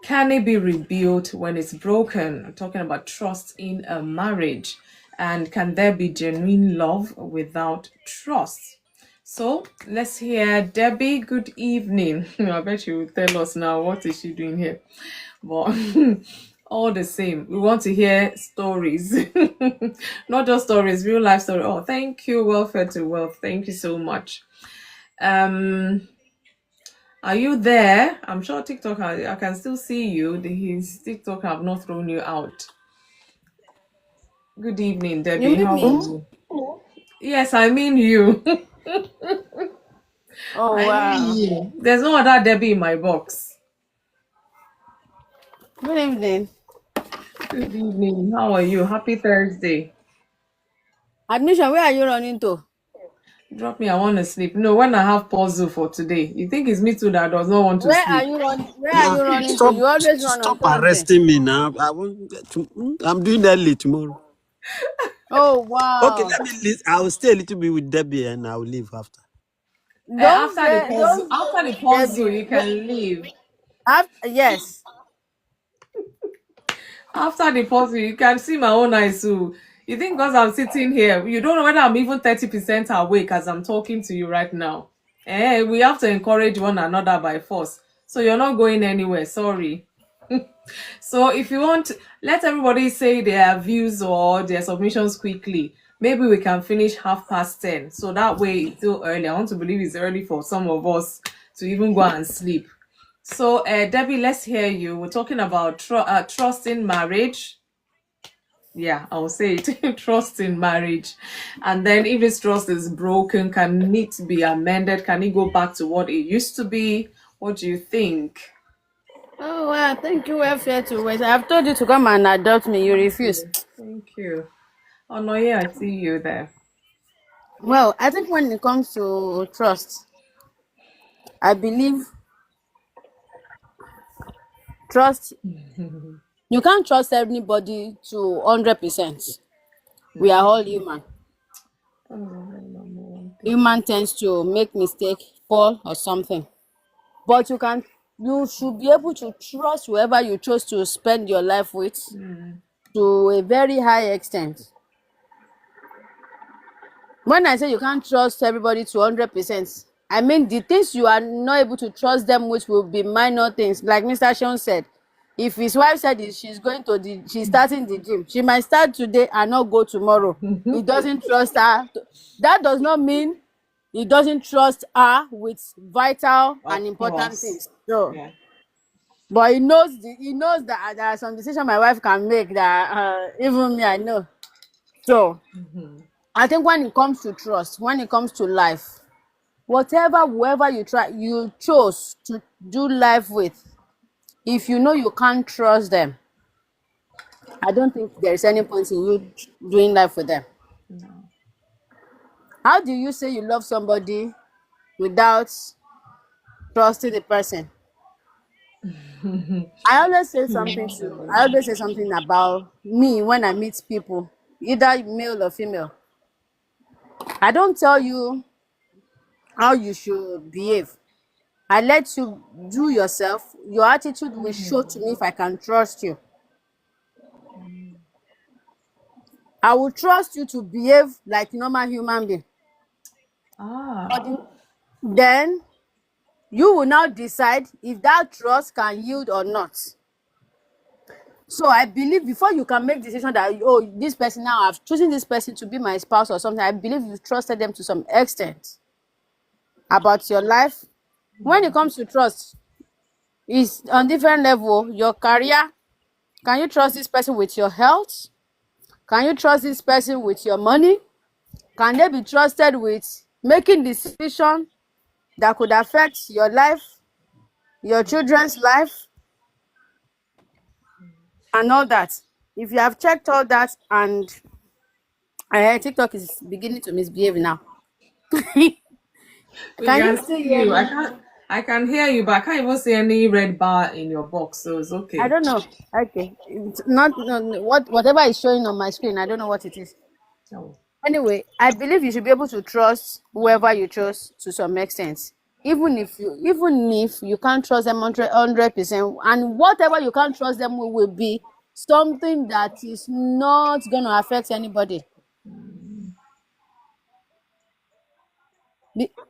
can it be rebuilt when it's broken? I'm talking about trust in a marriage. And can there be genuine love without trust? So let's hear Debbie. Good evening. I bet you will tell us now what is she doing here. But all the same, we want to hear stories. Not just stories, real life story. Oh, thank you, welfare to wealth. Thank you so much. Are you there? I'm sure TikTok, I can still see you. His TikTok have not thrown you out. Good evening, Debbie. You mean How are me? you? Yes, I mean you. Oh I mean wow. you. There's no other Debbie in my box. Good evening. Good evening. How are you? Happy Thursday. Admission, where are you running to? Drop me, I want to sleep. No, when I have puzzle for today, you think it's me too that does not want to Where are sleep? you running? Where are you running to? Stop, You always run on stop Thursday. arresting me now. I'm doing early tomorrow. Oh Okay, wow. let me leave. I will stay a little bit with Debbie and I will leave after. After the puzzle, Don't after the puzzle, Debbie. you can leave. After, yes. After the puzzle, you can see my own eyes. So you think because I'm sitting here, you don't know whether I'm even 30% awake as I'm talking to you right now. We have to encourage one another by force. So you're not going anywhere. Sorry. So if you want, let everybody say their views or their submissions quickly. Maybe we can finish 10:30. So that way it's still early. I want to believe it's early for some of us to even go and sleep. So, Debbie, let's hear you. We're talking about trust in marriage. Yeah, I'll say it. Trust in marriage. And then if this trust is broken, can it be amended? Can it go back to what it used to be? What do you think? Oh wow, thank you, welfare to wait. I've told you to come and adopt me. You refuse. Thank you. Oh, no, yeah, I see you there. Well, I think when it comes to trust, I believe trust you can't trust anybody to 100%. We are all human. Human tends to make mistake, fall or something. But you should be able to trust whoever you chose to spend your life with to a very high extent. When I say you can't trust everybody to 100%, I mean the things you are not able to trust them with will be minor things. Like Mr. Sean said, if his wife said she's starting the gym, she might start today and not go tomorrow. He doesn't trust her. That does not mean he doesn't trust her with vital and Of important course. things. So, Yeah. but he knows that there are some decisions my wife can make that even me I know. So I think when it comes to trust, when it comes to life, whoever you chose to do life with, if you know you can't trust them, I don't think there is any point in you doing life with them. No. How do you say you love somebody without trusting the person? I always say something about me when I meet people, either male or female. I don't tell you how you should behave. I let you do yourself. Your attitude will show to me if I can trust you. I will trust you to behave like normal human being. Ah. Then you will now decide if that trust can yield or not. So I believe before you can make decision that, oh, this person, now I've chosen this person to be my spouse or something, I believe you've trusted them to some extent about your life. When it comes to trust, it's on different level. Your career, can you trust this person with your health? Can you trust this person with your money? Can they be trusted with making decisions that could affect your life, your children's life, and all that? If you have checked all that, and TikTok is beginning to misbehave now. We Can can you still see hear you. me? I can hear you, but I can't even see any red bar in your box, so it's I okay. don't know. Okay, it's not no, whatever is showing on my screen. I don't know what it is. Oh. Anyway, I believe you should be able to trust whoever you chose to some extent. Even if you can't trust them 100%, and whatever you can't trust them with will be something that is not gonna affect anybody.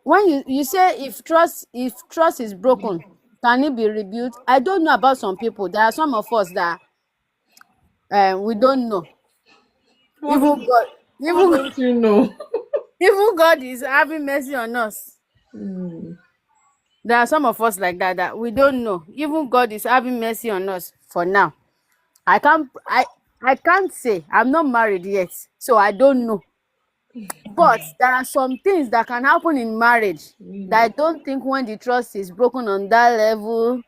When you say if trust is broken, can it be rebuilt? I don't know about some people. There are some of us that we don't know. What Even God, what even don't you know? even God is having mercy on us. There are some of us like that we don't know. Even God is having mercy on us for now. I can't say. I'm not married yet, so I don't know. But there are some things that can happen in marriage that I don't think when the trust is broken on that level,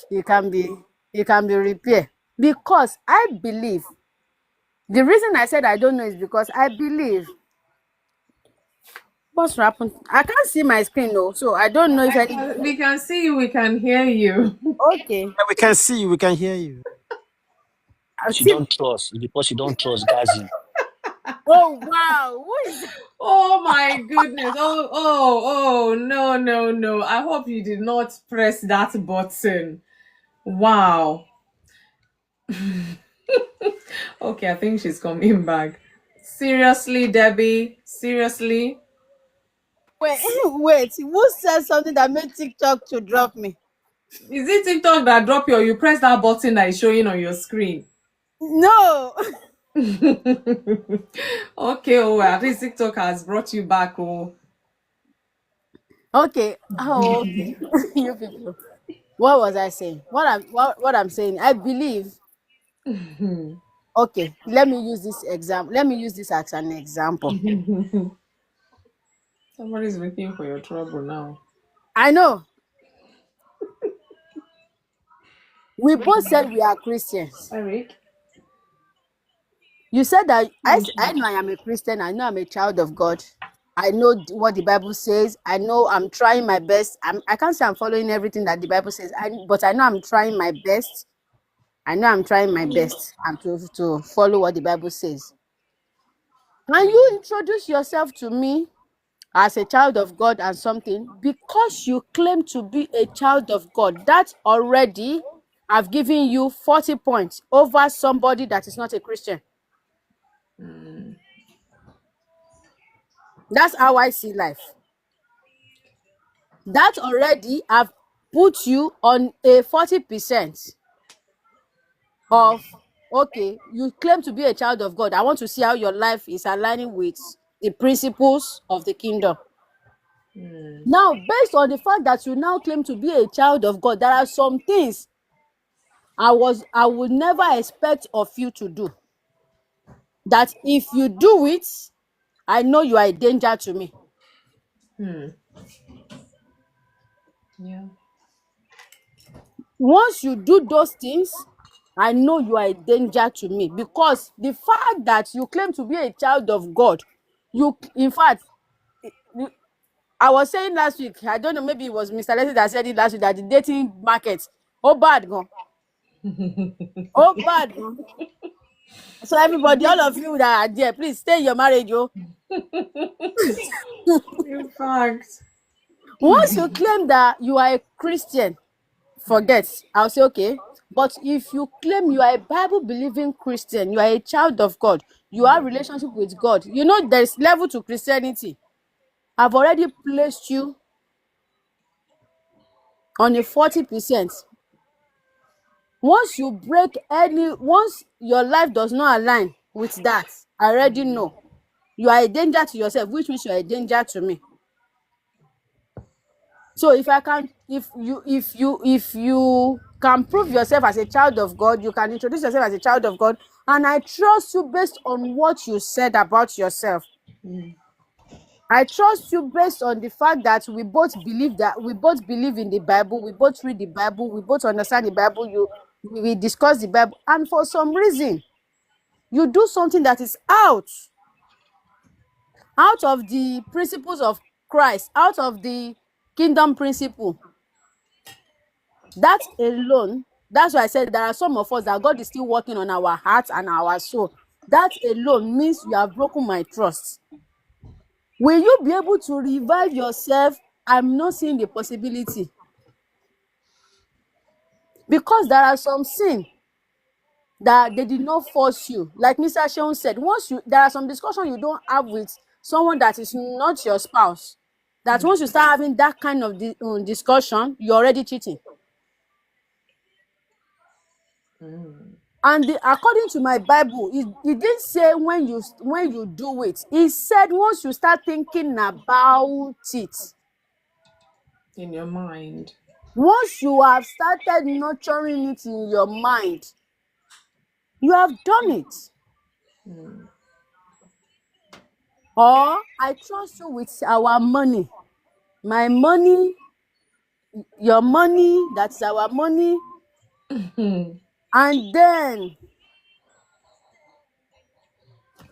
it can be repaired. Because I believe, the reason I said I don't know is because I believe what's happened. I can't see my screen though, so I don't know if any. We can see you, we can hear you. Okay. Yeah, we can see you. We can hear you. I'll She see. don't trust. It's because she don't trust Gazi. Oh wow, who is that? Oh my goodness. Oh, no, no, no. I hope you did not press that button. Wow. Okay, I think she's coming back. Seriously, Debbie? Seriously? Wait, wait. Who said something that made TikTok to drop me? Is it TikTok that drop you or you press that button that is showing on your screen? No. Okay, oh, at least TikTok has brought you back. Oh, Okay. Oh, okay. You people. What was I saying? What I'm saying, I believe. Okay, let me use this example. Let me use this as an example. somebody's looking for your trouble now. I know we both said we are Christians. Eric? You said that I know I am a Christian. I know I'm a child of God. I know what the Bible says. I know I'm trying my best. I can't say I'm following everything that the Bible says. But I know I'm trying my best. I know I'm trying my best and to follow what the Bible says. Can you introduce yourself to me as a child of God and something? Because you claim to be a child of God, that already I've given you 40 points over somebody that is not a Christian. That's how I see life. That already have put you on a 40% of, okay, you claim to be a child of God. I want to see how your life is aligning with the principles of the kingdom. Now, based on the fact that you now claim to be a child of God, there are some things I would never expect of you to do. That if you do it, I know you are a danger to me. Yeah. Once you do those things, I know you are a danger to me, because the fact that you claim to be a child of God, in fact, I was saying last week, I don't know, maybe it was Mr. Leslie that said it last week, that the dating market, oh bad gone. Oh bad gone. So everybody, all of you that are there, please stay in your marriage, yo. In fact. Once you claim that you are a Christian, forget. I'll say okay. But if you claim you are a Bible believing Christian, you are a child of God, you have relationship with God, you know there's level to Christianity. I've already placed you on a 40%. Once your life does not align with that, I already know you are a danger to yourself, which means you are a danger to me. So if you can prove yourself as a child of God, you can introduce yourself as a child of God, and I trust you based on what you said about yourself. I trust you based on the fact that we both believe in the Bible, we both read the Bible, we both understand the Bible, we discuss the Bible, and for some reason you do something that is out of the principles of Christ, out of the kingdom principle. That alone, that's why I said there are some of us that God is still working on our hearts and our soul. That alone means you have broken my trust. Will you be able to revive yourself? I'm not seeing the possibility. Because there are some sin that they did not force you. Like Mr. Sheon said, there are some discussion you don't have with someone that is not your spouse. That once you start having that kind of discussion, you're already cheating. And according to my Bible, it didn't say when you do it. It said once you start thinking about it. In your mind. Once you have started nurturing it in your mind, you have done it. Or I trust you with our money. My money, your money, that's our money. And then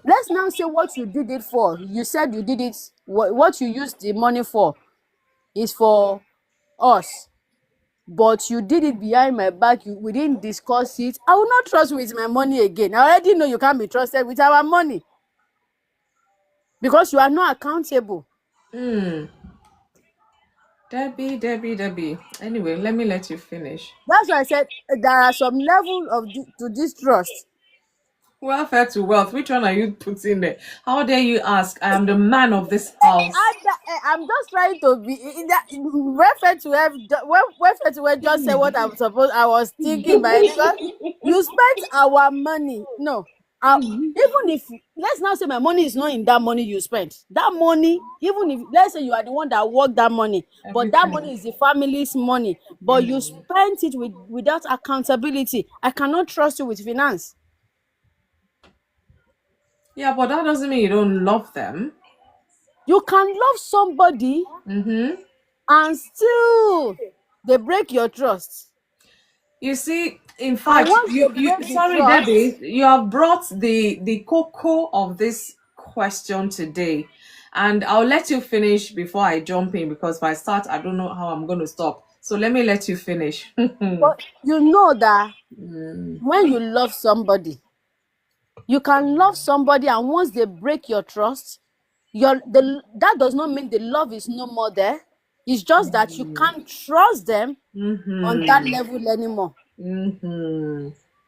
let's now say what you did it for. You said you did it, what you used the money for is for us. But you did it behind my back, we didn't discuss it. I will not trust you with my money again. I already know you can't be trusted with our money. Because you are not accountable. Debbie. Anyway, let me let you finish. That's why I said there are some level to this trust. Welfare to wealth. Which one are you putting there? How dare you ask? I am the man of this house. I'm just trying to be welfare to have just say what I was thinking by, because you spent our money. No, even if, let's now say my money is not in that money you spent. That money, even if let's say you are the one that worked that money, but that money is the family's money, but you spent it without accountability. I cannot trust you with finance. Yeah, but that doesn't mean you don't love them. You can love somebody and still they break your trust. You see, in And fact, once they you break the sorry, trust, Debbie, you have brought the cocoa of this question today. And I'll let you finish before I jump in, because if I start, I don't know how I'm going to stop. So let me let you finish. but you know that when you love somebody, you can love somebody, and once they break your trust, that does not mean the love is no more there. It's just that you can't trust them on that level anymore.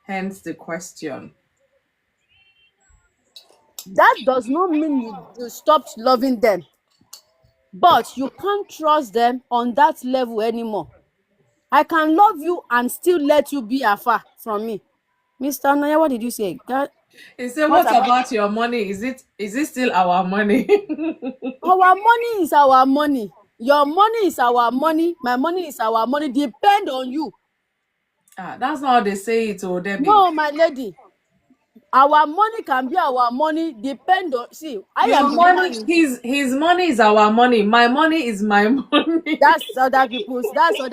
Hence the question. That does not mean you stopped loving them, but you can't trust them on that level anymore. I can love you and still let you be afar from me. Mr. Naya, what did you say? He said, What "What about about your money? Is it still our money?" our money? Is our money. Your money is our money. My money is our money. Depend on you. That's not how they say it, oh Debbie. No, my lady. Our money can be our money. Depend on. See, I am Your the money, woman. his money is our money. My money is my money. That's other people's description.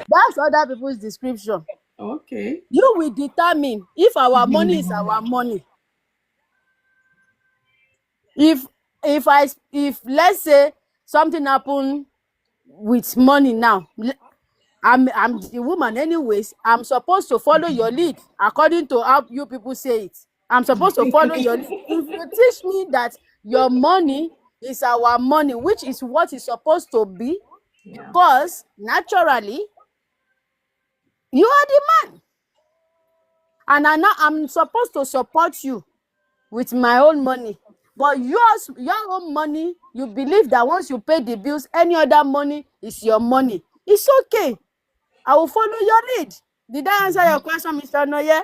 That's other people's description. Okay. You will determine if our money is our money. If let's say something happen with money now, I'm the woman anyways. I'm supposed to follow your lead according to how you people say it. I'm supposed to follow your lead. If you teach me that your money is our money, which is what it's supposed to be, Yeah. because naturally you are the man, and I'm supposed to support you with my own money. But your own money, you believe that once you pay the bills, any other money is your money. It's okay. I will follow your lead. Did I answer your question, Mr. Noye?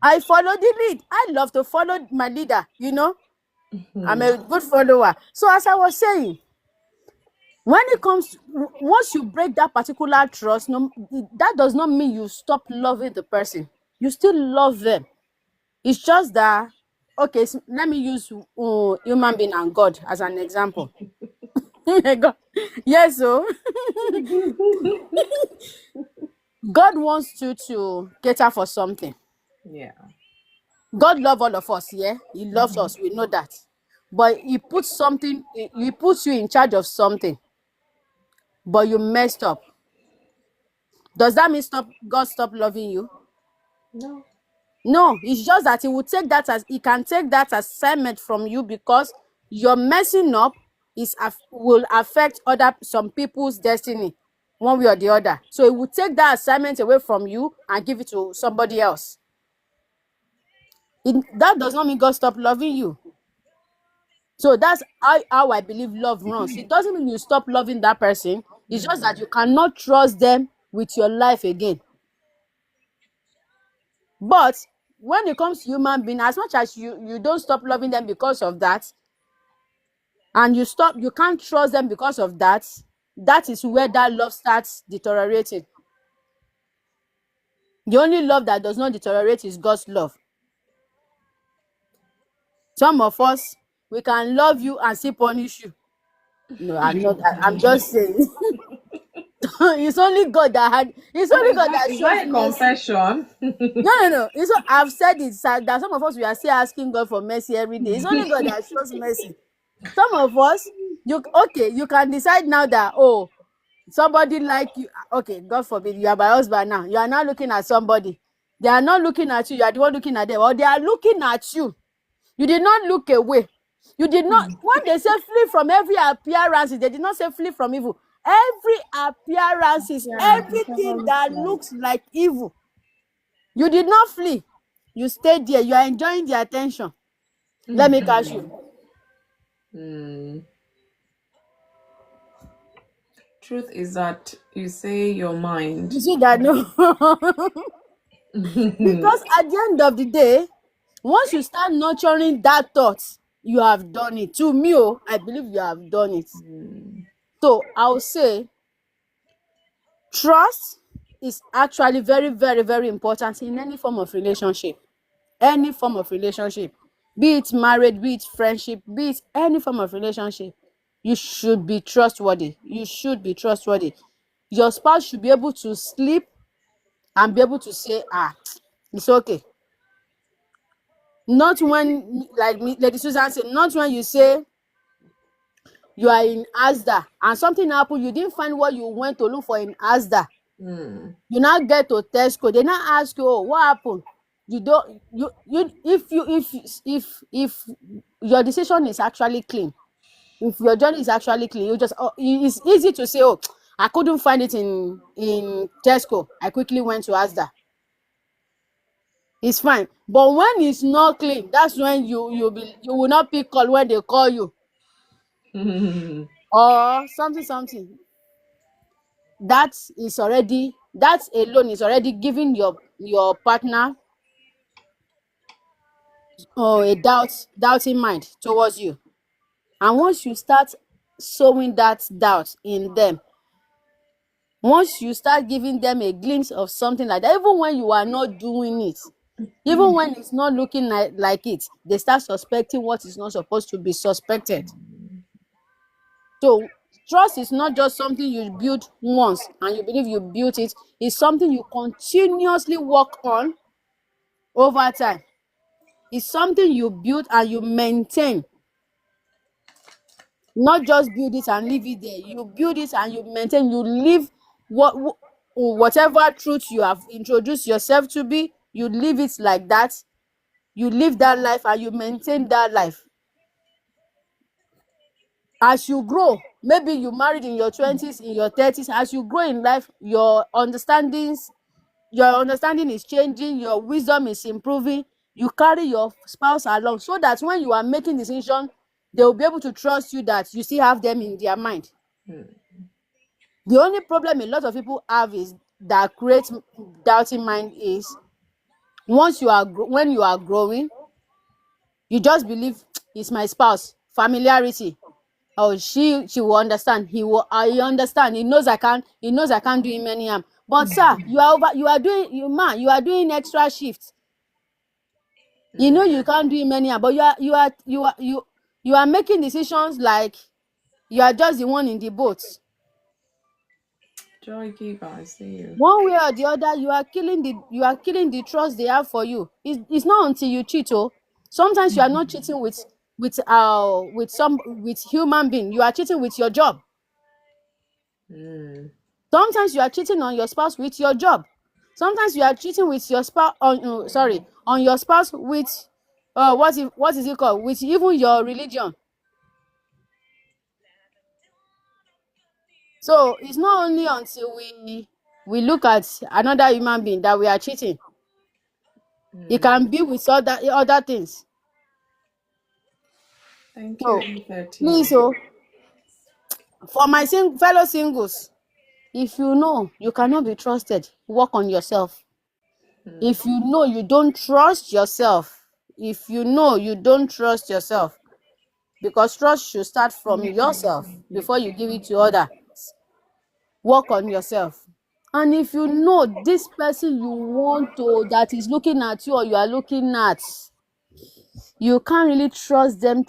I follow the lead. I love to follow my leader, you know. I'm a good follower. So as I was saying, when it comes to, once you break that particular trust, no, that does not mean you stop loving the person. You still love them. It's just that, okay, so let me use human being and God as an example. God. Yes, so God wants you to cater for something. Yeah. God loves all of us, yeah? He loves us, we know that. But he puts something, he puts you in charge of something, but you messed up. Does that mean God stop loving you? No. No, it's just that he can take that assignment from you because your messing up will affect some people's destiny one way or the other. So it will take that assignment away from you and give it to somebody else. That does not mean God stop loving you. So that's how I believe love runs. It doesn't mean you stop loving that person. It's just that you cannot trust them with your life again. But when it comes to human being, as much as you don't stop loving them because of that, and you can't trust them because of that, that is where that love starts deteriorating. The only love that does not deteriorate is God's love. Some of us, we can love you and still punish you. No, I'm not. I'm just saying. It's only God that Is shows that a mercy. confession? No. I've said it, sir, that some of us we are still asking God for mercy every day. It's only God that shows mercy. Some of us, you can decide now that, oh, somebody like you, okay, God forbid, you are my husband now. You are now looking at somebody. They are not looking at you. You are the one looking at them, or they are looking at you. You did not look away. You did not. When they say flee from every appearance, they did not say flee from evil. Every appearance is Yeah, everything that looks like evil. You did not flee. You stayed there. You are enjoying the attention. Let me catch you. Truth is that you say your You mind. see that? No. Because at the end of the day, once you start nurturing that thought, you have done it. To me, I believe you have done it. So I'll say trust is actually very, very, very important in any form of relationship. Any form of relationship. Be it marriage, be it friendship, be it any form of relationship. You should be trustworthy. You should be trustworthy. Your spouse should be able to sleep and be able to say, it's okay. Not when, like me, Lady Susan said, not when you say you are in Asda and something happened, you didn't find what you went to look for in Asda. You now get to Tesco, they now ask you, oh, what happened? You don't you if your decision is actually clean, if your journey is actually clean, you just, it's easy to say, oh, I couldn't find it in Tesco, I quickly went to Asda. it's fine. But when it's not clean, that's when you will not pick call when they call you or something. That alone is already giving your partner a doubting mind towards you. And once you start sowing that doubt in them, once you start giving them a glimpse of something like that, even when you are not doing it, even when it's not looking like it, they start suspecting what is not supposed to be suspected. So trust is not just something you build once and you believe you built it. It's something you continuously work on over time. It's something you build and you maintain. Not just build it and leave it there. You build it and you maintain. You live whatever truth you have introduced yourself to be, you live it like that. You live that life and you maintain that life. As you grow, maybe you married in your 20s, in your 30s, as you grow in life, your understanding is changing, your wisdom is improving. You carry your spouse along so that when you are making decision, they will be able to trust you, that you still have them in their mind. The only problem a lot of people have is that creates doubting mind is when you are growing, you just believe it's my spouse, familiarity. Oh, she will understand. I understand. He knows I can't do him any harm. But sir, you are doing extra shifts. You know you can't do him any harm, but you are making decisions like you are just the one in the boat. Joy Giver, I see you. One way or the other, you are killing the trust they have for you. It's not until you cheat. Oh, sometimes you are not cheating with human being. You are cheating with your job. Sometimes you are cheating on your spouse with your job. Sometimes you are cheating with your spouse on your spouse with what is it called, with even your religion. So it's not only until we look at another human being that we are cheating. It can be with other things. Thank So you, 13. please, for my fellow singles, if you know you cannot be trusted, work on yourself. If you know you don't trust yourself, because trust should start from yourself before you give it to others, work on yourself. And if you know this person you want to, that is looking at you or you are looking at, you can't really trust them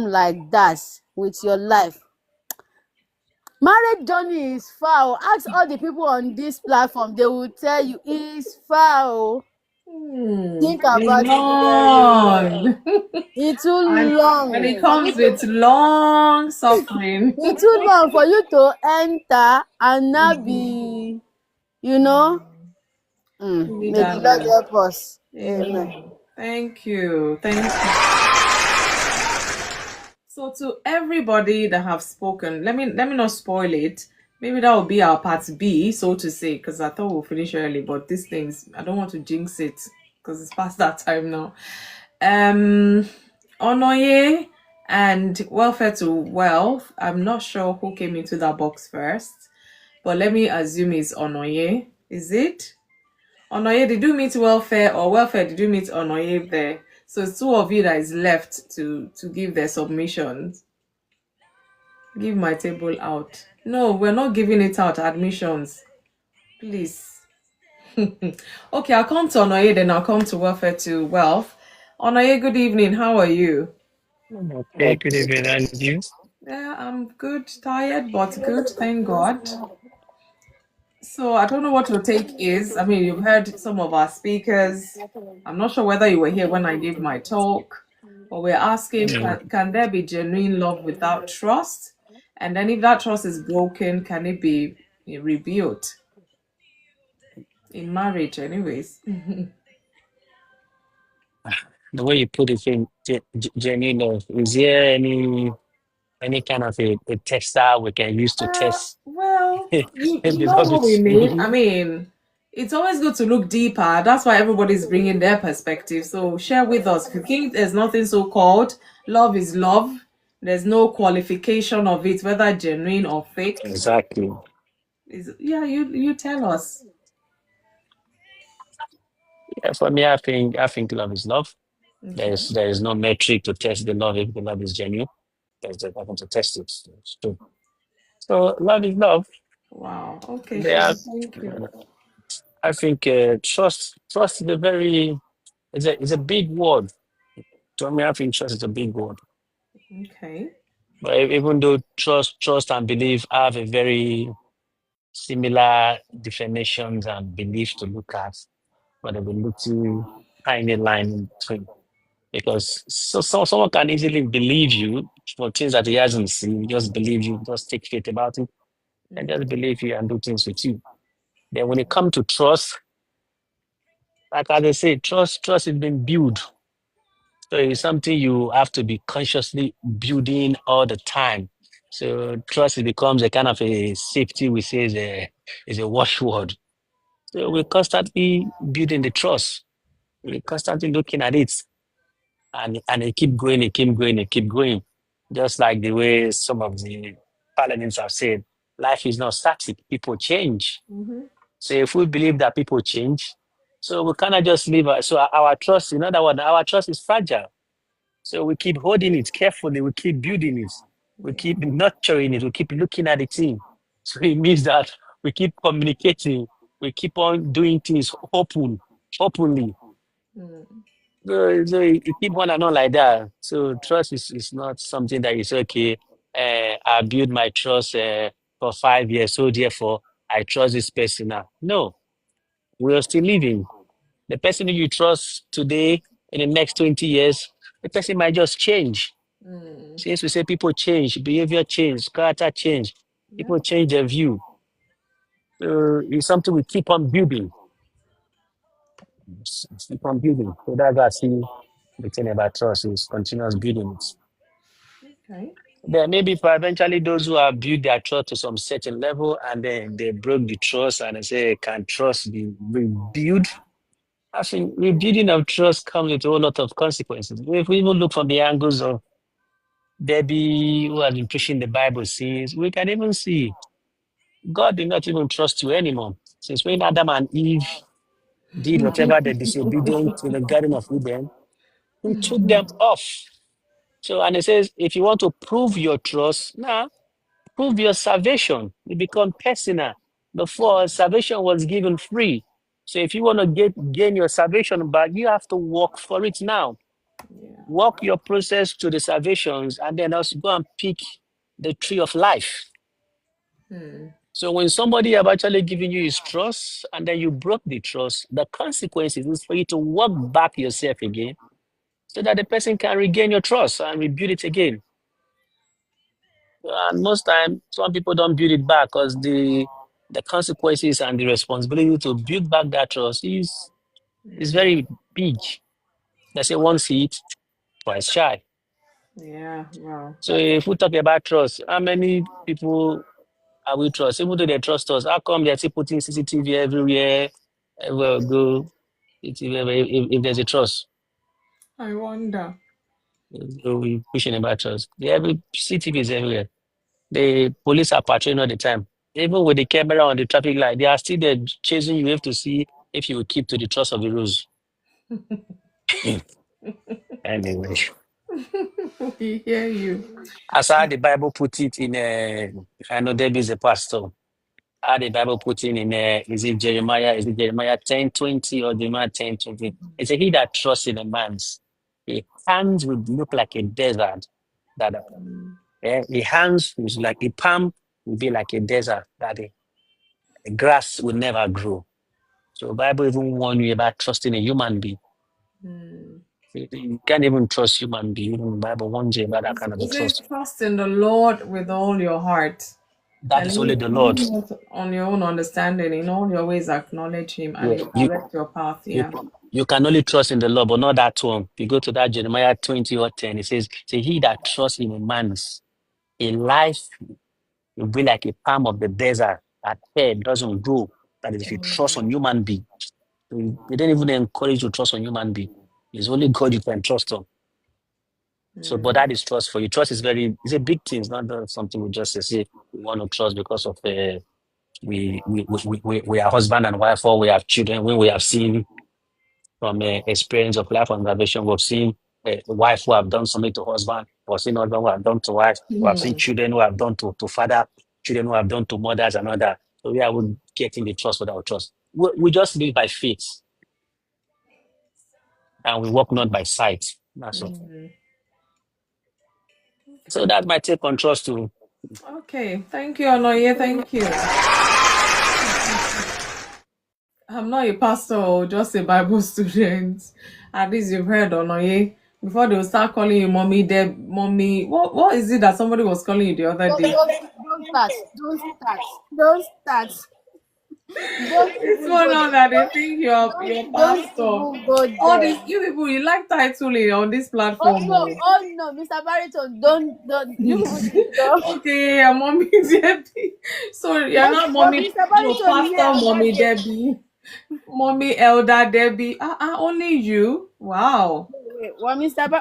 like that with your life. Marriage journey is far. Ask all the people on this platform, they will tell you it's far. Think about It's it very well. long. It's too And it long for you comes with long suffering. it's too long for you to enter and not be, you know. Really, May the Lord darling. help us. Amen. Amen. Thank you. Thank you. So to everybody that have spoken, let me not spoil it. Maybe that will be our part B, so to say, because I thought we'll finish early, but these things, I don't want to jinx it because it's past that time now. Onoye and welfare to wealth. I'm not sure who came into that box first, but let me assume it's Onoye. Is it? Onoye, did you meet welfare, or welfare, did you meet Onoye there? So it's two of you that is left to give their submissions. Give my table out. No, we're not giving it out. Admissions. Please. Okay, I'll come to Onoye, then I'll come to welfare to wealth. Onoye, good evening. How are you? Okay, good evening, and you? Yeah, I'm good. Tired, but good. Thank God. So I don't know what your take is. I mean, you've heard some of our speakers. I'm not sure whether you were here when I gave my talk, but we're asking, can there be genuine love without trust? And then if that trust is broken, can it be rebuilt? In marriage, anyways. The way you put it in genuine love, is there any kind of a tester we can use to test Well, you the know love what we is need. I real? mean, it's always good to look deeper. That's why everybody's bringing their perspective. So share with us. If you think there's nothing so called, love is love. There's no qualification of it, whether genuine or fake. Exactly. Yeah, you tell us. Yeah, for me, I think love is love. Okay. There is no metric to test the love if the love is genuine. There's nothing to test it. So love is love. Wow. Okay, They are, Sean. Thank you. I think trust is a very it's a big word. To me, I think trust is a big word. Okay. But even though trust and belief have a very similar definitions and beliefs to look at, but there's a little tiny line in between. Because someone can easily believe you for things that he hasn't seen, just believe you, just take faith about it, and just believe you and do things with you. Then when it comes to trust, like as I say, trust is being built. So it's something you have to be consciously building all the time. So trust it becomes a kind of a safety we say is a watchword. So we're constantly building the trust. We're constantly looking at it and it keep going, it keep going, it keep going. Just like the way some of the paladins have said, life is not static, people change. Mm-hmm. So if we believe that people change, so we cannot just leave so our trust, in other words, our trust is fragile. So we keep holding it carefully, we keep building it, we keep nurturing it, we keep looking at the thing. So it means that we keep communicating, we keep on doing things openly. So you keep on and on like that. So trust is not something that is okay. I build my trust for 5 years, so therefore I trust this person now. No, we are still living. The person who you trust today, in the next 20 years, the person might just change. Since we say people change, behavior change, character change, Yeah. people change their view. It's something we keep on building. Keep on building. So that's why I see the thing about trust is continuous building it. Okay. Then maybe for eventually those who have built their trust to some certain level and then they broke the trust and they say, can trust be rebuilt? I think rebuilding of trust comes with a whole lot of consequences. If we even look from the angles of Debbie, who has been preaching the Bible since, we can even see God did not even trust you anymore. Since when Adam and Eve did whatever they disobedient in the Garden of Eden, he took them off. So, and it says, if you want to prove your trust, now prove your salvation. It become personal. Before salvation was given free. So if you want to gain your salvation back, you have to work for it now. Yeah. Walk your process to the salvations and then also go and pick the tree of life. So when somebody have actually given you his trust and then you broke the trust, the consequences is for you to walk back yourself again so that the person can regain your trust and rebuild it again. And most time, some people don't build it back because the consequences and the responsibility to build back that trust is very big. They say once hit, twice shy. Yeah. Wow. So if we talk about trust, how many people are we trust? Even though they trust us, how come they're still putting CCTV everywhere? Everywhere we go, if there's a trust, I wonder. we pushing about trust. Every CCTV is everywhere. The police are patrolling all the time. Even with the camera on the traffic light, they are still there chasing you. You have to see if you will keep to the trust of the rules. Anyway, We hear you. as how the Bible put it in, I know Debbie is a pastor. How the Bible put it in, is it Jeremiah 10:20 or Jeremiah 10:20? It said, he that trusts in a man's, the hands will look like a desert. That the hands is like a palm will be like a desert. That the grass will never grow. So Bible even warn you about trusting a human being. You can't even trust human being. Even the Bible warns you about that kind of a Is it trust. trust in the Lord with all your heart? That And is only lean the Lord. lean not on your own understanding. In all your ways, acknowledge Him, and Yeah, He'll direct your path. you, Yeah. you can only trust in the Lord, but not that one. You go to that Jeremiah 20 or 10, it says, say, he that trusts in a man's, a life will be like a palm of the desert that head doesn't grow. That is, if you trust on human being, they don't even encourage you to trust on human being. It's only God you can trust on. So, but that is trust for you. Trust is it's a big thing. It's not something we just say we want to trust because of we are husband and wife, or we have children. When we have seen from experience of life observation, we've seen a wife who have done something to husband, or seen husband who have done to wife, we have seen children who have done to father, children who have done to mothers and other. So we are getting the trust without trust. We just live by faith and we walk not by sight. That's all. So that's my take on trust too. Okay, thank you, Onoye. Thank you. I'm not a pastor or just a Bible student. At least you've heard, Onoye. Before they will start calling you mommy, mommy. What is it that somebody was calling you the other day? Don't start. Don't start. Don't start. Don't It's even one go on there. that they think you're Don't pastor. even go All these there. you people, you like titling on this Oh platform. no, oh no, Mr. Barrington, don't. You people should stop. Okay, yeah, mommy Debbie. Sorry, you're not But mommy. Mr. No, Barrington here pastor, that mommy day. Debbie, mommy elder Debbie. Only you. Wow. Wait,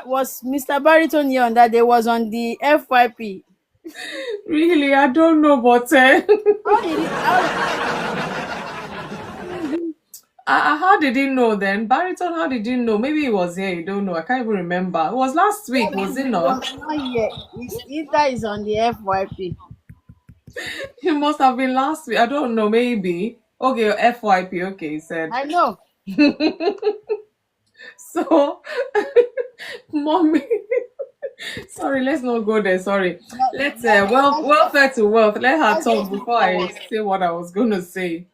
was Mr. Barrington here on that day was on the FYP. Really, I don't know, but How did it? how did he know then? Barrington, how did you know? Maybe he was here. You don't know. I can't even remember. It was last week, was it not? Not yet. His Inter is on the FYP. It must have been last week. I don't know. Maybe. Okay, FYP. Okay, he said. I know. So, mommy. Sorry, let's not go there. Sorry. Let's welfare to wealth. Let her talk before I say what I was gonna say.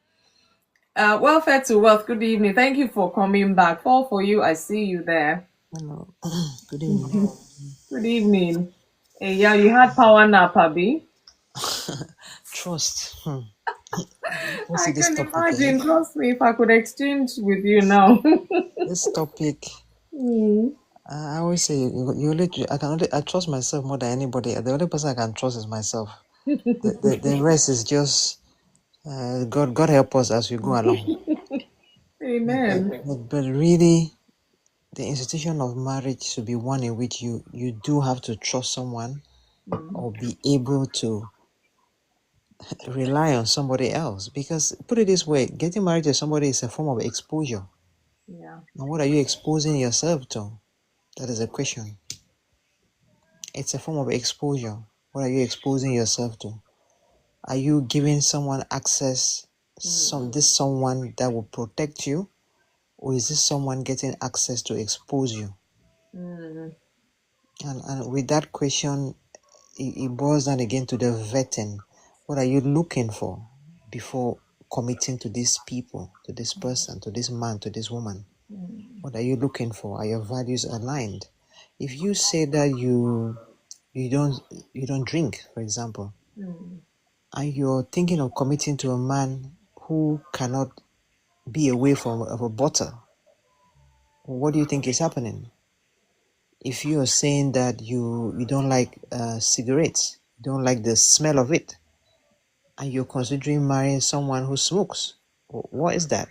Welfare to wealth. Good evening. Thank you for coming back. Fall for you. I see you there. Hello. Good evening. Good evening. Hey, yeah, you had power nap, Abby. Trust. I See this can topic. imagine. Trust me, if I could exchange with you now. This topic. Mm. I always say I trust myself more than anybody. The only person I can trust is myself. The rest is just God help us as we go along. Amen. But really, the institution of marriage should be one in which you do have to trust someone or be able to rely on somebody else. Because put it this way, getting married to somebody is a form of exposure. Yeah. And what are you exposing yourself to? That is a question. It's a form of exposure. What are you exposing yourself to? Are you giving someone access, someone that will protect you? Or is this someone getting access to expose you? And with that question, it boils down again to the vetting. What are you looking for before committing to these people, to this person, to this man, to this woman? What are you looking for? Are your values aligned? If you say that you don't drink, for example, and you're thinking of committing to a man who cannot be away from a bottle, what do you think is happening? If you are saying that you don't like cigarettes, you don't like the smell of it, and you're considering marrying someone who smokes, what is that?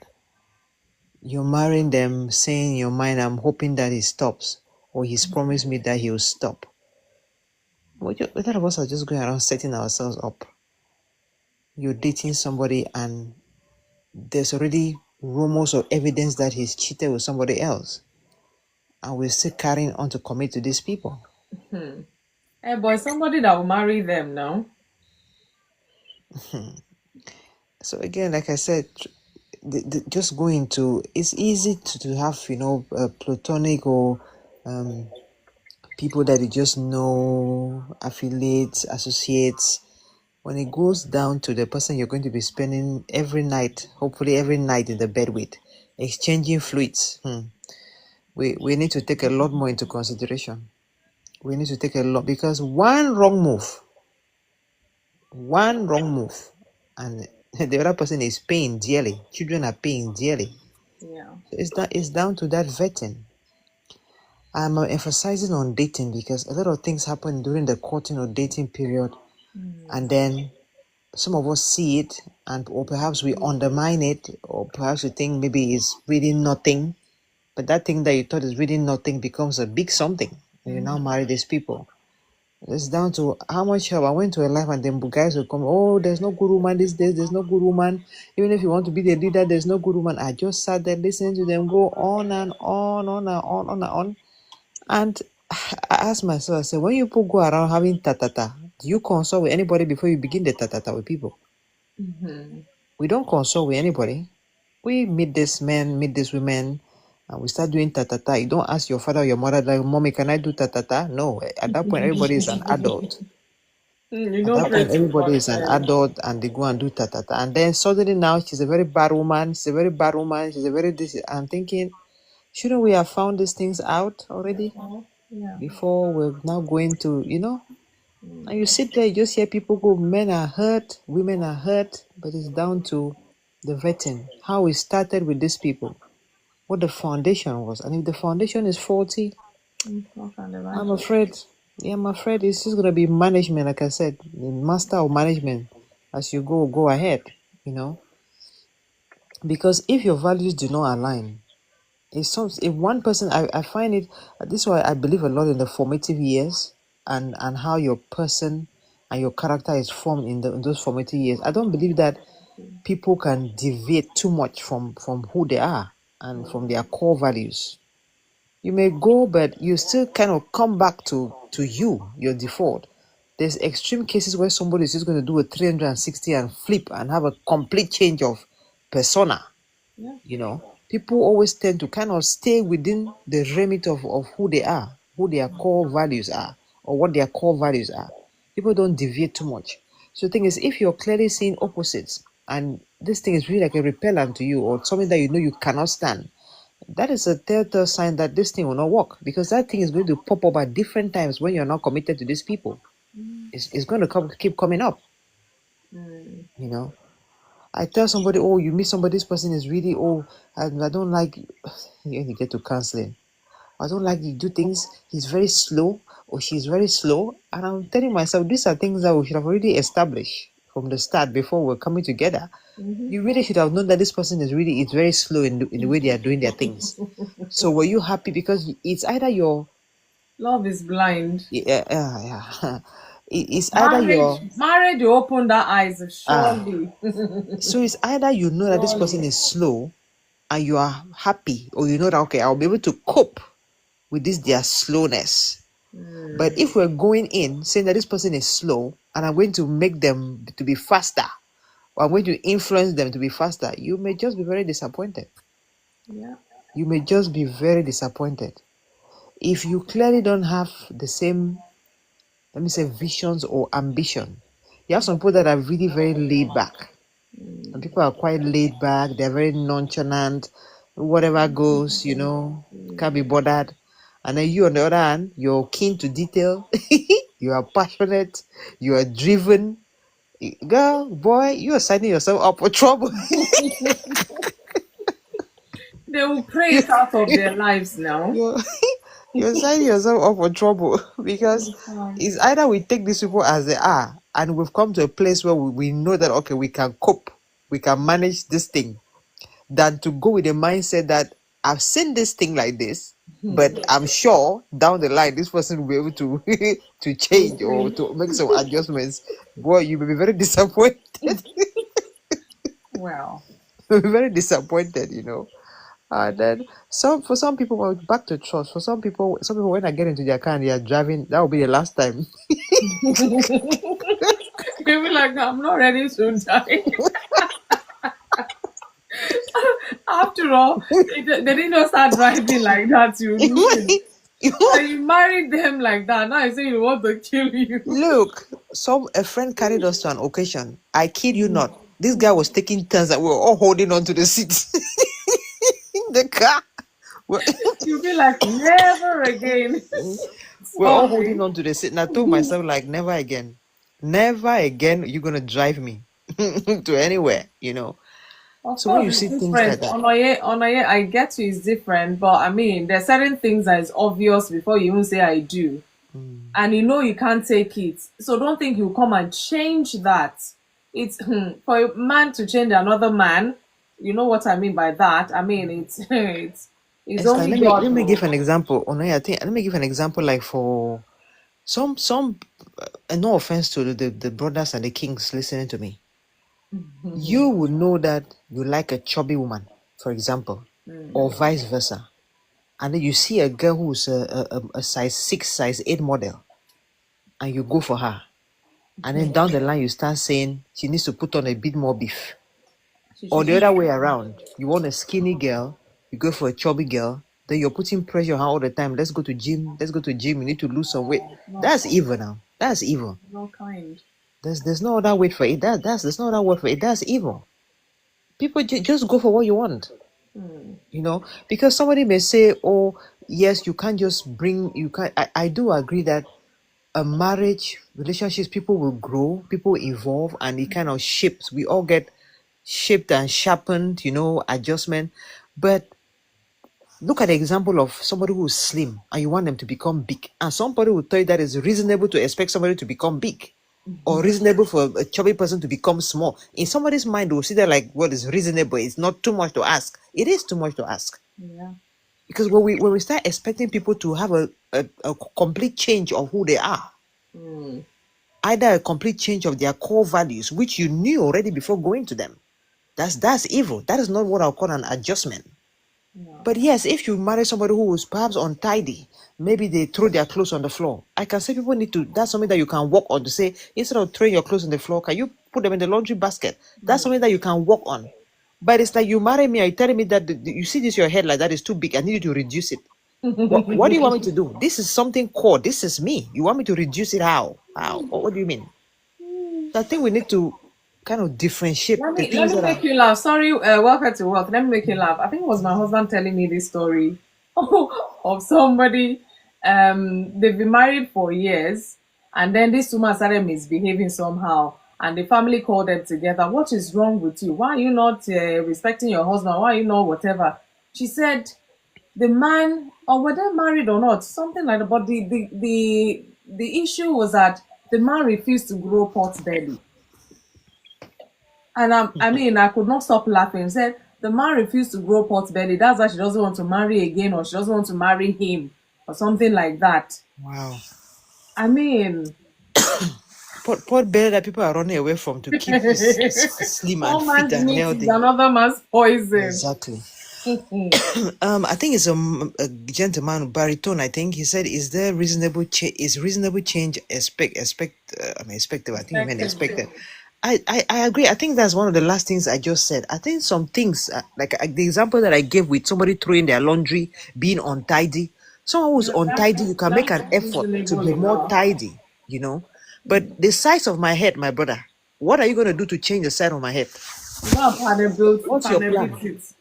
You're marrying them saying in your mind, I'm hoping that he stops, or he's promised me that he'll stop. A lot of us are just going around setting ourselves up. You're dating somebody and there's already rumors or evidence that he's cheated with somebody else. And we're still carrying on to commit to these people. Hey, boy, somebody that will marry them now. So again, like I said, just going to, it's easy to have, platonic or people that you just know, affiliates, associates. When it goes down to the person you're going to be spending every night, hopefully every night in the bed with, exchanging fluids, we need to take a lot more into consideration. We need to take a lot, because one wrong move, and the other person is paying dearly. Children are paying dearly. Yeah. It's down to that vetting. I'm emphasizing on dating because a lot of things happen during the courting or dating period, and then some of us see it, and or perhaps we undermine it, or perhaps we think maybe it's really nothing. But that thing that you thought is really nothing becomes a big something. And you now marry these people. It's down to how much help. I went to a life, and then guys will come. Oh, there's no good woman these days. There's no good woman. Even if you want to be the leader, there's no good woman. I just sat there listening to them go on and on. And I asked myself, I said, when you people go around having tatata, do you consult with anybody before you begin the tatata with people? We don't consult with anybody. We meet this men, meet these women, and we start doing tatata. You don't ask your father or your mother, like, Mommy, can I do tatata? No. At that point, everybody is an adult. You At don't that pray point, too everybody much is an then. adult, and they go and do tatata. And then suddenly now she's a very bad woman. She's a very bad woman. She's a very this. I'm thinking, shouldn't we have found these things out already Oh, yeah. before we're now going to, And you sit there, you just hear people go, men are hurt, women are hurt, but it's down to the vetting, how we started with these people, what the foundation was. And if the foundation is faulty, I can I'm imagine. afraid, I'm afraid it's just going to be management, like I said, the master of management as you go ahead, you know. Because if your values do not align, if one person, I find it, this is why I believe a lot in the formative years and how your person and your character is formed in those formative years. I don't believe that people can deviate too much from who they are and from their core values. You may go, but you still kind of come back to your default. There's extreme cases where somebody is just going to do a 360 and flip and have a complete change of persona. Yeah. People always tend to kind of stay within the remit of who they are, who their core values are, or what their core values are. People don't deviate too much. So the thing is, if you're clearly seeing opposites and this thing is really like a repellent to you or something that you cannot stand, that is a telltale sign that this thing will not work, because that thing is going to pop up at different times when you're not committed to these people. It's going to keep coming up. I tell somebody, oh, you meet somebody, this person is really, I don't like, when you get to counseling, I don't like you do things, he's very slow or she's very slow. And I'm telling myself, these are things that we should have already established from the start before we're coming together. You really should have known that this person it's very slow in the way they are doing their things. So were you happy? Because it's either your, Love is blind. yeah. It's either Marriage, your, marriage will open that eyes, ah, surely. so it's either you know that this person Surely. is slow and you are happy, or you know that, okay, I'll be able to cope with this their slowness. But if we're going in saying that this person is slow and I'm going to make them to be faster, or I'm going to influence them to be faster, you may just be very disappointed. Yeah. You may just be very disappointed if you clearly don't have the same, let me say, visions or ambition. You have some people that are really very laid back. And people are quite laid back, they're very nonchalant, whatever goes, can't be bothered. And then you, on the other hand, you're keen to detail, you are passionate, you are driven. Girl, boy, you are signing yourself up for trouble. They will pray it out of their lives now. you're, you're signing yourself up for trouble because it's either we take these people as they are and we've come to a place where we know that, okay, we can cope, we can manage this thing, than to go with the mindset that I've seen this thing like this, but I'm sure down the line this person will be able to to change or to make some adjustments. Boy, you will be very disappointed. Well, You'll be very disappointed. And then for some people, well, back to trust. For some people when I get into their car and they are driving, that will be the last time. you'll be like, I'm not ready to die. After all, they didn't just start driving like that. You knew. And you married them like that. Now you say you want to kill you. Look, a friend carried us to an occasion. I kid you not. This guy was taking turns that we were all holding on to the seats in the car. We're, You'll be like, never again. we're all holding Sorry. on to the seat. And I told myself, like, never again. Never again you're gonna drive me to anywhere. Of So when course, you it's see things like different. that, On a year, I get you, it's different. But I mean, there's certain things that is obvious before you even say I do. And you know you can't take it. So don't think you come and change that it's for a man to change another man. You know what I mean by that? I mean it's Esther, only let God. me give Who, an example. Oh no, I think let me give an example like for some and no offense to the brothers and the kings listening to me. You would know that you like a chubby woman, for example, or vice versa. And then you see a girl who's a size 6, size 8 model, and you go for her. And then down the line, you start saying she needs to put on a bit more beef. Or the other way around, you want a skinny girl, you go for a chubby girl, then you're putting pressure on her all the time. Let's go to gym, let's go to gym, you need to lose some weight. not That's evil now. That's evil. not kind. There's no other way for it. There's no other word for it. That's evil. People just go for what you want. You know, because somebody may say, oh, yes, you can't just bring, you can't. I do agree that a marriage, relationships, people will grow, people evolve, and it kind of shapes. We all get shaped and sharpened, adjustment. But look at the example of somebody who is slim and you want them to become big. And somebody will tell you that it's reasonable to expect somebody to become big or reasonable for a chubby person to become small. In somebody's mind, they will see that like what is reasonable. It's not too much to ask. It is too much to ask. Yeah. Because when we start expecting people to have a complete change of who they are, either a complete change of their core values, which you knew already before going to them, that's evil. That is not what I'll call an adjustment. But yes, if you marry somebody who is perhaps untidy, maybe they throw their clothes on the floor. I can say people need to, that's something that you can work on to say, instead of throwing your clothes on the floor, can you put them in the laundry basket? That's something that you can work on. But it's like you marry me, are you telling me that you see this, your head like that is too big, I need you to reduce it. What do you want me to do? This is something core. This is me. You want me to reduce it? How? What do you mean? So I think we need to kind of differentiate the Let things me that make are. you laugh. Sorry, welcome to work. Let me make you laugh. I think it was my husband telling me this story of somebody. They've been married for years, and then this woman started misbehaving somehow, and the family called them together. What is wrong with you? Why are you not respecting your husband? Why are you not whatever? She said the man, or whether married or not, something like that. But the issue was that the man refused to grow pot belly. And I mean, I could not stop laughing. Said the man refused to grow pot belly. That's why she doesn't want to marry again, or she doesn't want to marry him, or something like that. Wow. I mean, Pot belly that people are running away from to keep slim and one fit man's and meat is healthy. another man's poison. Exactly. I think it's a gentleman baritone. I think he said, "Is there reasonable is reasonable change expect? I mean, expected. I think he meant Effectively. expected." I agree. I think that's one of the last things I just said. I think some things like the example that I gave with somebody throwing their laundry, being untidy. Someone who's Yeah, untidy, you can make that's an effort to reasonable be more enough. tidy. But the size of my head, my brother, what are you going to do to change the size of my head? Not What's your plan? panel it.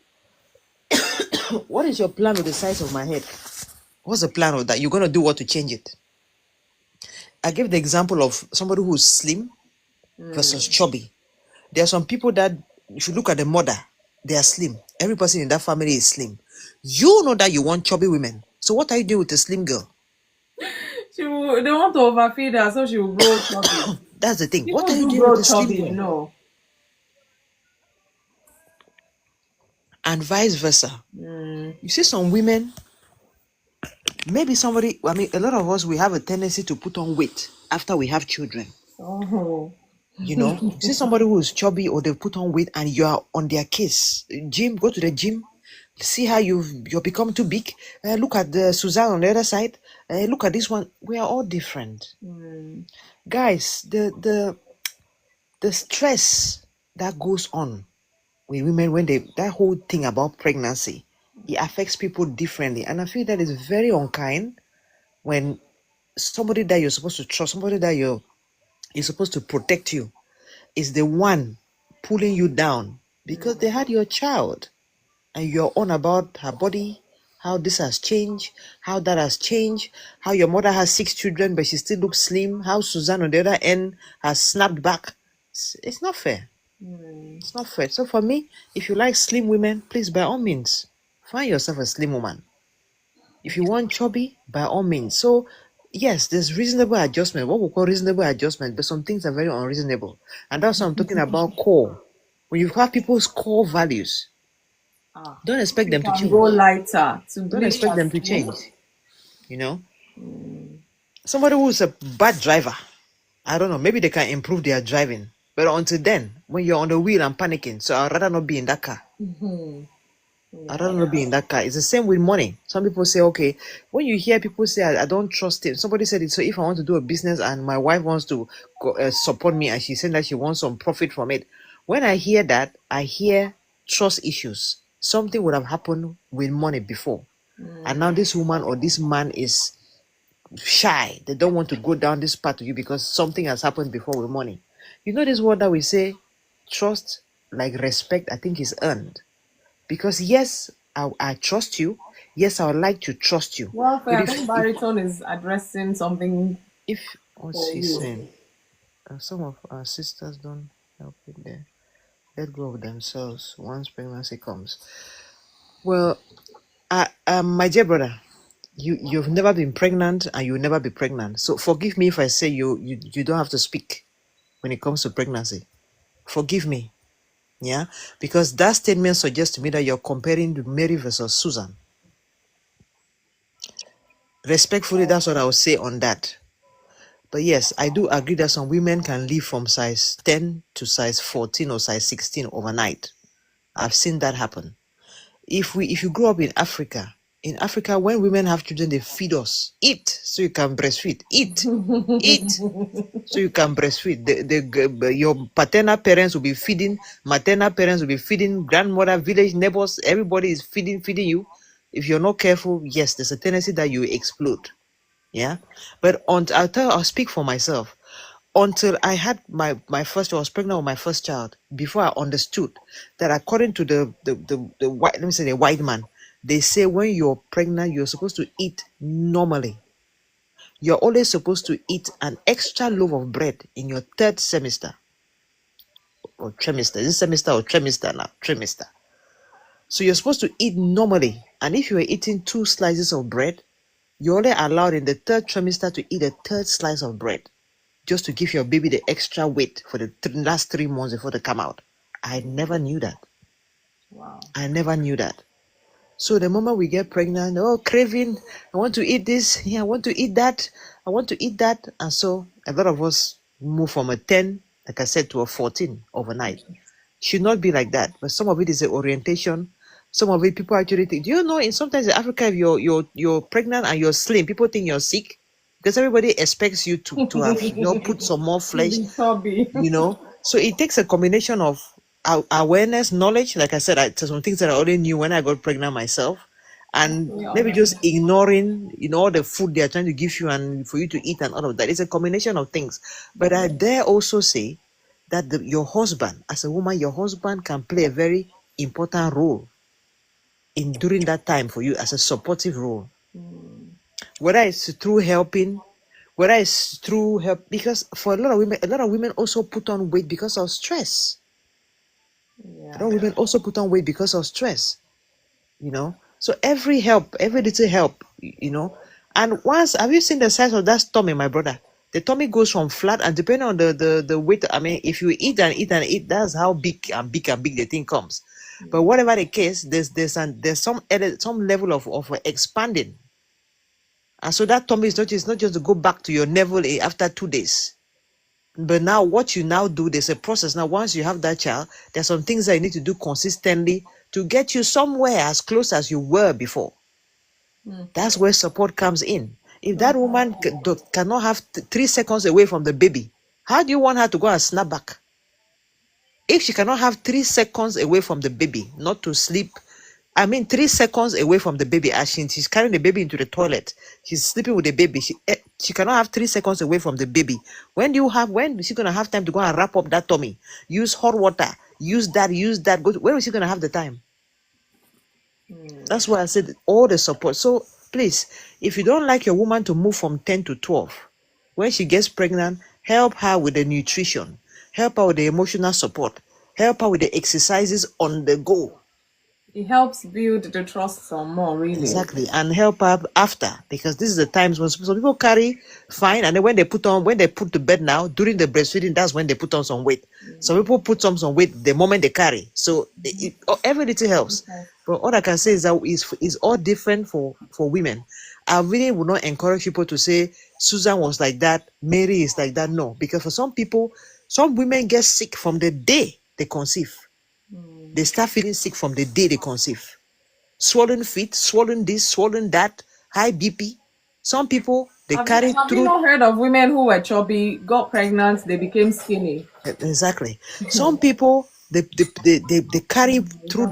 What is your plan with the size of my head? What's the plan of that? You're going to do what to change it? I gave the example of somebody who's slim versus chubby. There are some people that, if you look at the mother, they are slim. Every person in that family is slim. You know that you want chubby women. So what are you doing with a slim girl? They want to overfeed her, so she will grow chubby. That's the thing. What People are you do doing with grow a slim chubby, you girl? know. And vice versa. You see some women, maybe somebody, I mean, a lot of us, we have a tendency to put on weight after we have children. Oh. You see somebody who is chubby or they put on weight and you are on their case. Gym, go to the gym, see how you're become too big. Look at the Suzanne on the other side. Look at this one. We are all different, guys. The stress that goes on with women when that whole thing about pregnancy, it affects people differently, and I feel that is very unkind when somebody that you're supposed to trust, somebody that is supposed to protect you, is the one pulling you down because they had your child and you're on about her body, how this has changed, how that has changed, how your mother has 6 children but she still looks slim, how Suzanne on the other end has snapped back. It's not fair. It's not fair. So for me, if you like slim women, please, by all means, find yourself a slim woman. If you want chubby, by all means. So yes, there's reasonable adjustment, what we call reasonable adjustment, but some things are very unreasonable. And that's what I'm talking about core. When you have people's core values, don't expect You them to can go change. lighter to Don't bleach expect her them to skin. change. You know, somebody who's a bad driver, I don't know, maybe they can improve their driving. But until then, when you're on the wheel and panicking, so I'd rather not be in that car. I'd rather not be in that car. It's the same with money. Some people say, okay, when you hear people say, I don't trust him. Somebody said it. So if I want to do a business and my wife wants to support me and she's saying that she wants some profit from it, when I hear that, I hear trust issues. Something would have happened with money before. And now this woman or this man is shy. They don't want to go down this path to you because something has happened before with money. You know this word that we say, trust, like respect, I think is earned. Because yes, I trust you. Yes, I would like to trust you. Welfare, But I think baritone is addressing something if what's for he you. saying? Some of our sisters don't help it there. Let go of themselves once pregnancy comes. Well, my dear brother, you've never been pregnant and you'll never be pregnant. So forgive me if I say you don't have to speak when it comes to pregnancy. Forgive me. Yeah, because that statement suggests to me that you're comparing Mary versus Susan. Respectfully, that's what I would say on that. But yes, I do agree that some women can live from size 10 to size 14 or size 16 overnight. I've seen that happen. If you grow up in Africa, when women have children, they feed us. Eat so you can breastfeed. Eat so you can breastfeed. Your paternal parents will be feeding, maternal parents will be feeding, grandmother, village neighbors, everybody is feeding you. If you're not careful, yes, there's a tendency that you explode. Yeah, but I'll speak for myself. Until I had my first, I was pregnant with my first child. Before I understood that, according to the white, let me say the white man, they say when you're pregnant, you're supposed to eat normally. You're always supposed to eat an extra loaf of bread in your third semester or trimester. Is it semester or trimester now? Trimester. So you're supposed to eat normally, and if you are eating 2 slices of bread, you're only allowed in the third trimester to eat a third slice of bread, just to give your baby the extra weight for the last 3 months before they come out. I never knew that. Wow. I never knew that. So the moment we get pregnant, oh, craving, I want to eat this, yeah, I want to eat that, I want to eat that. And so a lot of us move from a 10, like I said, to a 14 overnight. Should not be like that. But some of it is an orientation. Some of it people actually think. Do you know sometimes in Africa, if you're pregnant and you're slim, people think you're sick because everybody expects you to have put some more flesh, Be chubby. So it takes a combination of awareness, knowledge. Like I said, there's some things that I already knew when I got pregnant myself, and Yeah. maybe just ignoring, all the food they are trying to give you and for you to eat and all of that. It's a combination of things. But I dare also say that your husband, as a woman, your husband can play a very important role in during that time for you as a supportive role. Whether it's through helping, whether it's through help, because for a lot of women also put on weight because of stress. A lot of women also put on weight because of stress. So every little help, and once, have you seen the size of that tummy, my brother? The tummy goes from flat, and depending on the weight, I mean, if you eat and eat and eat, that's how big and big and big the thing comes. But whatever the case, there's some level of expanding, and so that tummy is not just to go back to your navel after 2 days. But now what you now do, there's a process. Now, once you have that child, there's some things that you need to do consistently to get you somewhere as close as you were before. That's where support comes in. If that woman cannot have 3 seconds away from the baby, how do you want her to go and snap back? If she cannot have 3 seconds away from the baby, not to sleep, 3 seconds away from the baby, as she's carrying the baby into the toilet, she's sleeping with the baby, she cannot have 3 seconds away from the baby. When is she going to have time to go and wrap up that tummy? Use hot water, use that, where is she going to have the time? That's why I said all the support. So please, if you don't like your woman to move from 10 to 12, when she gets pregnant, help her with the nutrition, help her with the emotional support, help her with the exercises on the go. It helps build the trust some more, really. Exactly, and help up after, because this is the times when some people carry fine, and then when they put to bed now during the breastfeeding, that's when they put on some weight. Some people put on some weight the moment they carry, so every little helps. Okay. But all I can say is that is all different for women. I really would not encourage people to say Susan was like that, Mary is like that. No, because for some people, some women get sick from the day they conceive. They start feeling sick from the day they conceive. Swollen feet, swollen this, swollen that, high BP. Some people they carry Have you through. not heard of women who were chubby, got pregnant, they became skinny? Exactly. Some people they carry through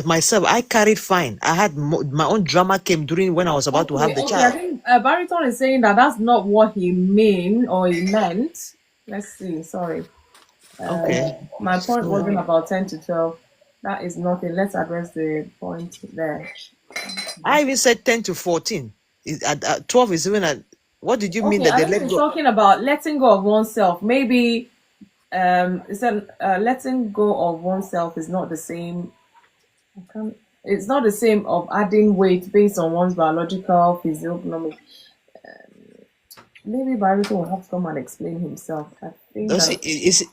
myself. I carried fine. I had my own drama came during when I was about to have the Okay. I child. think Bariton is saying that that's not what he meant. Let's see. Sorry. Okay. My point So wasn't about 10 to 12. That is nothing. Let's address the point there. I even said 10 to 14. At 12 is even at what did you mean Okay, that I they think let he's go? talking about letting go of oneself. Maybe letting go of oneself is not the same. It's not the same of adding weight based on one's biological physiognomy. Maybe Barito will have to come and explain himself. I think Does that it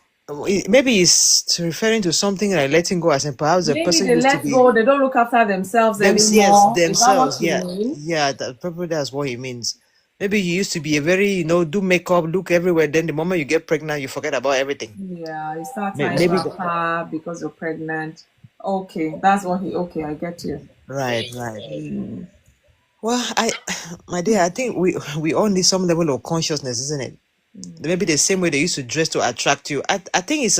maybe it's referring to something like letting go as in perhaps the maybe person they used to let be go, they don't look after themselves yes, anymore. Is that what themselves. you Yeah, mean? yeah, that probably that's what he means. Maybe you used to be a very, do makeup, look everywhere. Then the moment you get pregnant, you forget about everything. Yeah, you start tying Maybe wrapper because you're pregnant. Okay, that's what okay, I get you. right, right. Well, my dear, I think we all need some level of consciousness, isn't it? Maybe the same way they used to dress to attract you. I think it's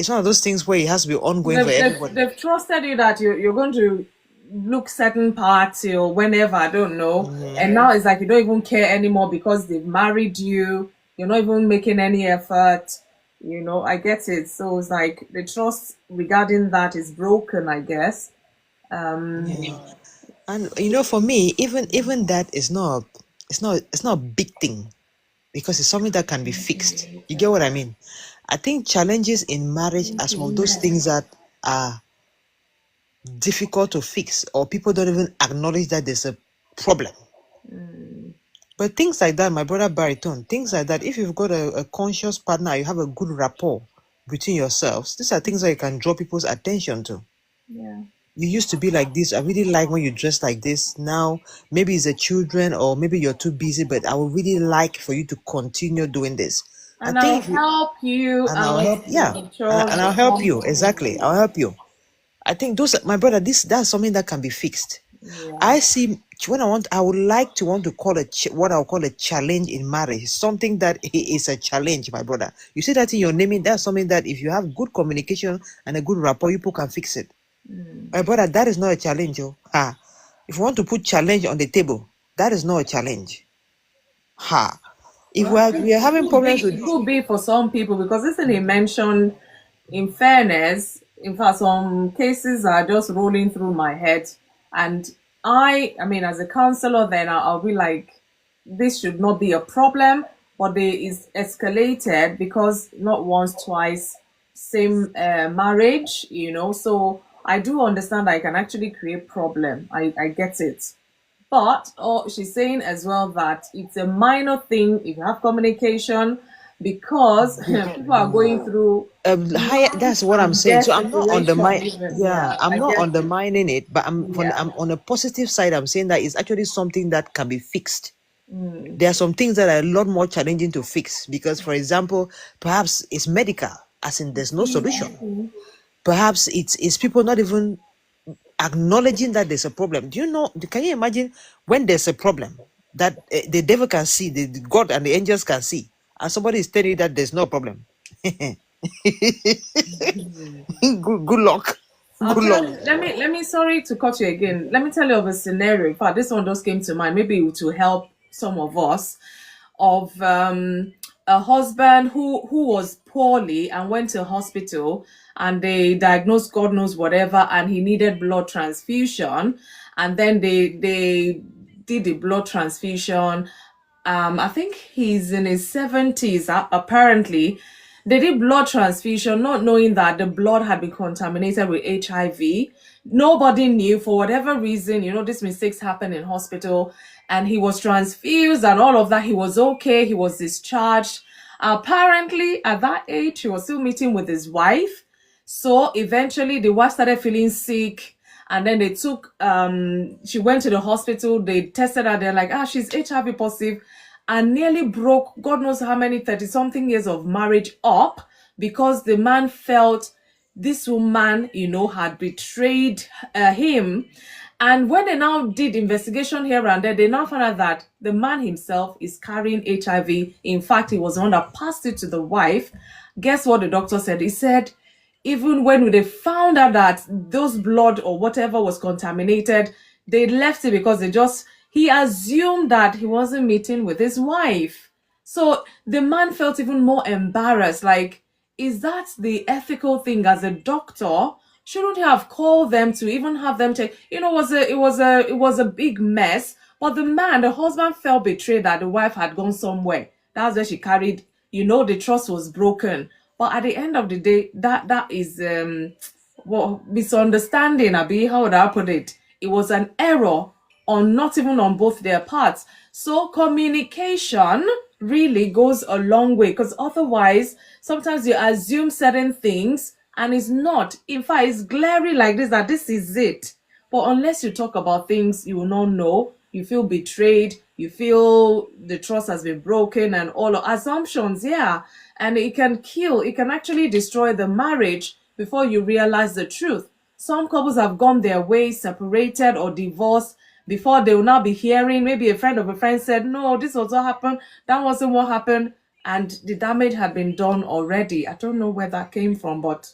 one of those things where it has to be ongoing for everybody. They've trusted you that you're going to look certain parts or whenever, I don't know. And now it's like you don't even care anymore because they've married you. You're not even making any effort. I get it. So it's like the trust regarding that is broken, I guess. Yeah. And for me, even that is not it's not a big thing because it's something that can be fixed. You get what I mean? I think challenges in marriage are some of those things that are difficult to fix, or people don't even acknowledge that there's a problem. But things like that, my brother Baritone, things like that, if you've got a conscious partner, you have a good rapport between yourselves, these are things that you can draw people's attention to. Yeah. You used to be like this. I really like when you dress like this. Now, maybe it's the children or maybe you're too busy, but I would really like for you to continue doing this. I And I'll think, help you and I'll and help, yeah, the chores and I'll will help come you. Exactly. I'll help you. I think my brother, that's something that can be fixed. Yeah. I see I would like to want to call what I'll call a challenge in marriage, something that is a challenge, my brother. You see that in your naming, that's something that if you have good communication and a good rapport, people can fix it. My brother, that is not a challenge. If you want to put challenge on the table, that is not a challenge. If Well, we are having problems with, it could be for some people because isn't it mentioned in fairness, in fact, some cases are just rolling through my head. And I mean, as a counselor, then I'll be like, this should not be a problem, but they is escalated because not once, twice, same marriage, So I do understand that I can actually create problem. I get it. But she's saying as well that it's a minor thing if you have communication because people are going through higher, life that's what I'm and saying. death So I'm not situation even. yeah, Yeah, I'm I not get it. undermining it, but Yeah. I'm on a positive side. I'm saying that it's actually something that can be fixed. There are some things that are a lot more challenging to fix because, for example, perhaps it's medical, as in there's no solution. Perhaps it's people not even acknowledging that there's a problem. Can you imagine when there's a problem that the devil can see, the God and the angels can see, and somebody is telling you that there's no problem? Good luck. I'll Good tell luck. you. Let me. Sorry to cut you again. Let me tell you of a scenario. In fact, this one just came to mind. Maybe to help some of us. Of a husband who was poorly and went to hospital, and they diagnosed God knows whatever, and he needed blood transfusion, and then they did the blood transfusion. I think he's in his 70s apparently. They did blood transfusion, not knowing that the blood had been contaminated with HIV. Nobody knew for whatever reason. These mistakes happen in hospital, and he was transfused and all of that. He was okay. He was discharged. Apparently, at that age, he was still meeting with his wife. So eventually, the wife started feeling sick, and then they took. She went to the hospital. They tested her. They're like, she's HIV positive, and nearly broke God knows how many 30-something years of marriage up because the man felt this woman, had betrayed him. And when they now did investigation here and there, they now found out that the man himself is carrying HIV. In fact, he was the one that passed it to the wife. Guess what the doctor said? He said, even when they found out that those blood or whatever was contaminated, they left it because he assumed that he wasn't meeting with his wife. So the man felt even more embarrassed. Like, is that the ethical thing as a doctor? Shouldn't you have called them to even have them take? It was a big mess. But the husband felt betrayed that the wife had gone somewhere. That's where she carried. The trust was broken. But at the end of the day, that is misunderstanding. Abi, how would I put it? It was an error not even on both their parts. So communication really goes a long way, because otherwise sometimes you assume certain things and it's not. In fact, it's glaring like this, that this is it. But unless you talk about things you will not know, you feel betrayed, you feel the trust has been broken and all of assumptions, yeah. And it can actually destroy the marriage before you realize the truth. Some couples have gone their way, separated or divorced, before they will now be hearing, maybe a friend of a friend said, no, this was what happened, that wasn't what happened, and the damage had been done already. I don't know where that came from, but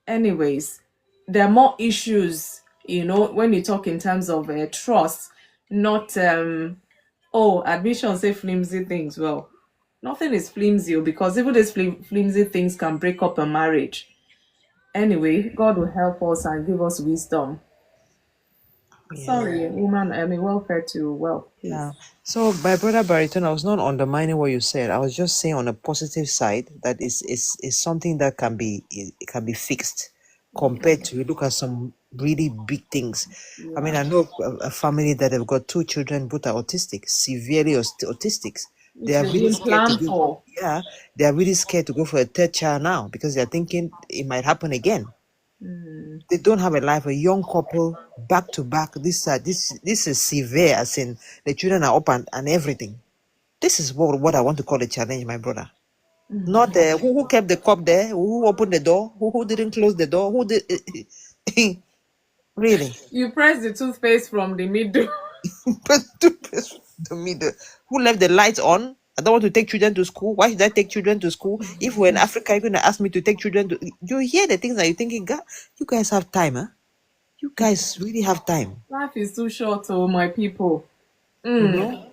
anyways, there are more issues, when you talk in terms of trust, not, admission say flimsy things. Well, nothing is flimsy, because even these flimsy things can break up a marriage. Anyway, God will help us and give us wisdom. Sorry, woman, welfare to wealth. Yeah. So, my brother Bariton, I was not undermining what you said. I was just saying on a positive side that is something that can be fixed compared to you look at some really big things. I mean, I know a family that have got 2 children, both are autistic, severely autistic. They are really scared to go. Yeah, they are really scared to go for a 3rd child now because they're thinking it might happen again. They don't have a life. A young couple, back to back. This is severe. As in, the children are up and everything. This is what I want to call a challenge, my brother. Not who kept the cup there, who opened the door, who didn't close the door, who did. Really? You press the toothpaste from the middle. The middle. Who left the lights on? I don't want to take children to school. Why should I take children to school? If we're in Africa, you're going to ask me to take children to. You hear the things that you're thinking, God, you guys have time, huh? You guys really have time. Life is too short, my people. You know?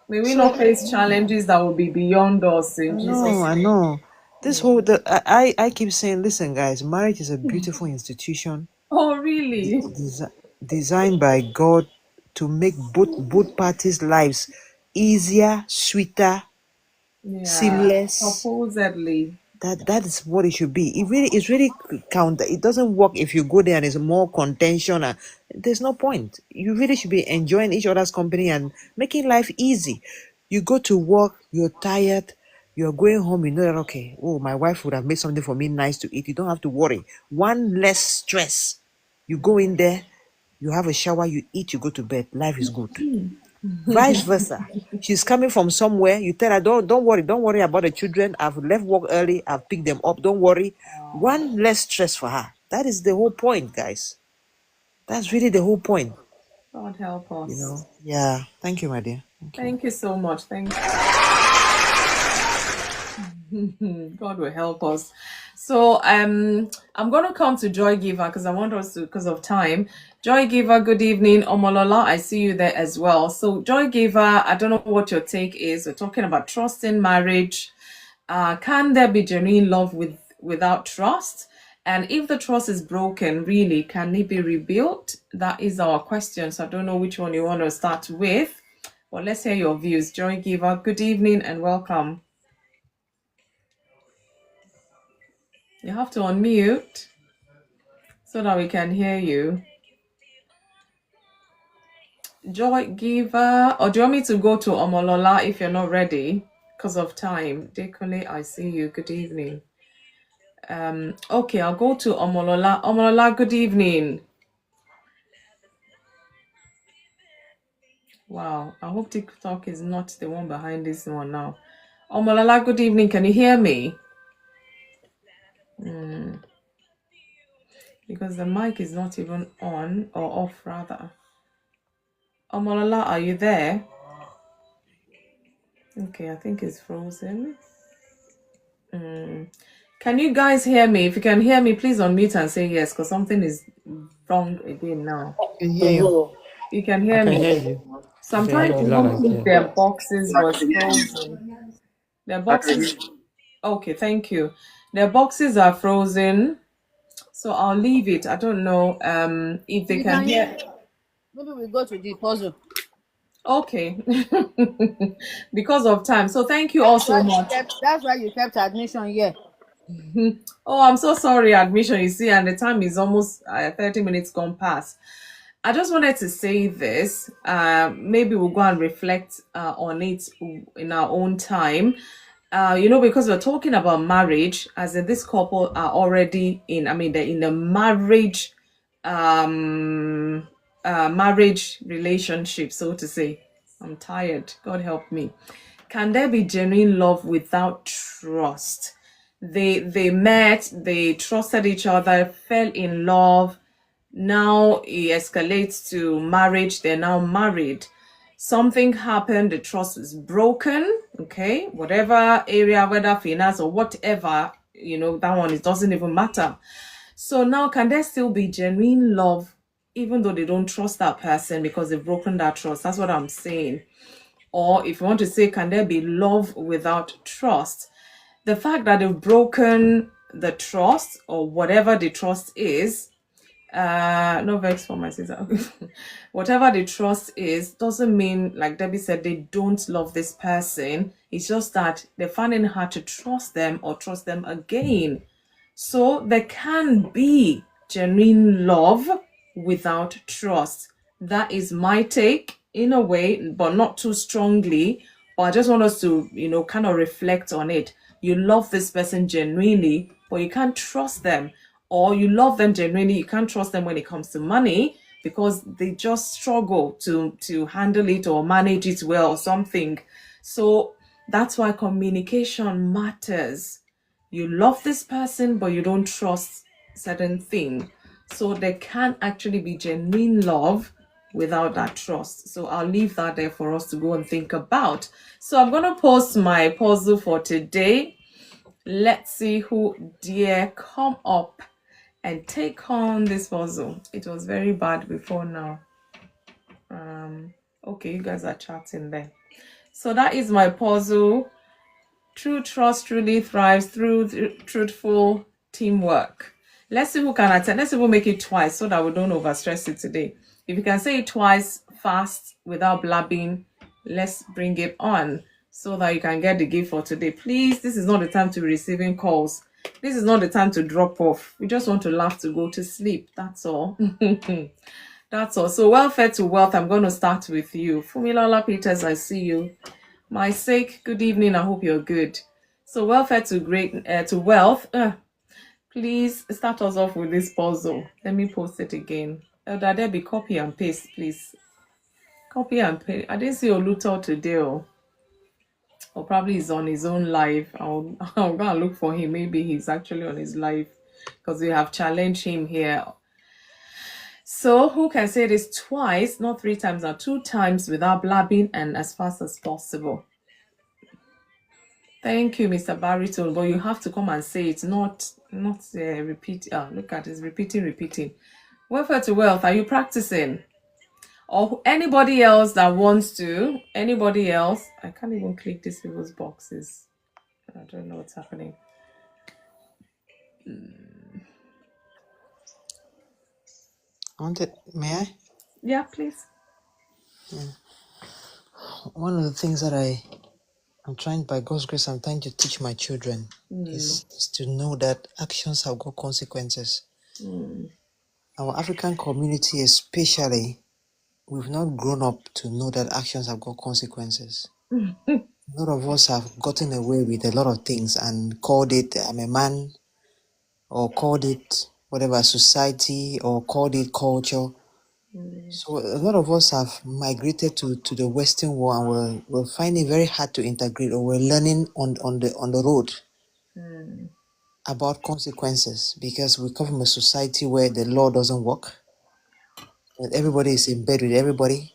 May we not face challenges that will be beyond us in Jesus' name. I know. This whole I keep saying, listen, guys, marriage is a beautiful institution. Oh, really? Designed by God to make both parties' lives easier, sweeter, seamless. Supposedly. That is what it should be. It's really counter. It doesn't work if you go there and there's more contention. And there's no point. You really should be enjoying each other's company and making life easy. You go to work, you're tired, you're going home, you know that, okay, oh, my wife would have made something for me nice to eat. You don't have to worry. One less stress. You go in there, you have a shower, you eat, you go to bed. Life is good. Vice versa. She's coming from somewhere. You tell her, don't worry about the children. I've left work early. I've picked them up. Don't worry. One less stress for her. That is the whole point, guys. That's really the whole point. God help us. You know? Yeah. Thank you, my dear. Thank you so much. Thank you. God will help us. So I'm gonna come to Joy Giver because I want us to, because of time. Joy Giver, good evening. Omolola, I see you there as well. So Joy Giver, I don't know what your take is. We're talking about trust in marriage. Can there be genuine love without trust? And if the trust is broken, really, can it be rebuilt? That is our question. So I don't know which one you want to start with. Well, let's hear your views. Joy Giver, good evening and welcome. You have to unmute so that we can hear you. Joy Giver, or do you want me to go to Omolola if you're not ready? Because of time. Dekole, I see you. Good evening. Okay, I'll go to Omolola. Omolola, good evening. Wow, I hope TikTok is not the one behind this one now. Omolola, good evening. Can you hear me? Because the mic is not even on, or off rather. Omolola, are you there? Okay, I think it's frozen. Can you guys hear me? If you can hear me, please unmute and say yes, because something is wrong again now. I can hear you. You can I hear can hear me. you. So I I'm can hear trying to you loud even and keep clear. their boxes was frozen. Their boxes. Okay, thank you. Their boxes are frozen, so I'll leave it. I don't know if they You can can hear. maybe we go to the puzzle. Okay, because of time. So thank you all so much. That's why you kept admission here. Oh, I'm so sorry, admission. You see, and the time is almost 30 minutes gone past. I just wanted to say this. Maybe we'll go and reflect on it in our own time. Because we're talking about marriage, as in this couple are already in. I mean, they're in a marriage relationship, so to say. I'm tired. God help me. Can there be genuine love without trust? They met, they trusted each other, fell in love. Now it escalates to marriage. They're now married. Something happened, the trust is broken. Okay, whatever area, whether finance or whatever, that one, it doesn't even matter. So now, can there still be genuine love even though they don't trust that person because they've broken that trust? That's what I'm saying. Or if you want to say, can there be love without trust? The fact that they've broken the trust or whatever the trust is, no vex for my sister. Whatever the trust is, doesn't mean, like Debbie said, they don't love this person. It's just that they're finding it hard to trust them or trust them again. So there can be genuine love without trust. That is my take in a way, but not too strongly. But I just want us to, kind of reflect on it. You love this person genuinely, but you can't trust them. Or you love them genuinely, you can't trust them when it comes to money because they just struggle to handle it or manage it well or something. So that's why communication matters. You love this person, but you don't trust certain thing. So there can actually be genuine love without that trust. So I'll leave that there for us to go and think about. So I'm going to post my puzzle for today. Let's see who dare come up and take on this puzzle. It was very bad before now. Okay, you guys are chatting there. So that is my puzzle. True trust truly thrives through truthful teamwork. Let's see who can attend. Let's see who make it twice so that we don't overstress it today. If you can say it twice fast without blabbing, let's bring it on so that you can get the gift for today. Please, this is not the time to be receiving calls. This is not the time to drop off. We just want to laugh to go to sleep. That's all. That's all. So welfare to wealth. I'm going to start with you. Fumilola Peters, I see you. My sake, good evening. I hope you're good. So welfare to wealth. Please start us off with this puzzle. Let me post it again. Elder Debbie, copy and paste, please. Copy and paste. I didn't see Oluto today, or probably he's on his own live. I'll go and look for him. Maybe he's actually on his live because we have challenged him here. So who can say this twice, not 3 times or 2 times without blabbing and as fast as possible? Thank you, Mr. Barrington. But you have to come and say it, not repeat. Look at this, repeating. Welfare to wealth. Are you practicing? Or anybody else that wants to? Anybody else? I can't even click these people's boxes. I don't know what's happening. May I? Yeah, please. One of the things that I by God's grace, I'm trying to teach my children is to know that actions have got consequences. Our African community, especially, we've not grown up to know that actions have got consequences. A lot of us have gotten away with a lot of things and called it I'm a man, or called it whatever, society, or called it culture. So a lot of us have migrated to the Western world, and we're finding it very hard to integrate, or we're learning on the road about consequences, because we come from a society where the law doesn't work, and everybody is in bed with everybody.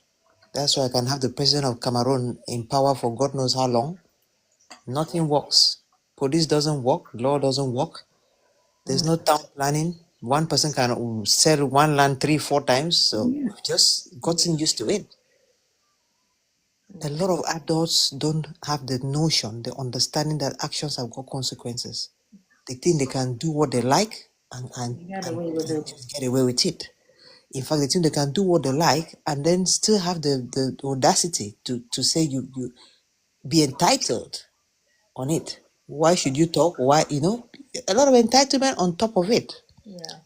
That's why I can have the president of Cameroon in power for God knows how long. Nothing works. Police doesn't work, law doesn't work. There's no town planning. One person can sell one land 3-4 times. So we've just gotten used to it. A lot of adults don't have the notion, the understanding that actions have got consequences. They think they can do what they like and just get away with it. In fact, they think they can do what they like and then still have the audacity to say you be entitled on it. Why should you talk? Why, a lot of entitlement on top of it. Yeah.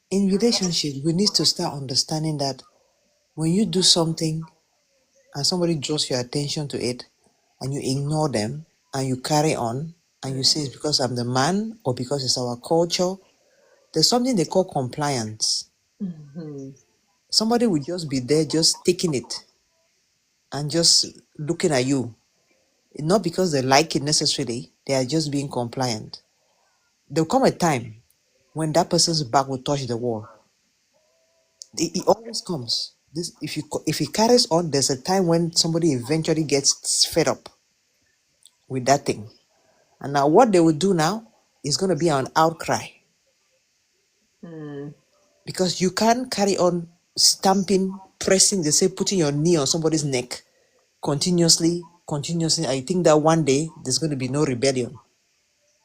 In relationship, we need to start understanding that when you do something and somebody draws your attention to it and you ignore them and you carry on and you say it's because I'm the man or because it's our culture, there's something they call compliance. Somebody will just be there just taking it and just looking at you. Not because they like it necessarily, they are just being compliant. There'll come a time when that person's back will touch the wall. It always comes. This, if it carries on, there's a time when somebody eventually gets fed up with that thing. And now what they will do now is going to be an outcry. Because you can't carry on stamping, pressing, they say putting your knee on somebody's neck continuously. I think that one day there's going to be no rebellion,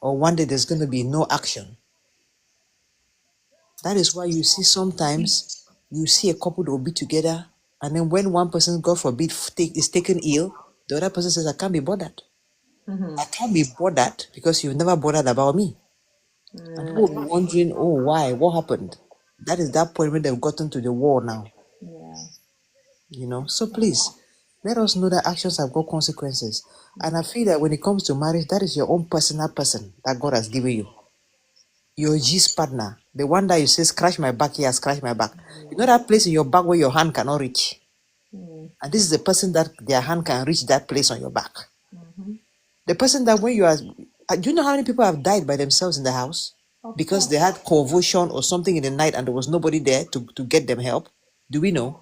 or one day there's going to be no action. That is why you see sometimes you see a couple that will be together, and then when one person, God forbid, is taken ill, the other person says, I can't be bothered. I can't be bothered because you've never bothered about me. And people will be wondering, oh, why? What happened? That is that point when they've gotten to the wall now. So please, let us know that actions have got consequences. And I feel that when it comes to marriage, that is your own personal person that God has given you. Your G's partner, the one that you say, scratch my back here, scratch my back. You know that place in your back where your hand cannot reach? And this is the person that their hand can reach that place on your back. The person that when you are, do you know how many people have died by themselves in the house? Because they had convulsion or something in the night and there was nobody there to get them help? Do we know?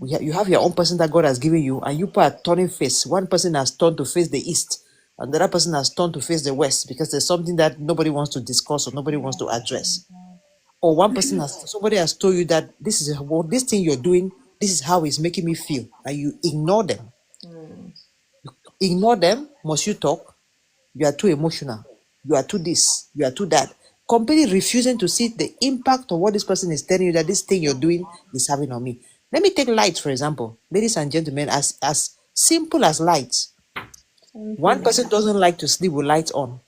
You have your own person that God has given you, and you people are turning face. One person has turned to face the east, and the other person has turned to face the west because there's something that nobody wants to discuss or nobody wants to address. Or somebody has told you that this is what this thing you're doing, this is how it's making me feel, and you ignore them. Ignore them. Must you talk? You are too emotional. You are too this. You are too that. Completely refusing to see the impact of what this person is telling you that this thing you're doing is having on me. Let me take lights, for example. Ladies and gentlemen, as simple as lights. One person doesn't like to sleep with lights on.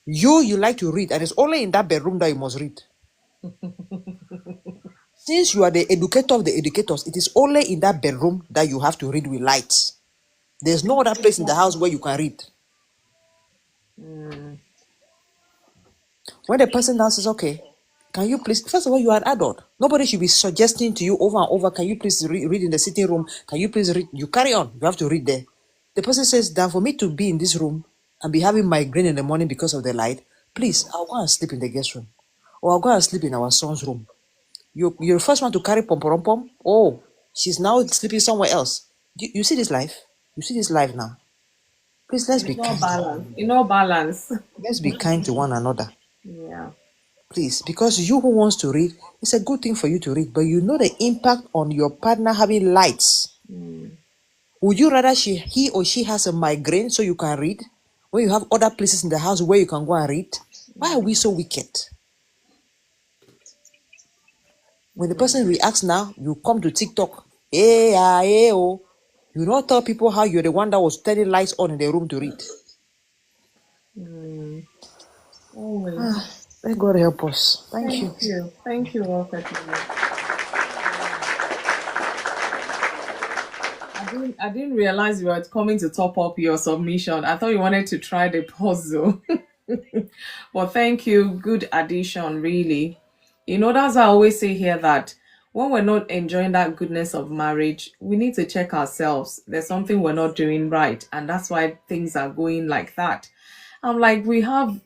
You like to read, and it's only in that bedroom that you must read. Since you are the educator of the educators, it is only in that bedroom that you have to read with lights. There's no other place in the house where you can read. When the person now says, okay, can you please, first of all, you are an adult. Nobody should be suggesting to you over and over, can you please read in the sitting room? Can you please read? You carry on. You have to read there. The person says, that for me to be in this room and be having migraine in the morning because of the light, please, I'll go and sleep in the guest room. Or I'll go and sleep in our son's room. You're the first one to carry pom pom pom. Oh, she's now sleeping somewhere else. You see this life? You see this life now? Please, let's be kind. Balance. Let's be kind to one another. Yeah. Please, because you who wants to read, it's a good thing for you to read, but you know the impact on your partner having lights. Would you rather he or she has a migraine so you can read, when you have other places in the house where you can go and read? Why are we so wicked? When the person reacts now, you come to TikTok. Hey, oh. You don't tell people how you're the one that was turning lights on in the room to read. Always. May God help us. Thank you. Thank you. Thank you, Robert. I didn't realize you were coming to top up your submission. I thought you wanted to try the puzzle. Well, thank you. Good addition, really. You know, that's why I always say here that when we're not enjoying that goodness of marriage, we need to check ourselves. There's something we're not doing right, and that's why things are going like that. I'm like, we have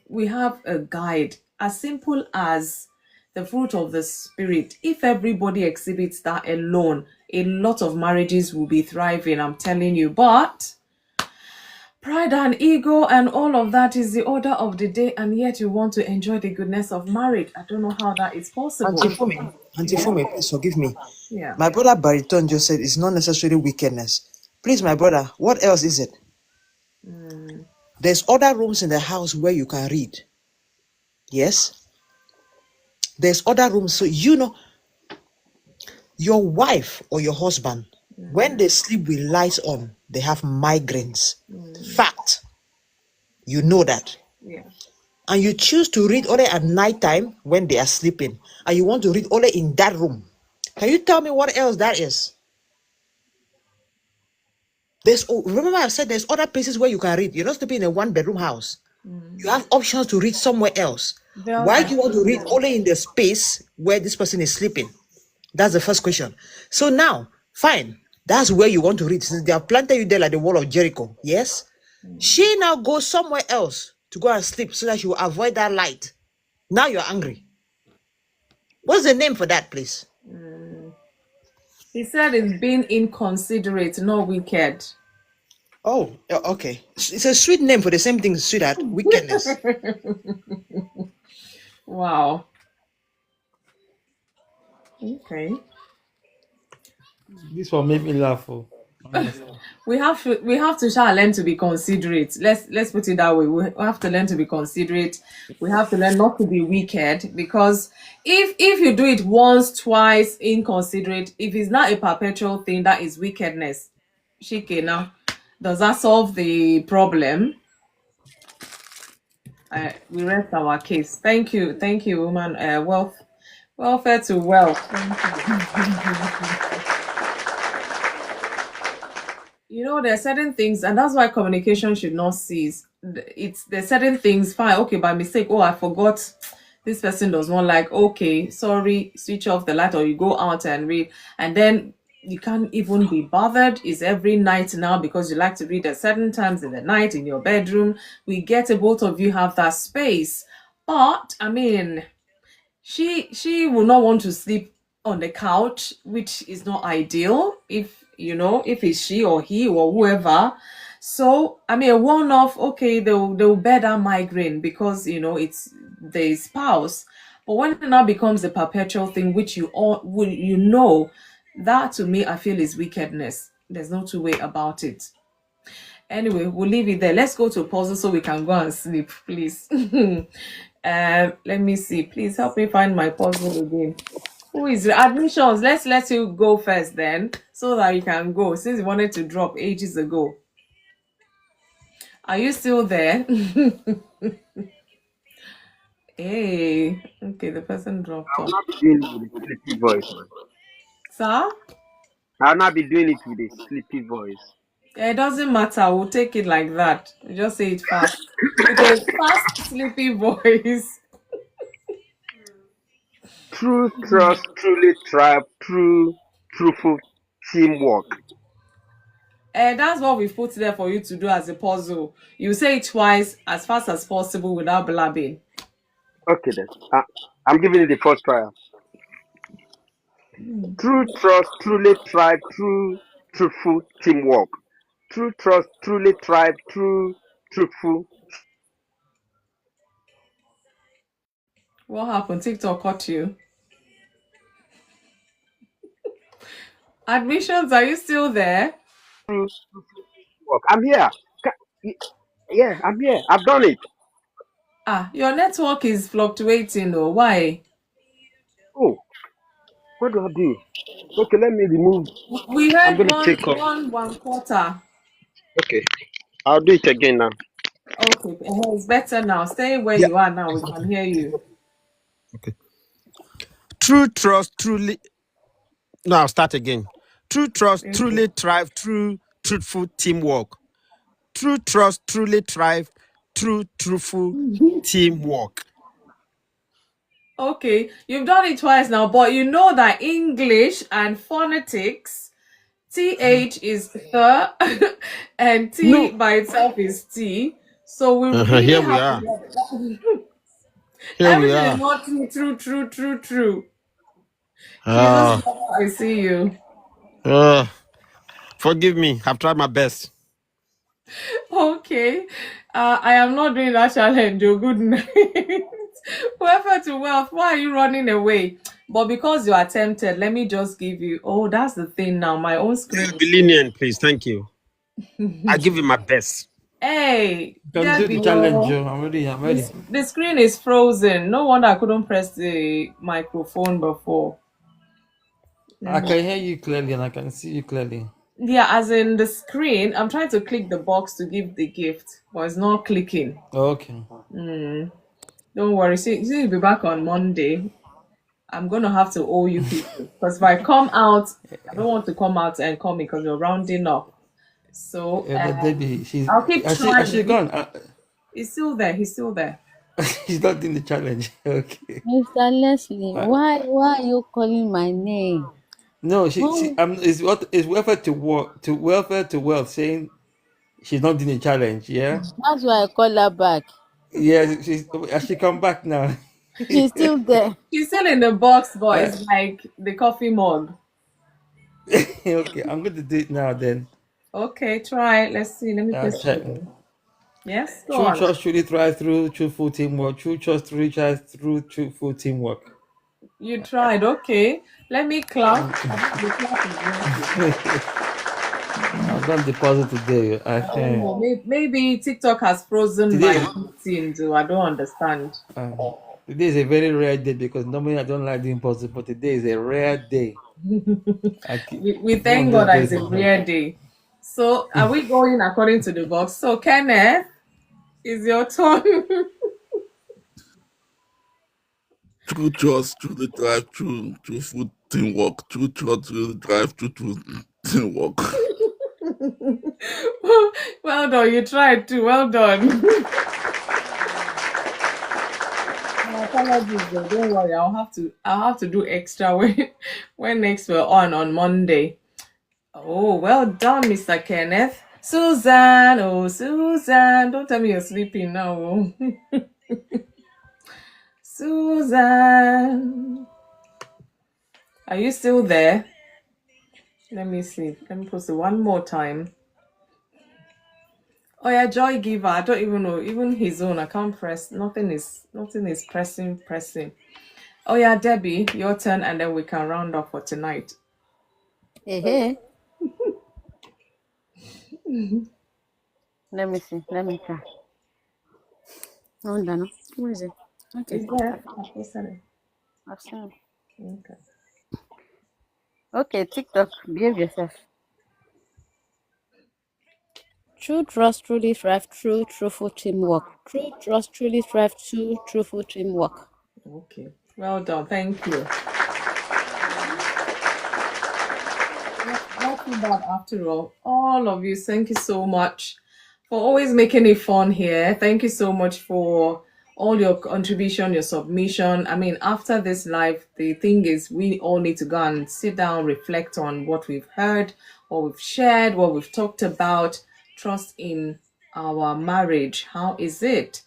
a guide as simple as the fruit of the spirit. If everybody exhibits that alone, a lot of marriages will be thriving, I'm telling you. But pride and ego and all of that is the order of the day, and yet you want to enjoy the goodness of marriage. I don't know how that is possible. Auntie Fumi, please forgive me. Yeah. My brother Bariton just said it's not necessarily wickedness. Please, my brother, what else is it? There's other rooms in the house where you can read. Yes? There's other rooms. So, your wife or your husband, when they sleep with lights on, they have migraines. Fact. You know that. Yeah. And you choose to read only at night time when they are sleeping. And you want to read only in that room. Can you tell me what else that is? Remember I said there's other places where you can read. You're not sleeping in a one-bedroom house. You have options to read somewhere else. Why do you want to read only in the space where this person is sleeping? That's the first question. So now, fine. That's where you want to read. Since they have planted you there like the wall of Jericho. Yes? She now goes somewhere else to go and sleep so that she will avoid that light. Now you're angry. What's the name for that, please? He said it's being inconsiderate, not wicked. Oh, okay. It's a sweet name for the same thing, sweetheart. Wickedness. Wow. Okay. This one made me laugh. Honestly. We have to try and learn to be considerate. Let's put it that way. We have to learn to be considerate. We have to learn not to be wicked, because if you do it once, twice, inconsiderate, if it's not a perpetual thing, that is wickedness. Shike now. Does that solve the problem? We rest our case. Thank you, woman. Welfare to wealth. You know, there are certain things, and that's why communication should not cease. There's certain things, fine, okay, by mistake, oh, I forgot this person does not like, okay, sorry, switch off the light, or you go out and read, and then you can't even be bothered. It's every night now because you like to read at certain times in the night in your bedroom. We get it, both of you have that space. But I mean, she will not want to sleep on the couch, which is not ideal, if if it's she or he or whoever. So I mean, a one-off, okay, they'll bear that migraine because it's the spouse. But when it now becomes a perpetual thing, which that, to me, I feel is wickedness. There's no two way about it. Anyway, we'll leave it there. Let's go to puzzle so we can go and sleep, please. Let me see. Please help me find my puzzle again. Who is admissions? Let's let you go first then, so that you can go, since you wanted to drop ages ago. Are you still there? Hey, okay, the person dropped off. I'll not be doing it with a sleepy voice, man. Sir? I'll not be doing it with a sleepy voice. It doesn't matter. We'll take it like that. You just say it fast. With a fast, sleepy voice. True trust, truly tribe, truthful teamwork. That's what we've put there for you to do as a puzzle. You say it twice, as fast as possible, without blabbing. Okay then. I'm giving it the first trial. True trust, truly tribe, truthful teamwork. True trust, truly tribe, truthful. What happened? TikTok caught you. Admissions, are you still there? Truthful teamwork. I'm here. Yeah, I'm here. I've done it. Your network is fluctuating though. Why? Oh, What do I do? Okay, let me remove. We I'm heard going to take off. one quarter. Okay, I'll do it again now. Okay, it's better now. Stay where Yeah. you are now. We can hear you. Okay. True trust, truly. No, I'll start again. True trust, truly thrive through truthful teamwork. True trust, truly thrive through truthful teamwork. Okay, you've done it twice now, but you know that English and phonetics, TH is the, and T No. by itself is T. So we Here really we have to are. get Here we everything is are. not true. Jesus, Uh, I see you. uh, Forgive me. I've tried my best. Okay, I am not doing that challenge. Oh, good night. Whoever to wealth, why are you running away? But because you are tempted, let me just give you. Oh, that's the thing now. My own screen Be is lenient, please. Thank you. I give you my best. Hey, You can do the Debbie, challenge, Joe. I'm ready. the screen is frozen. No wonder I couldn't press the microphone before. I Let me. can hear you clearly and I can see you clearly. Yeah, as in the screen, I'm trying to click the box to give the gift, but it's not clicking. Okay. Don't worry. See, you'll be back on Monday. I'm gonna have to owe you people because if I come out, I don't want to come out and call me because you're rounding up. So But Debbie, I'll keep has she trying. gone? He's still there. He's still there. She's not doing the challenge. Okay. Mr. Leslie, Uh, why are you calling my name? no, she Oh, is welfare to work to welfare to wealth saying she's not doing the challenge. Yeah. that's why I call her back. Yeah. Has she come back now? She's still there. She's still in the box, but Uh, it's like the coffee mug. okay, I'm going to do it now. Then Okay, try it. Let's see. Let me I'll press check. again. Yes, go True on. trust truly thrive through truthful teamwork. True trust truly thrive through truthful teamwork. You tried. Okay. Let me clap. I think the clap is working. I've done the puzzle today. Oh, maybe TikTok has frozen Today my is meeting, so I don't understand. today is a very rare day because normally I don't like doing puzzle, but today is a rare day. We It's one thank of those God that days it's a in life. rare day. So, are we going according to the box? So, Kenneth, it's your turn. True trust, true the drive, true food teamwork, true trust, true the drive, true teamwork. Well done. You tried too. Well done. My apologies, though. Don't worry. I'll have to do extra when next we're on Monday. Oh, well done, Mr. Kenneth. Susan, oh Susan, don't tell me you're sleeping now. Susan, are you still there? Let me see. Let me post it one more time. Oh yeah, Joy Giver. I don't even know. Even his own, I can't press. Nothing is pressing. Oh yeah, Debbie, your turn, and then we can round up for tonight. Hey, hey. Let me see. Let me try. Oh, no. Where is it? Okay. Is there? I posted it. I've seen it. Okay. Okay, TikTok, behave yourself. True trust truly thrive through truthful teamwork. True trust truly thrive through truthful teamwork. Okay. Well done. Thank you. Not too bad after all. All of you, thank you so much for always making it fun here. Thank you so much for all your contribution, your submission. I mean, after this live, the thing is, we all need to go and sit down, reflect on what we've heard, what we've shared, what we've talked about. Trust in our marriage. How is it?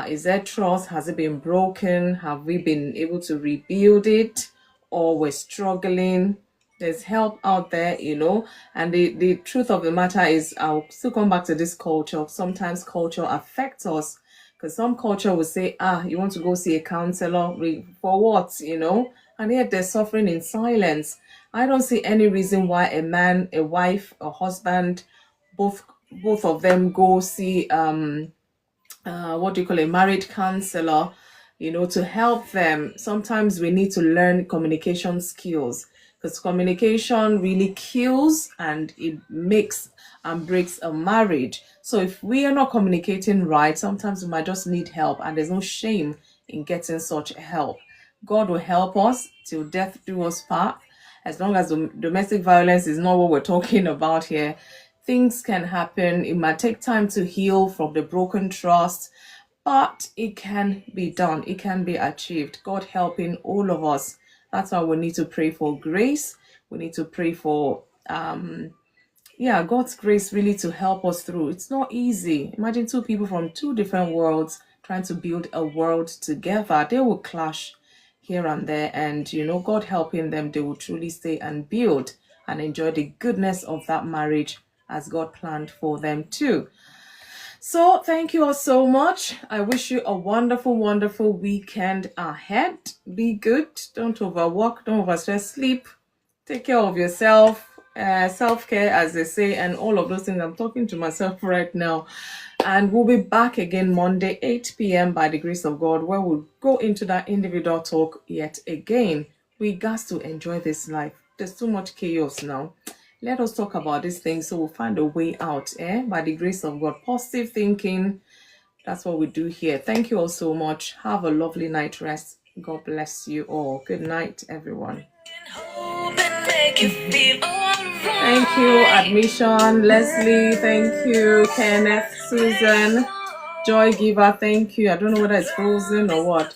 Is there trust? Has it been broken? Have we been able to rebuild it? Or we're struggling? There's help out there. And the truth of the matter is, I'll still come back to this culture. Sometimes culture affects us because some culture will say, you want to go see a counselor for what? And yet they're suffering in silence. I don't see any reason why a man, a wife, a husband, both of them go see what do you call a married counselor, to help them. Sometimes we need to learn communication skills, because communication really kills and it makes and breaks a marriage. So if we are not communicating right, sometimes we might just need help, and there's no shame in getting such help. God will help us till death do us part. As long as domestic violence is not what we're talking about here, things can happen. It might take time to heal from the broken trust, but it can be done. It can be achieved. God helping all of us. That's why we need to pray for grace. We need to pray for God's grace really to help us through. It's not easy. Imagine two people from two different worlds trying to build a world together. They will clash here and there, and God helping them, they will truly stay and build and enjoy the goodness of that marriage as God planned for them too. So thank you all so much. I wish you a wonderful, wonderful weekend ahead. Be good. Don't overwork. Don't overstress. Sleep. Take care of yourself. Self-care, as they say, and all of those things. I'm talking to myself right now. And we'll be back again Monday, 8 p.m. by the grace of God, where we'll go into that individual talk yet again. We got to enjoy this life. There's too much chaos now. Let us talk about these things so we'll find a way out, by the grace of God. Positive thinking, that's what we do here. Thank you all so much. Have a lovely night rest. God bless you all. Good night, everyone. Thank you, Admission, Leslie, thank you, Kenneth, Susan, Joy Giver, thank you. I don't know whether it's frozen or what.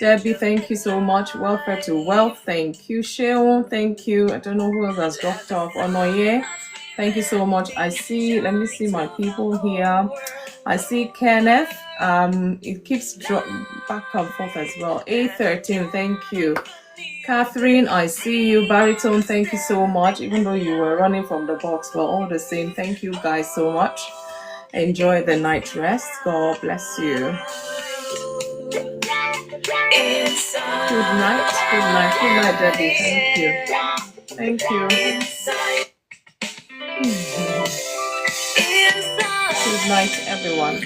Debbie, thank you so much. Welfare to Wealth, thank you. Sheol, thank you. I don't know who else has dropped off. Onoye, thank you so much. I see, let me see my people here. I see Kenneth. It keeps back and forth as well. A13, thank you. Catherine, I see you. Baritone, thank you so much. Even though you were running from the box, but all the same, thank you guys so much. Enjoy the night rest. God bless you. Good night. Good night. Good night, Debbie. Thank you. Thank you. Good night, everyone.